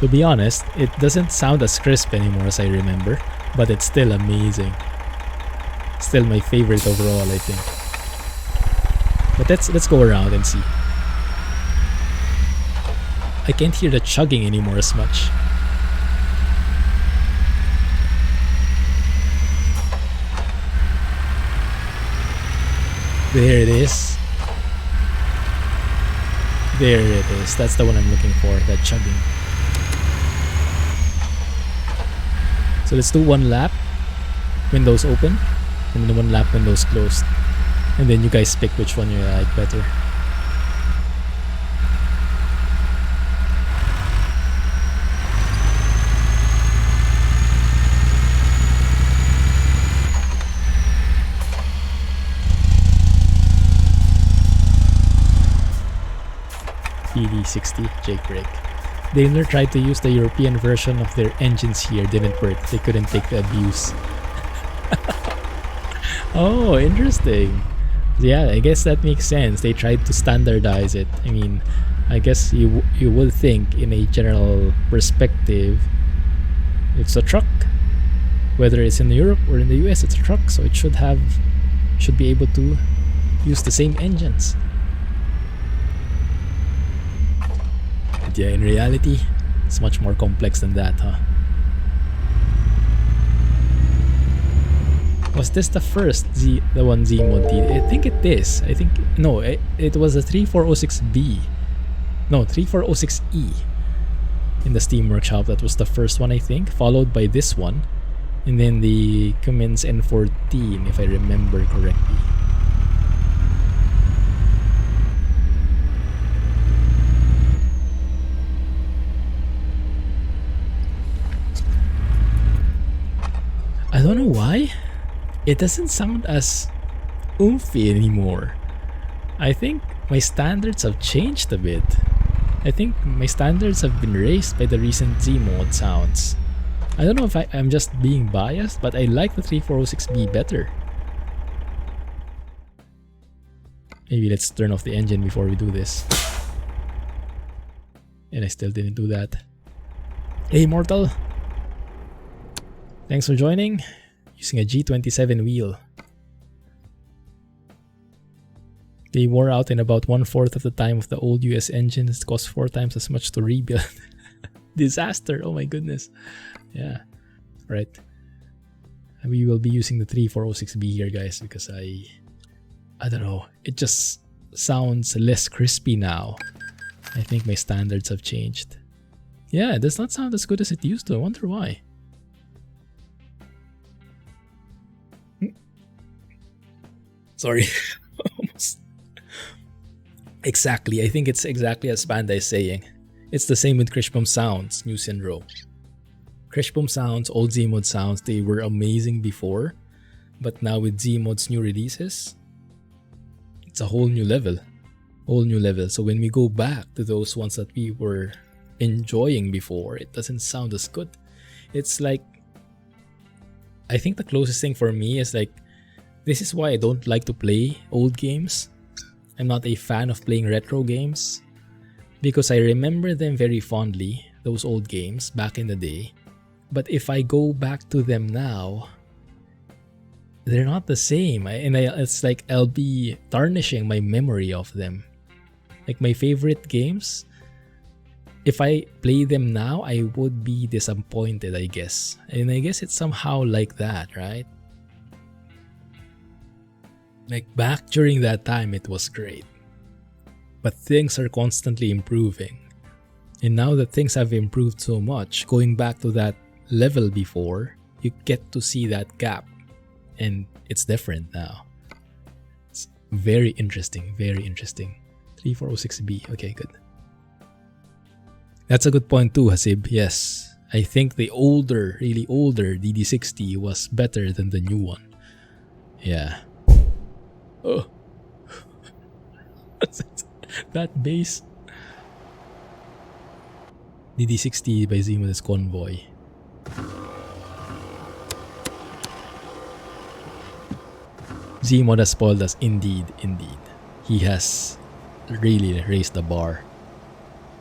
To be honest, it doesn't sound as crisp anymore as I remember, but it's still amazing. Still my favorite overall, I think. But let's go around and see. I can't hear the chugging anymore as much. There it is. There it is. That's the one I'm looking for, that chugging. So let's do one lap, windows open, and then one lap, windows closed. And then you guys pick which one you like better. PD60 jailbreak. Daimler tried to use the European version of their engines here, didn't work. They couldn't take the abuse. Oh, interesting. Yeah, I guess that makes sense. They tried to standardize it. I mean, I guess you would think in a general perspective, it's a truck. Whether it's in Europe or in the US, it's a truck, so it should be able to use the same engines. But yeah, in reality, it's much more complex than that, huh? Was this the first the one Zeemod did? I think it is. I think no, it was a 3406B. No, 3406E in the Steam Workshop. That was the first one, I think, followed by this one, and then the Cummins N14, if I remember correctly. I don't know why. It doesn't sound as oomphy anymore. I think my standards have changed a bit. I think my standards have been raised by the recent Zeemod sounds. I don't know if I'm just being biased, but I like the 3406B better. Maybe let's turn off the engine before we do this. And I still didn't do that. Hey Mortal! Thanks for joining. Using a G27 wheel. They wore out in about 1/4 of the time of the old US engines. It cost 4 times as much to rebuild. Disaster. Oh my goodness. Yeah. Right. We will be using the 3406B here, guys, because I don't know. It just sounds less crispy now. I think my standards have changed. Yeah, it does not sound as good as it used to. I wonder why. Sorry. Almost. Exactly. I think it's exactly as Panda is saying. It's the same with Krishpom Sounds, New Syndrome. Krishpom Sounds, old Zeemod sounds, they were amazing before. But now with Zeemod's new releases, it's a whole new level. Whole new level. So when we go back to those ones that we were enjoying before, it doesn't sound as good. It's like, I think the closest thing for me is like, this is why I don't like to play old games. I'm not a fan of playing retro games because I remember them very fondly, those old games back in the day. But if I go back to them now, they're not the same. It's like I'll be tarnishing my memory of them. Like my favorite games, if I play them now, I would be disappointed, I guess. And I guess it's somehow like that, right? Like back during that time, it was great. But things are constantly improving. And now that things have improved so much, going back to that level before, you get to see that gap. And it's different now. It's very interesting, very interesting. 3406B, okay, good. That's a good point too, Hasib. Yes, I think the older, really older DD60 was better than the new one. Yeah. Oh. That bass. DD60 by Zeemod is Convoy. Zeemod has spoiled us, indeed, indeed. He has really raised the bar.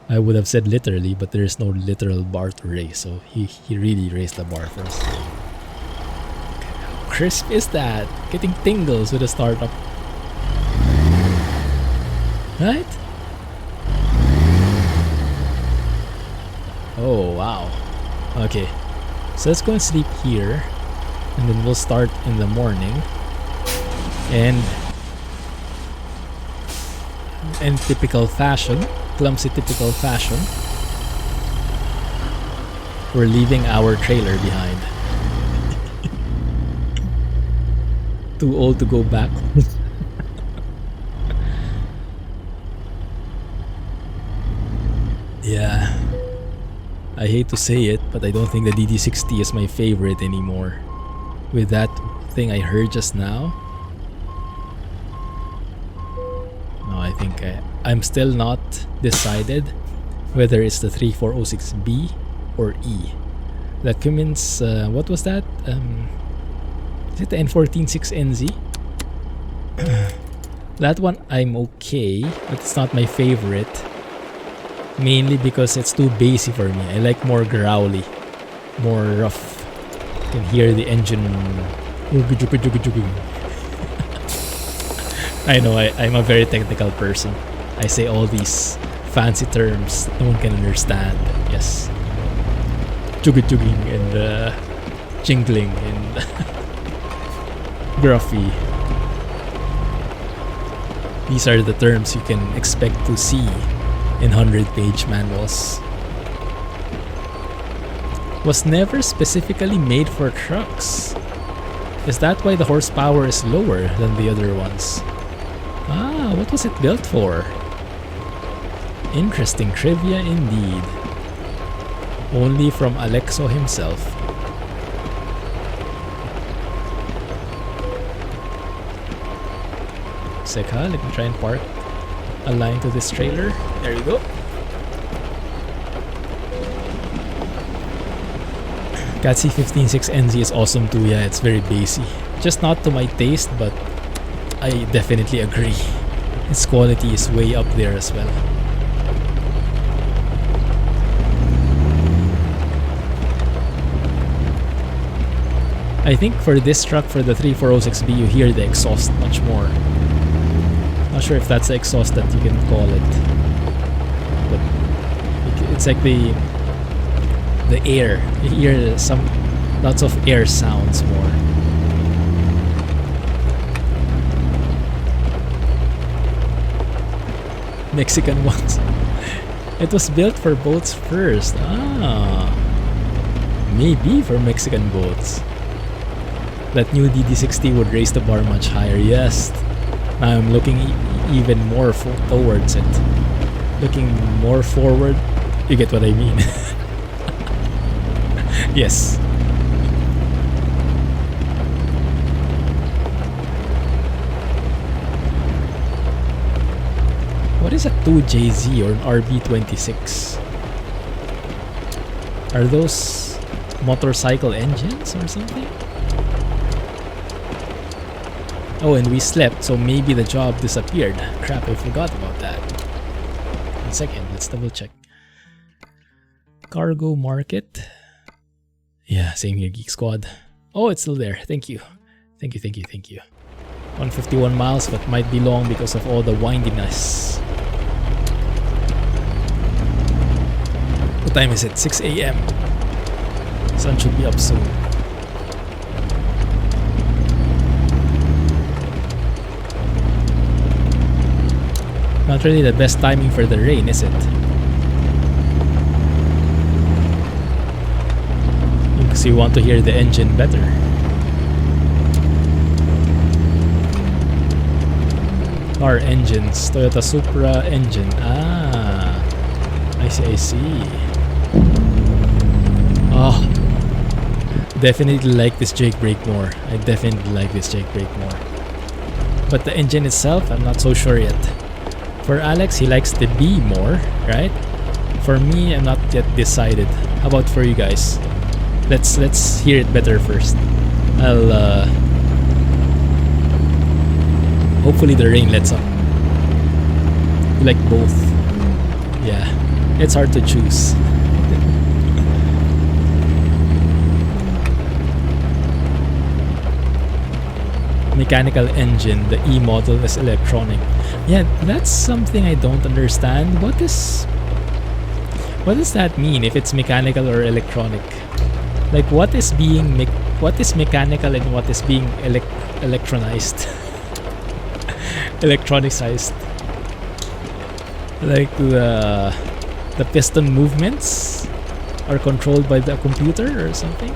I would have said literally, but there is no literal bar to raise, so he really raised the bar for us. How crisp is that? Getting tingles with a startup. Right? Oh, wow. Okay. So let's go and sleep here. And then we'll start in the morning. And in typical fashion, Clumsy typical fashion, we're leaving our trailer behind. Too old to go back. Yeah. I hate to say it, but I don't think the DD60 is my favorite anymore. With that thing I heard just now. No, I think I'm still not decided whether it's the 3406B or E. The Cummins, what was that? Is it the N146NZ? That one I'm okay, but it's not my favorite. Mainly because it's too bassy for me. I like more growly, more rough. You can hear the engine. I know I'm a very technical person. I say all these fancy terms no one can understand. Yes. Jugging and jingling and gruffy. These are the terms you can expect to see in 100-page manuals. Was never specifically made for trucks. Is that why the horsepower is lower than the other ones? Ah, what was it built for? Interesting trivia indeed. Only from Alexo himself. Seka, let me try and park a line to this trailer. There you go. Catsi 156NZ is awesome too. Yeah, it's very bassy. Just not to my taste, but I definitely agree. Its quality is way up there as well. I think for this truck, for the 3406B, you hear the exhaust much more. Not sure if that's the exhaust that you can call it, but it's like the the air. You hear lots of air sounds more. Mexican ones. It was built for boats first. Maybe for Mexican boats. That new DD60 would raise the bar much higher. Yes. Now I'm looking even more towards it. Looking more forward. You get what I mean. Yes. What is a 2JZ or an RB26? Are those motorcycle engines or something? Oh, and we slept, so maybe the job disappeared. Crap, I forgot about that. 1 second, let's double check. Cargo market. Yeah, same here, Geek Squad. Oh, it's still there. Thank you. Thank you, thank you, thank you. 151 miles, but might be long because of all the windiness. What time is it? 6 a.m. Sun should be up soon. Not really the best timing for the rain, is it? Because you want to hear the engine better. Car engines, Toyota Supra engine. I see, I see. Oh, definitely like this Jake brake more. I definitely like this Jake brake more. But the engine itself, I'm not so sure yet. For Alex, he likes the B more, right? For me, I'm not yet decided. How about for you guys? Let's hear it better first. I'll hopefully the rain lets up. You like both? Yeah, it's hard to choose. Mechanical engine, the E model is electronic. Yeah, that's something I don't understand. What does that mean if it's mechanical or electronic? Like what is mechanical and what is being electronized? Electronicized. Like the piston movements are controlled by the computer or something?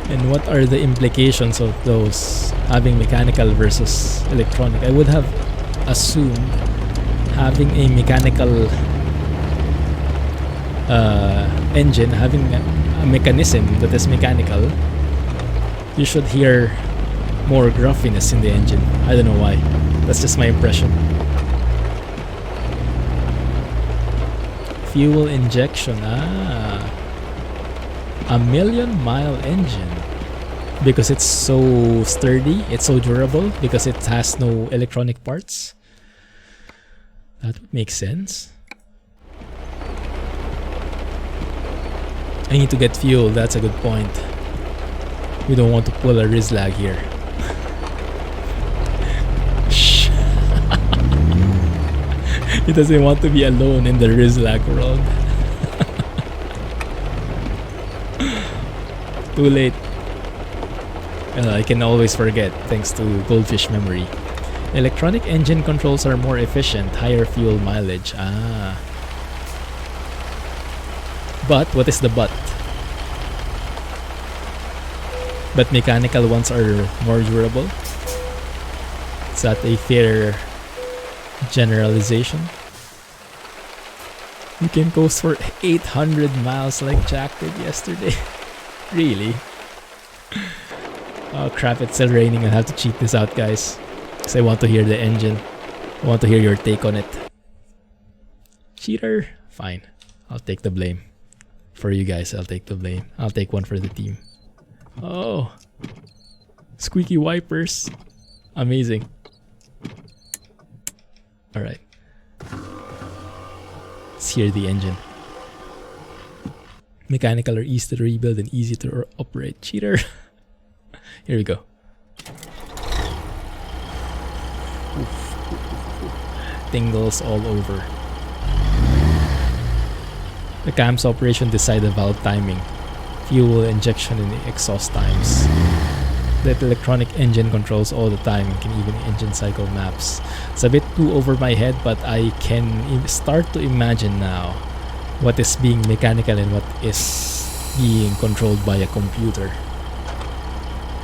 And what are the implications of those having mechanical versus electronic? I would have assumed having a mechanical engine, having a mechanism that is mechanical, you should hear more gruffiness in the engine. I don't know why. That's just my impression. Fuel injection. A 1,000,000-mile engine. Because it's so sturdy, it's so durable, because it has no electronic parts. That would make sense. I need to get fuel, that's a good point. We don't want to pull a Rizlag here. Shh. He doesn't want to be alone in the Rizlag world. Too late. I can always forget thanks to goldfish memory. Electronic engine controls are more efficient, higher fuel mileage. But what is the but? But mechanical ones are more durable? Is that a fair generalization? You can coast for 800 miles like Jack did yesterday. Really? Oh crap, it's still raining. I'll have to cheat this out, guys. Because I want to hear the engine. I want to hear your take on it. Cheater? Fine. I'll take the blame. For you guys, I'll take the blame. I'll take one for the team. Oh. Squeaky wipers. Amazing. Alright. Let's hear the engine. Mechanical are easy to rebuild and easy to operate. Cheater. Here we go. Tingles all over. The cam's operation decide the valve timing, fuel injection and exhaust times. The electronic engine controls all the time and can even engine cycle maps. It's a bit too over my head, but I can start to imagine now what is being mechanical and what is being controlled by a computer.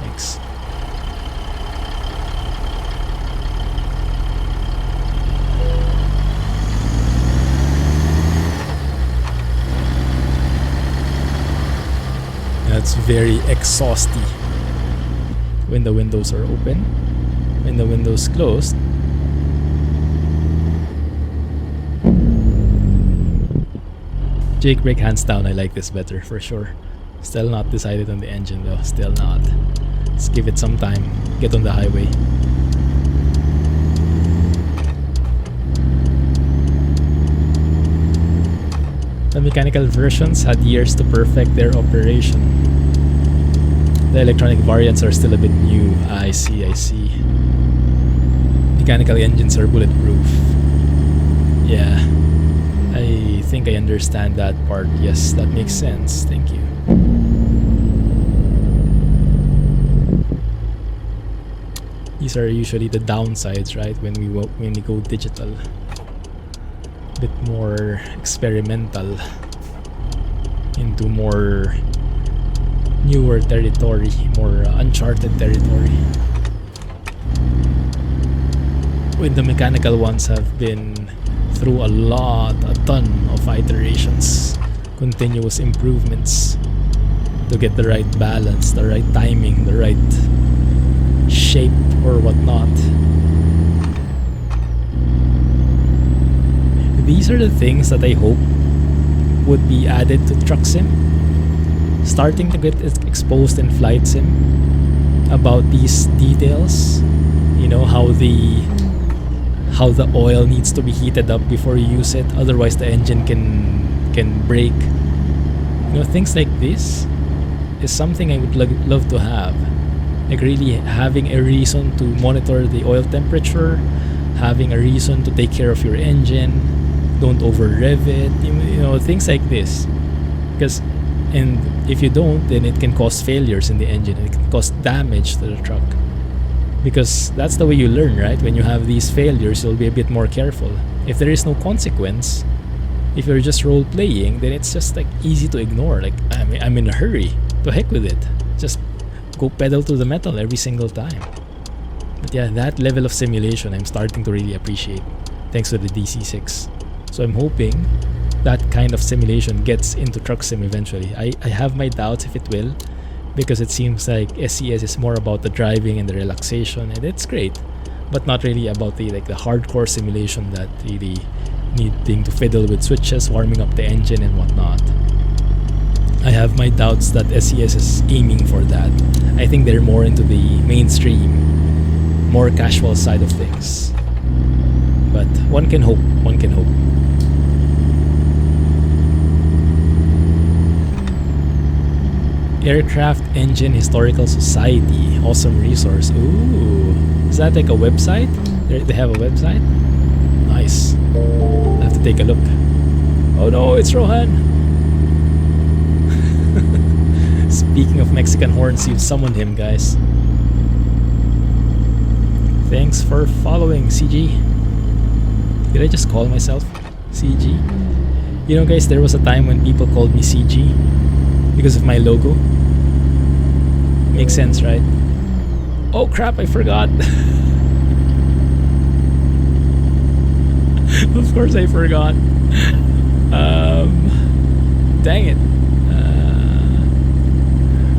Thanks. That's very exhausty. When the windows are open, when the windows closed. Jake brake hands down, I like this better for sure. Still not decided on the engine though, still not. Let's give it some time, get on the highway. The mechanical versions had years to perfect their operation. The electronic variants are still a bit new. I see. Mechanical engines are bulletproof. Yeah, I think I understand that part. Yes, that makes sense. Thank you. These are usually the downsides, right? When we go digital. Bit more experimental into more newer territory, more uncharted territory. When the mechanical ones have been through a ton of iterations, continuous improvements to get the right balance, the right timing, the right shape or whatnot. These are the things that I hope would be added to Truck Sim. Starting to get exposed in Flight Sim about these details. You know, how the oil needs to be heated up before you use it, otherwise the engine can break. You know, things like this is something I would love to have. Like really having a reason to monitor the oil temperature, having a reason to take care of your engine. Don't over rev it, you know, things like this. And if you don't, then it can cause failures in the engine. It can cause damage to the truck. Because that's the way you learn, right? When you have these failures, you'll be a bit more careful. If there is no consequence, if you're just role playing, then it's just like easy to ignore. Like, I'm in a hurry. To heck with it. Just go pedal to the metal every single time. But yeah, that level of simulation I'm starting to really appreciate, thanks to the DC6. So I'm hoping that kind of simulation gets into Truck Sim eventually. I have my doubts if it will, because it seems like SCS is more about the driving and the relaxation, and it's great, but not really about the hardcore simulation that really needing to fiddle with switches, warming up the engine and whatnot. I have my doubts that SCS is aiming for that. I think they're more into the mainstream, more casual side of things. But one can hope. Aircraft Engine Historical Society, awesome resource. Ooh, is that like a website? They have a website? Nice. I have to take a look. Oh no, it's Rohan. Speaking of Mexican horns, you've summoned him, guys. Thanks for following, CG. Did I just call myself CG? You know, guys, there was a time when people called me CG because of my logo. Makes sense, right? Oh crap, I forgot. Of course I forgot. Dang it.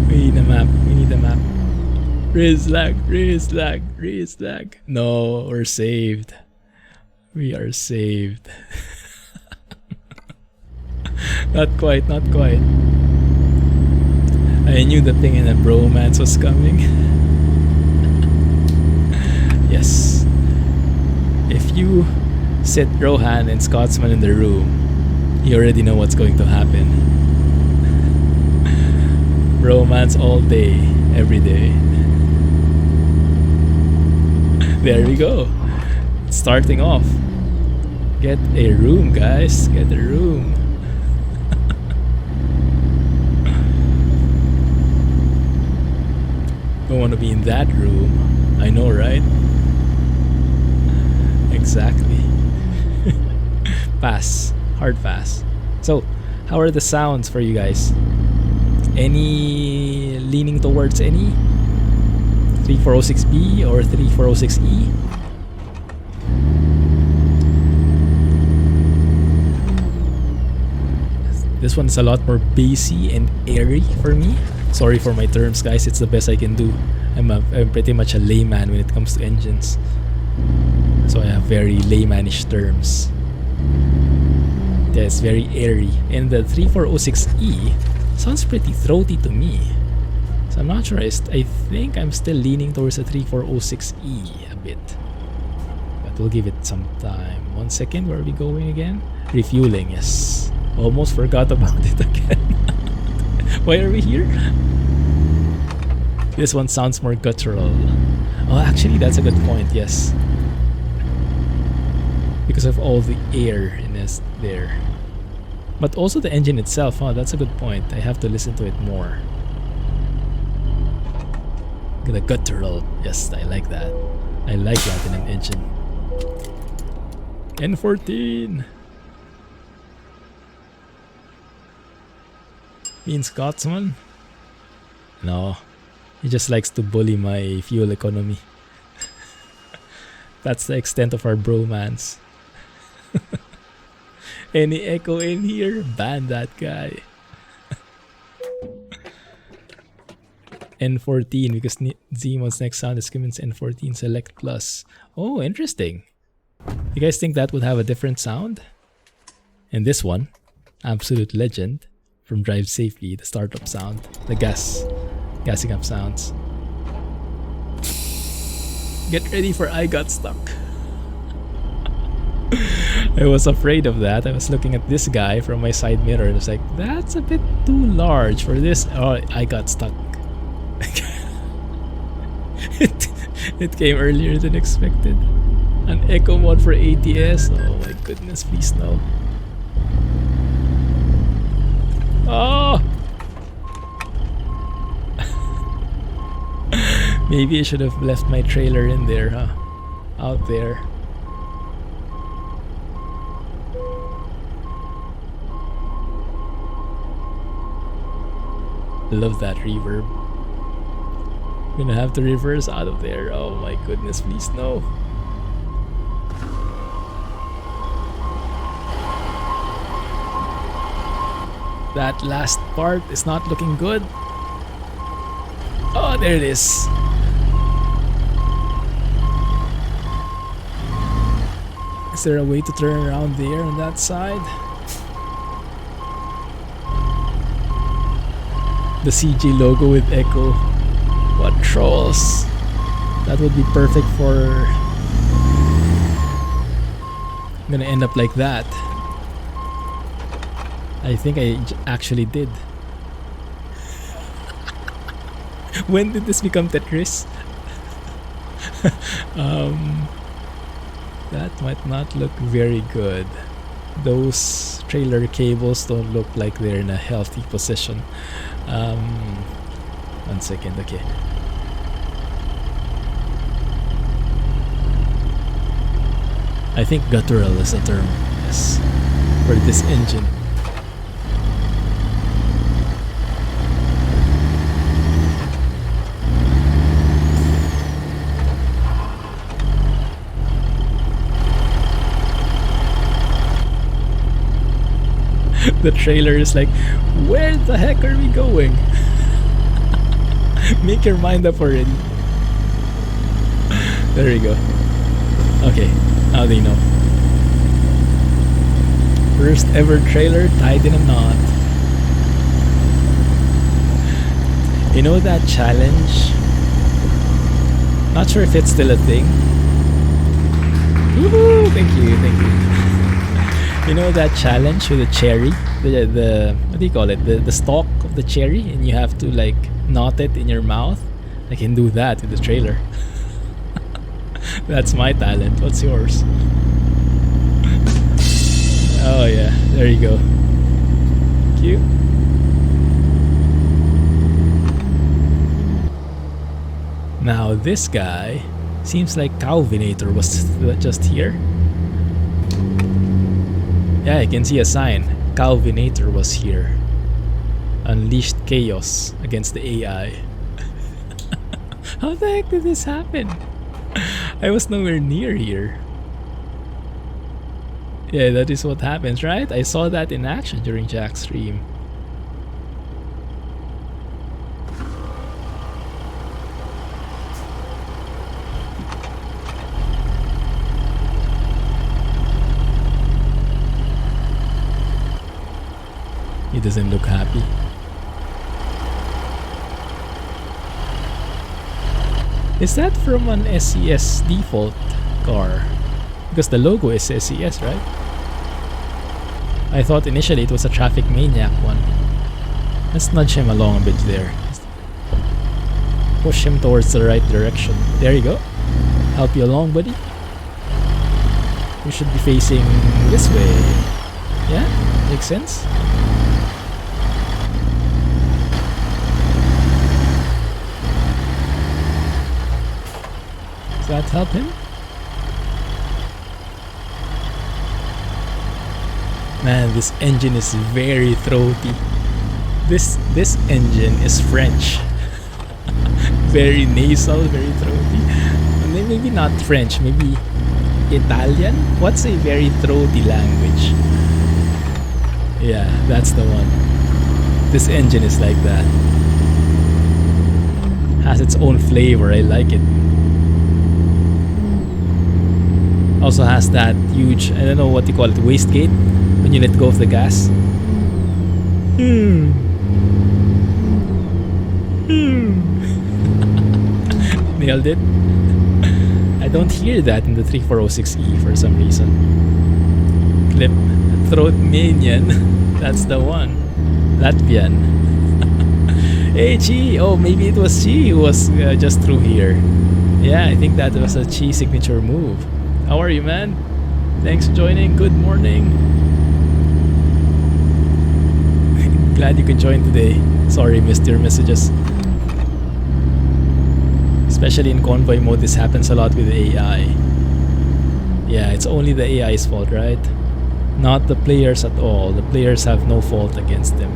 We need a map. Riz lag. No, we're saved. We are saved. Not quite. I knew the thing in the bromance was coming. Yes. If you sit Rohan and Scotsman in the room, you already know what's going to happen. Bromance all day, every day. There we go. Starting off. Get a room, guys. Get a room. Don't want to be in that room. I know, right? Exactly. Pass. Hard pass. So, how are the sounds for you guys? Any leaning towards any? 3406B or 3406E? This one's a lot more bassy and airy for me. Sorry for my terms, guys. It's the best I can do. I'm pretty much a layman when it comes to engines. So I have very laymanish terms. Yeah, it's very airy. And the 3406E sounds pretty throaty to me. So I'm not sure. I think I'm still leaning towards the 3406E a bit. But we'll give it some time. 1 second. Where are we going again? Refueling, yes. Almost forgot about it again. Why are we here? This one sounds more guttural. Oh, actually, that's a good point, yes. Because of all the air in this there. But also the engine itself, oh, that's a good point. I have to listen to it more. The guttural, yes, I like that. I like that in an engine. N14! Mean Scotsman? No, he just likes to bully my fuel economy. That's the extent of our bromance. Any echo in here? Ban that guy. N14 because Zeemod's next sound is Cummins N14 Select Plus. Oh, interesting. You guys think that would have a different sound? And this one, absolute legend. From Drive Safely, the startup sound, the gassing up sounds. Get ready for I Got Stuck. I was afraid of that. I was looking at this guy from my side mirror and I was like, that's a bit too large for this. Oh, I got stuck. It came earlier than expected. An echo mod for ATS. Oh my goodness, please no. Oh! Maybe I should have left my trailer in there, huh? Out there. Love that reverb. Gonna have to reverse out of there. Oh my goodness, please no. That last part is not looking good. Oh, there it is. Is there a way to turn around there on that side? The CG logo with echo. What trolls. That would be perfect for... I'm gonna end up like that. I think I actually did. When did this become Tetris? That might not look very good. Those trailer cables don't look like they're in a healthy position. 1 second, okay. I think guttural is a term, yes, for this engine. The trailer is like, where the heck are we going? Make your mind up already. There we go. Okay, now they know. First ever trailer tied in a knot. You know that challenge? Not sure if it's still a thing. Woohoo! Thank you, thank you. You know that challenge with the cherry? The what do you call it? The stalk of the cherry, and you have to like knot it in your mouth. I can do that with the trailer. That's my talent. What's yours? Oh yeah, there you go. Cute. Now this guy seems like Calvinator was just here. Yeah, I can see a sign. Calvinator was here. Unleashed chaos against the AI. How the heck did this happen? I was nowhere near here. Yeah, that is what happens, right? I saw that in action during Jack's stream. He doesn't look happy. Is that from an SES default car? Because the logo is SES, right? I thought initially it was a Traffic Maniac one. Let's nudge him along a bit there. Push him towards the right direction. There you go. Help you along, buddy. We should be facing this way. Yeah? Makes sense? Does that help him? Man, this engine is very throaty. This engine is French. Very nasal, very throaty. Maybe not French, maybe Italian? What's a very throaty language? Yeah, that's the one. This engine is like that. Has its own flavor, I like it. Also has that huge, I don't know what you call it, wastegate when you let go of the gas. Nailed it. I don't hear that in the 3406E for some reason. Clip throat minion. That's the one. Latvian. Hey Chi! Oh, maybe it was Chi who was just through here. Yeah, I think that was a Chi signature move. How are you, man? Thanks for joining. Good morning. Glad you could join today. Sorry, missed your messages. Especially in convoy mode, this happens a lot with the AI. Yeah, it's only the AI's fault, right? Not the players at all. The players have no fault against them.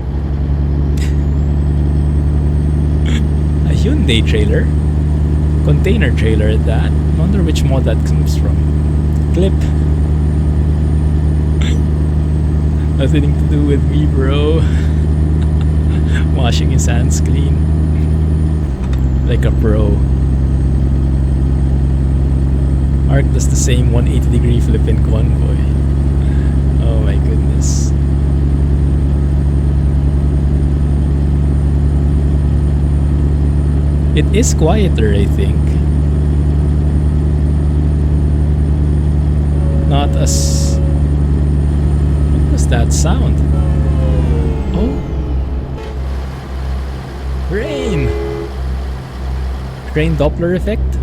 A Hyundai trailer? Container trailer at that. I wonder which mod that comes from. Clip. Nothing to do with me, bro. Washing his hands clean. Like a pro. Arc does the same 180-degree flip in convoy. Oh my goodness. It is quieter, I think. Not as... What was that sound? Oh. Rain! Rain Doppler effect?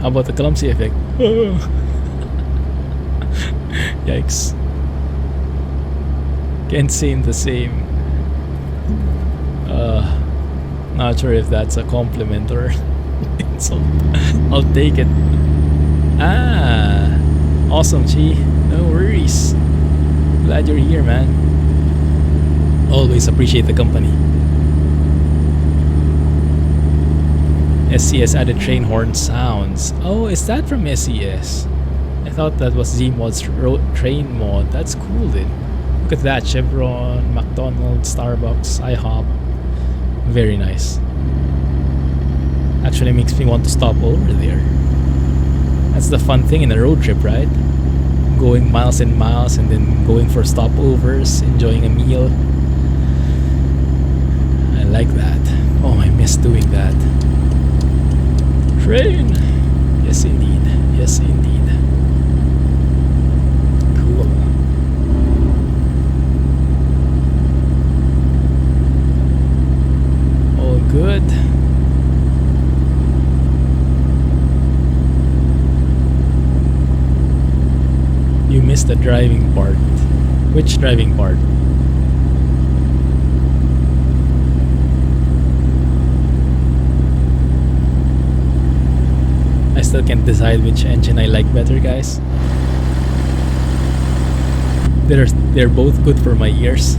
How about the Clumsy effect? Yikes. Can't seem the same. Not sure if that's a compliment or insult. I'll take it. Ah, awesome, Chi. No worries. Glad you're here, man. Always appreciate the company. SCS added train horn sounds. Oh, is that from SCS? I thought that was Zeemod's train mod. That's cool then. Look at that. Chevron, McDonald's, Starbucks, IHOP. Very nice. Actually makes me want to stop over there. That's the fun thing in a road trip, right? Going miles and miles and then going for stopovers, enjoying a meal. I like that. Oh, I miss doing that. Train! Yes, indeed. Yes, indeed. Cool. All good. You missed the driving part. Which driving part? still can't decide which engine I like better, guys. They're both good for my ears.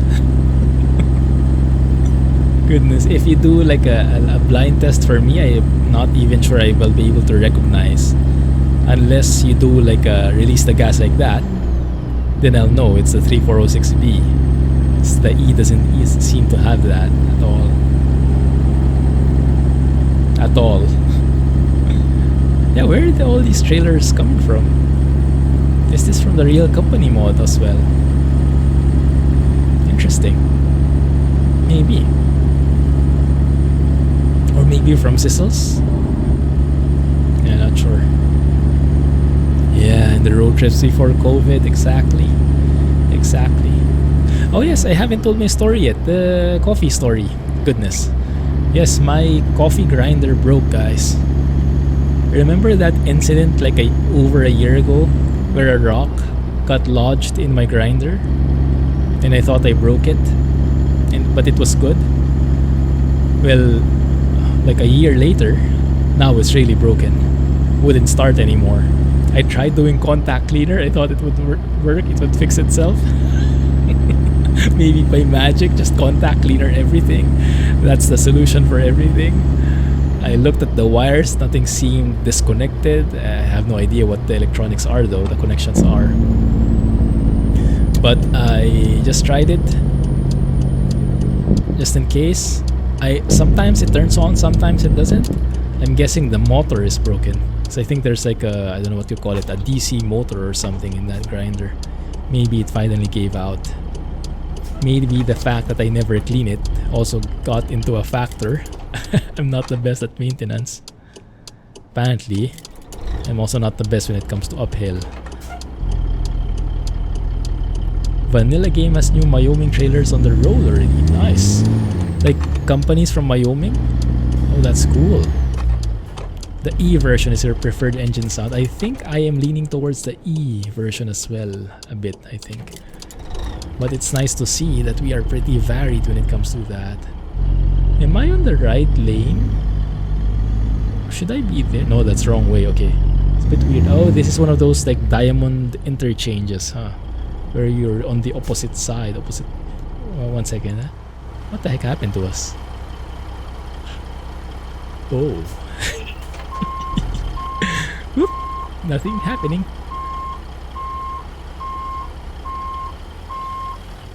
Goodness, if you do like a blind test for me, I'm not even sure I will be able to recognize. Unless you do like a release the gas like that, then I'll know it's the 3406B. The E doesn't seem to have that at all. At all. Yeah, where are all these trailers coming from? Is this from the real company mod as well? Interesting. Maybe. Or maybe from Sizzles? Yeah, not sure. Yeah, and the road trips before COVID, exactly. Exactly. Oh yes, I haven't told my story yet. The coffee story. Goodness. Yes, my coffee grinder broke, guys. Remember that incident like over a year ago where a rock got lodged in my grinder and I thought I broke it, but it was good? Well, like a year later, now it's really broken. Wouldn't start anymore. I tried doing contact cleaner. I thought it would work. It would fix itself. Maybe by magic, just contact cleaner everything. That's the solution for everything. I looked at the wires. Nothing seemed disconnected. I have no idea what the electronics are though. The connections are. But I just tried it. Just in case. Sometimes it turns on, sometimes it doesn't. I'm guessing the motor is broken. So I think there's like a, I don't know what you call it, a DC motor or something in that grinder. Maybe it finally gave out. Maybe the fact that I never clean it also got into a factor. I'm not the best at maintenance. Apparently, I'm also not the best when it comes to uphill. Vanilla Game has new Wyoming trailers on the road already. Nice. Like companies from Wyoming? Oh, that's cool. The E version is your preferred engine sound. I think I am leaning towards the E version as well a bit, I think. But it's nice to see that we are pretty varied when it comes to that. Am I on the right lane? Should I be there? No, that's wrong way. Okay. It's a bit weird. Oh, this is one of those like diamond interchanges, huh? Where you're on the opposite side. Opposite. Oh, 1 second. Huh? What the heck happened to us? Oh. Whoop. Nothing happening.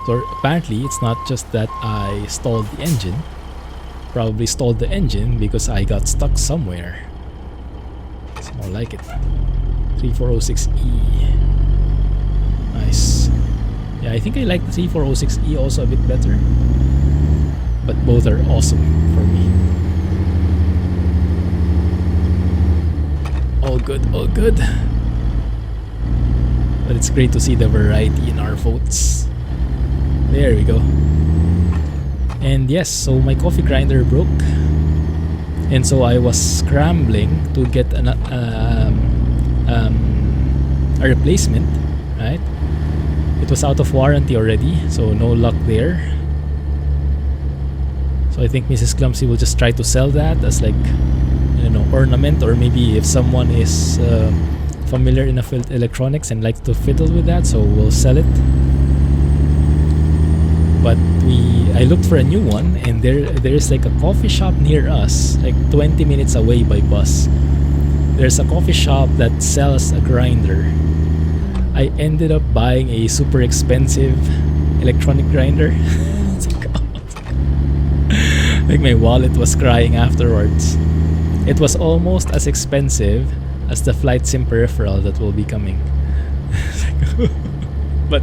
So apparently it's not just that I stalled the engine. Probably stalled the engine because I got stuck somewhere. It's more like it. 3406E. Nice. Yeah, I think I like the 3406E also a bit better. But both are awesome for me. All good, all good. But it's great to see the variety in our votes. There we go. And yes, so my coffee grinder broke. And so I was scrambling to get a replacement, right? It was out of warranty already, so no luck there. So I think Mrs. Clumsy will just try to sell that as like, you know, ornament, or maybe if someone is familiar in electronics and likes to fiddle with that, so we'll sell it. But I looked for a new one, and there's like a coffee shop near us, like 20 minutes away by bus. There's a coffee shop that sells a grinder. I ended up buying a super expensive electronic grinder. I think my wallet was crying afterwards. It was almost as expensive as the flight sim peripheral that will be coming. But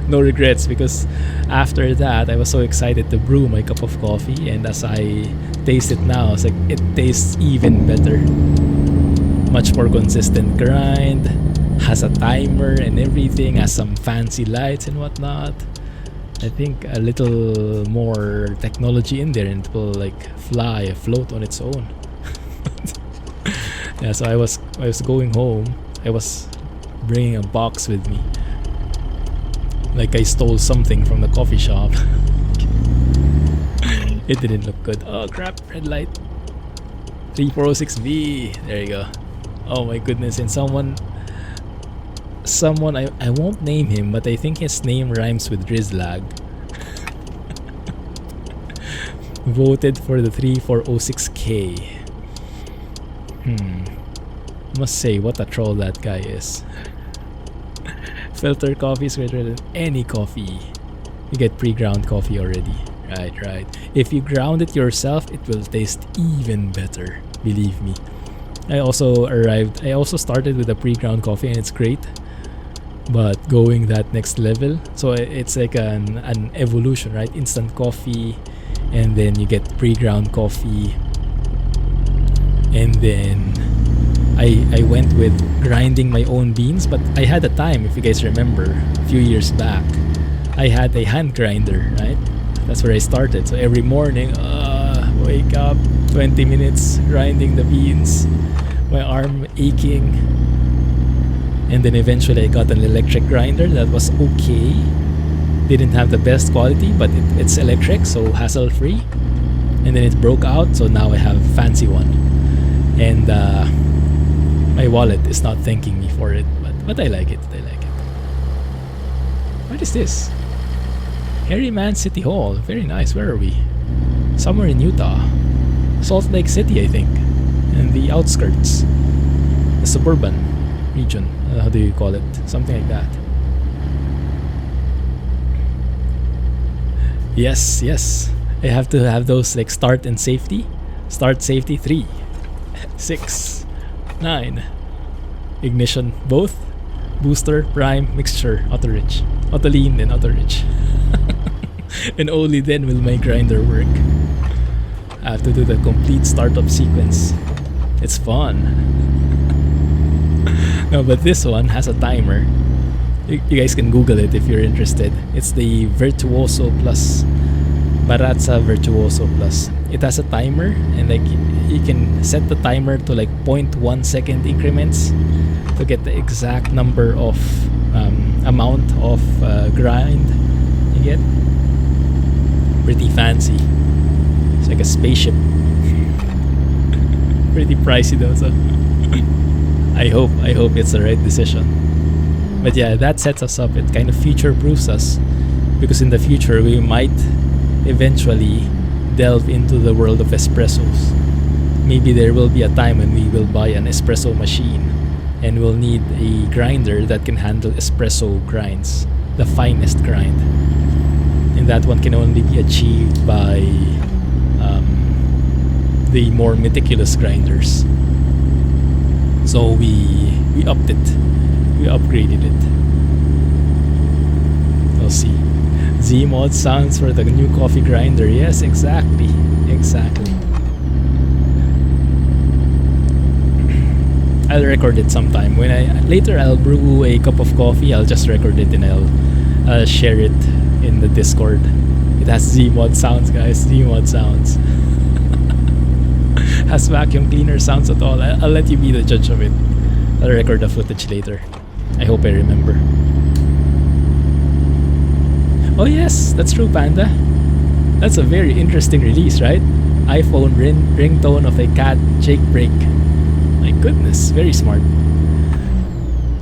no regrets, because after that I was so excited to brew my cup of coffee, and as I taste it now, it's like it tastes even better. Much more consistent grind, has a timer and everything, has some fancy lights and whatnot. I think a little more technology in there and it will like float on its own. Yeah, so I was going home. I was bringing a box with me. Like I stole something from the coffee shop. It didn't look good. Oh crap, red light. 3406V. There you go. Oh my goodness, and someone I won't name him, but I think his name rhymes with Rizlag, voted for the 3406K. Must say, what a troll that guy is. Filter coffee is greater than any coffee. You get pre-ground coffee already. Right. If you ground it yourself, it will taste even better. Believe me. I also started with a pre-ground coffee and it's great. But going that next level, so it's like an evolution, right? Instant coffee, and then you get pre-ground coffee, and then I went with grinding my own beans. But I had a time, if you guys remember, a few years back, I had a hand grinder, right? That's where I started. So every morning, wake up, 20 minutes grinding the beans, my arm aching. And then eventually I got an electric grinder that was okay. Didn't have the best quality, but it's electric, so hassle free. And then it broke out, so now I have a fancy one. And my wallet is not thanking me for it, but I like it. What is this? Hairy Man City Hall. Very nice. Where are we? Somewhere in Utah. Salt Lake City, I think. And the outskirts. The suburban region. How do you call it? Something like that. Yes. I have to have those like start and safety. Start safety 3, 6, 9. Ignition both. Booster, prime, mixture, auto rich. Auto lean, then auto rich. And only then will my grinder work. I have to do the complete startup sequence. It's fun. No, but this one has a timer. You guys can Google it if you're interested. It's the Virtuoso Plus. Baratza Virtuoso Plus. It has a timer, and like you can set the timer to like 0.1 second increments to get the exact number of amount of grind you get. Pretty fancy. It's like a spaceship. Pretty pricey though, so I hope it's the right decision. But yeah, that sets us up. It kind of future-proofs us, because in the future we might eventually delve into the world of espressos. Maybe there will be a time when we will buy an espresso machine and we'll need a grinder that can handle espresso grinds, the finest grind. And that one can only be achieved by the more meticulous grinders. So we upped it. We upgraded it. We'll see. Zeemod sounds for the new coffee grinder. Yes, exactly. I'll record it sometime. Later I'll brew a cup of coffee. I'll just record it and I'll share it in the Discord. It has Zeemod sounds, guys. Zeemod sounds. Has vacuum cleaner sounds at all. I'll let you be the judge of it. I'll record the footage later. I hope I remember. Oh yes, that's true, Panda. That's a very interesting release, right? iPhone ringtone of a cat jailbreak. My goodness, very smart.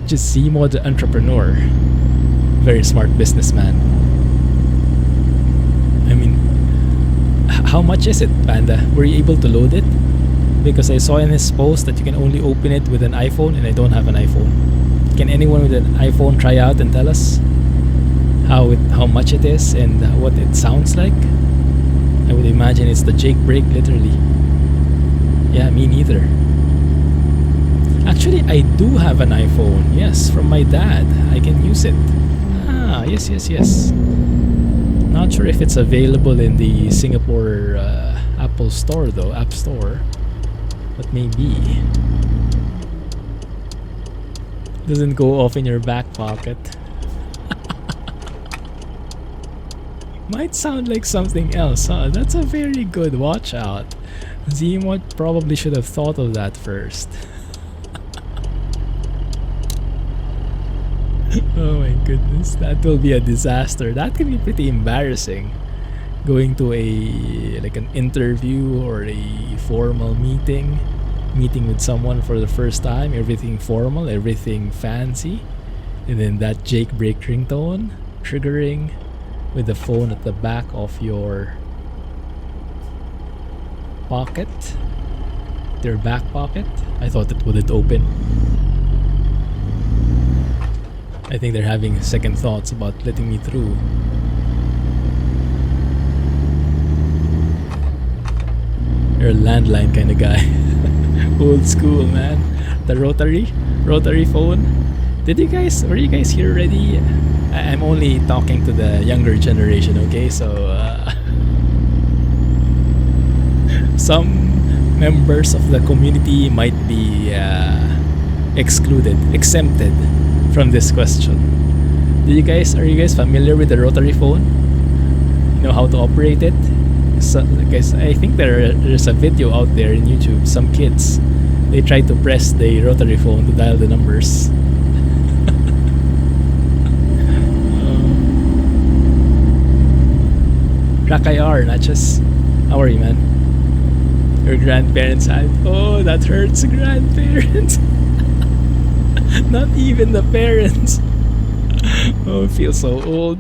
Just Zeemod the entrepreneur. Very smart businessman. I mean, how much is it, Panda? Were you able to load it? Because I saw in his post that you can only open it with an iPhone, and I don't have an iPhone. Can anyone with an iPhone try out and tell us how much it is and what it sounds like? I would imagine it's the jailbreak, literally. Yeah, me neither. Actually, I do have an iPhone. Yes, from my dad. I can use it. Ah, yes. Not sure if it's available in the Singapore Apple Store though, App Store. But maybe. Doesn't go off in your back pocket. Might sound like something else, huh? That's a very good watch out. Zeemod probably should have thought of that first. Oh my goodness, that will be a disaster. That can be pretty embarrassing. Going to an interview or a formal meeting meeting with someone for the first time, everything formal, everything fancy, and then that Jake break ringtone triggering with the phone at the back of your pocket, their back pocket. I thought it wouldn't open. I think they're having second thoughts about letting me through. You're a landline kind of guy. Old school, man. The rotary phone. Were you guys here already? I'm only talking to the younger generation, okay? So some members of the community might be exempted from this question. Are you guys familiar with the rotary phone? You know how to operate it? So, guys, I think there's a video out there in YouTube. Some kids, they try to press the rotary phone to dial the numbers. Rakayar, not just. How are you, man? Your grandparents had. Oh, that hurts, grandparents. Not even the parents. Oh, I feel so old.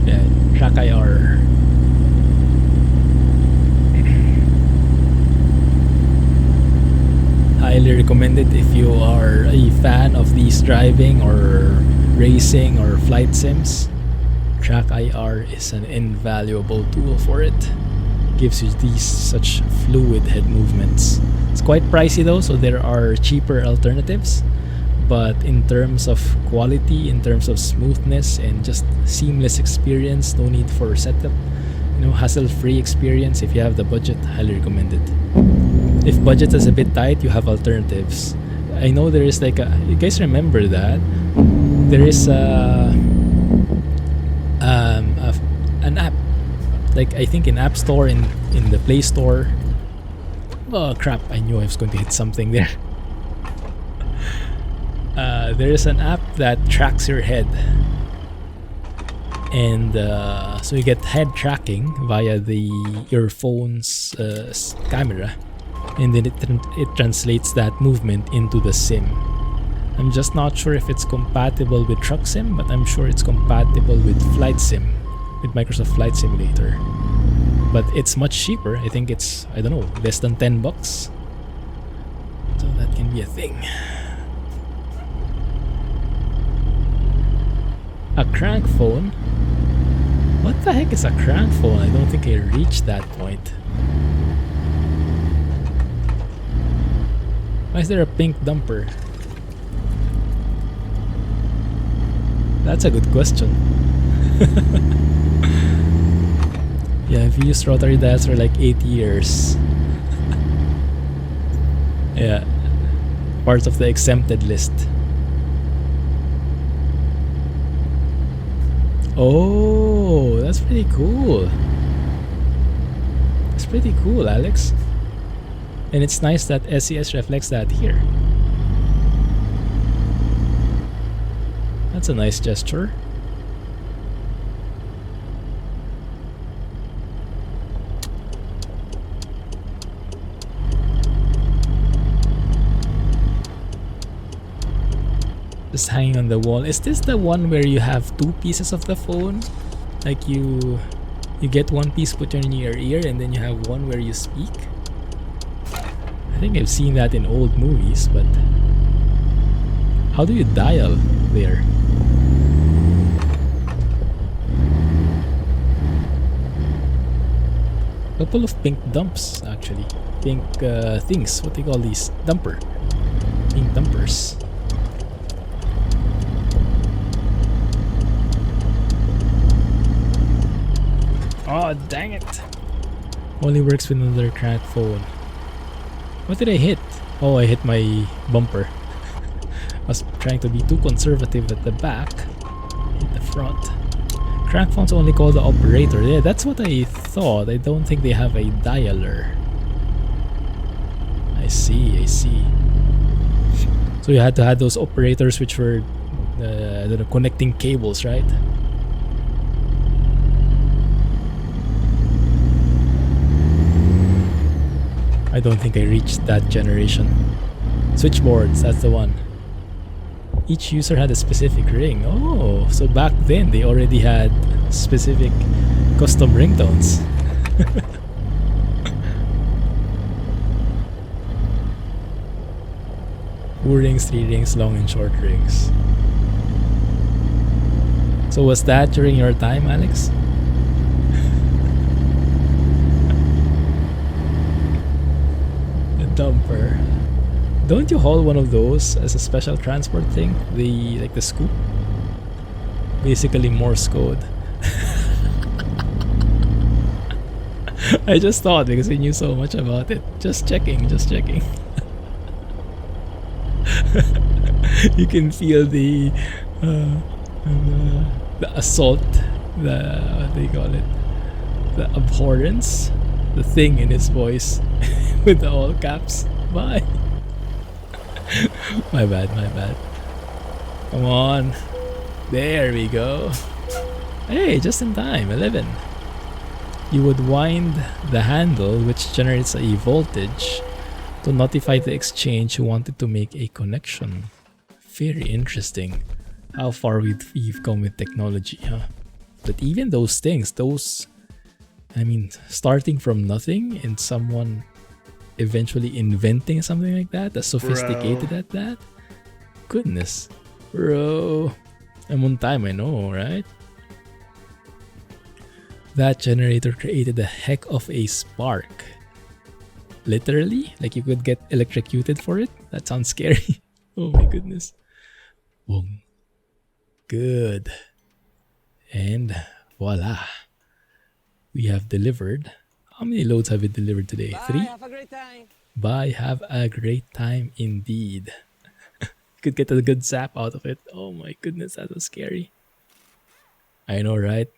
Yeah, Rakayar. Highly recommended if you are a fan of these driving or racing or flight sims. Track IR is an invaluable tool for it. Gives you these such fluid head movements. It's quite pricey though, so there are cheaper alternatives, but in terms of quality, in terms of smoothness and just seamless experience, no need for setup, hassle-free experience. If you have the budget, highly recommend it. If budget is a bit tight, you have alternatives. I know there is you guys remember that there is an app, I think in App Store, in the Play Store. Oh crap, I knew I was going to hit something there. There is an app that tracks your head, and so you get head tracking via your phone's camera, and then it translates that movement into the sim. I'm just not sure if it's compatible with Truck Sim, but I'm sure it's compatible with Flight Sim, with Microsoft Flight Simulator. But it's much cheaper. I think it's, I don't know, less than $10. So that can be a thing. A crank phone? What the heck is a crank phone? I don't think I reached that point. Why is there a pink dumper? That's a good question. Yeah, I've used rotary dials for like 8 years. Yeah, part of the exempted list. Oh, that's pretty cool. It's pretty cool, Alex. And it's nice that SES reflects that here. That's a nice gesture. Just hanging on the wall. Is this the one where you have two pieces of the phone? Like you get one piece put in your ear and then you have one where you speak? I think I've seen that in old movies, but how do you dial there? Couple of pink dumps, actually. Pink things. What do you call these? Dumper. Pink dumpers. Oh, dang it. Only works with another crank phone. What did I hit? Oh, I hit my bumper. I was trying to be too conservative at the back. Hit the front. Crank phones only call the operator. Yeah, that's what I thought. I don't think they have a dialer. I see. So you had to have those operators which were connecting cables, right? I don't think I reached that generation. Switchboards, that's the one. Each user had a specific ring. Oh, so back then they already had specific custom ringtones. 2 rings, 3 rings, long and short rings. So was that during your time, Alex? A dumper. Don't you haul one of those as a special transport thing? The scoop? Basically Morse code. I just thought because I knew so much about it. Just checking. You can feel the assault, what do you call it? The abhorrence, the thing in his voice with the all caps. Bye. My bad. Come on. There we go. Hey, just in time, 11. You would wind the handle, which generates a voltage, to notify the exchange who wanted to make a connection. Very interesting how far we've come with technology, huh? But even those things, starting from nothing and someone eventually inventing something like that, that's sophisticated at that. Goodness, bro. I'm on time, I know, right? That generator created a heck of a spark. Literally? Like you could get electrocuted for it? That sounds scary. Oh my goodness. Boom. Good. And voila. We have delivered. How many loads have we delivered today? Bye, 3? have a great time. Bye, have a great time indeed. Could get a good zap out of it. Oh my goodness, that was scary. I know, right?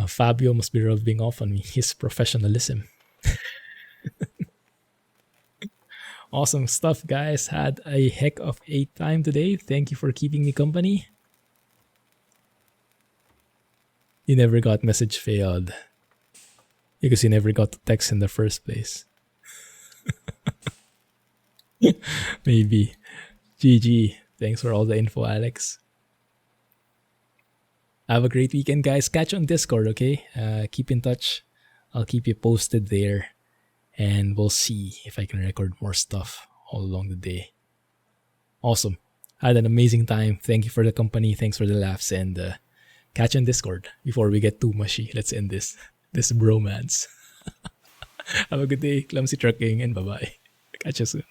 Fabio must be rubbing off on me. His professionalism. Awesome stuff, guys. Had a heck of a time today. Thank you for keeping me company. You never got message failed. Because you never got the text in the first place. Maybe. GG. Thanks for all the info, Alex. Have a great weekend, guys. Catch on Discord, okay? Keep in touch. I'll keep you posted there. And we'll see if I can record more stuff all along the day. Awesome. Had an amazing time. Thank you for the company. Thanks for the laughs. And catch on Discord before we get too mushy. Let's end this bromance. Have a good day. Clumsy trucking and bye-bye. Catch you soon.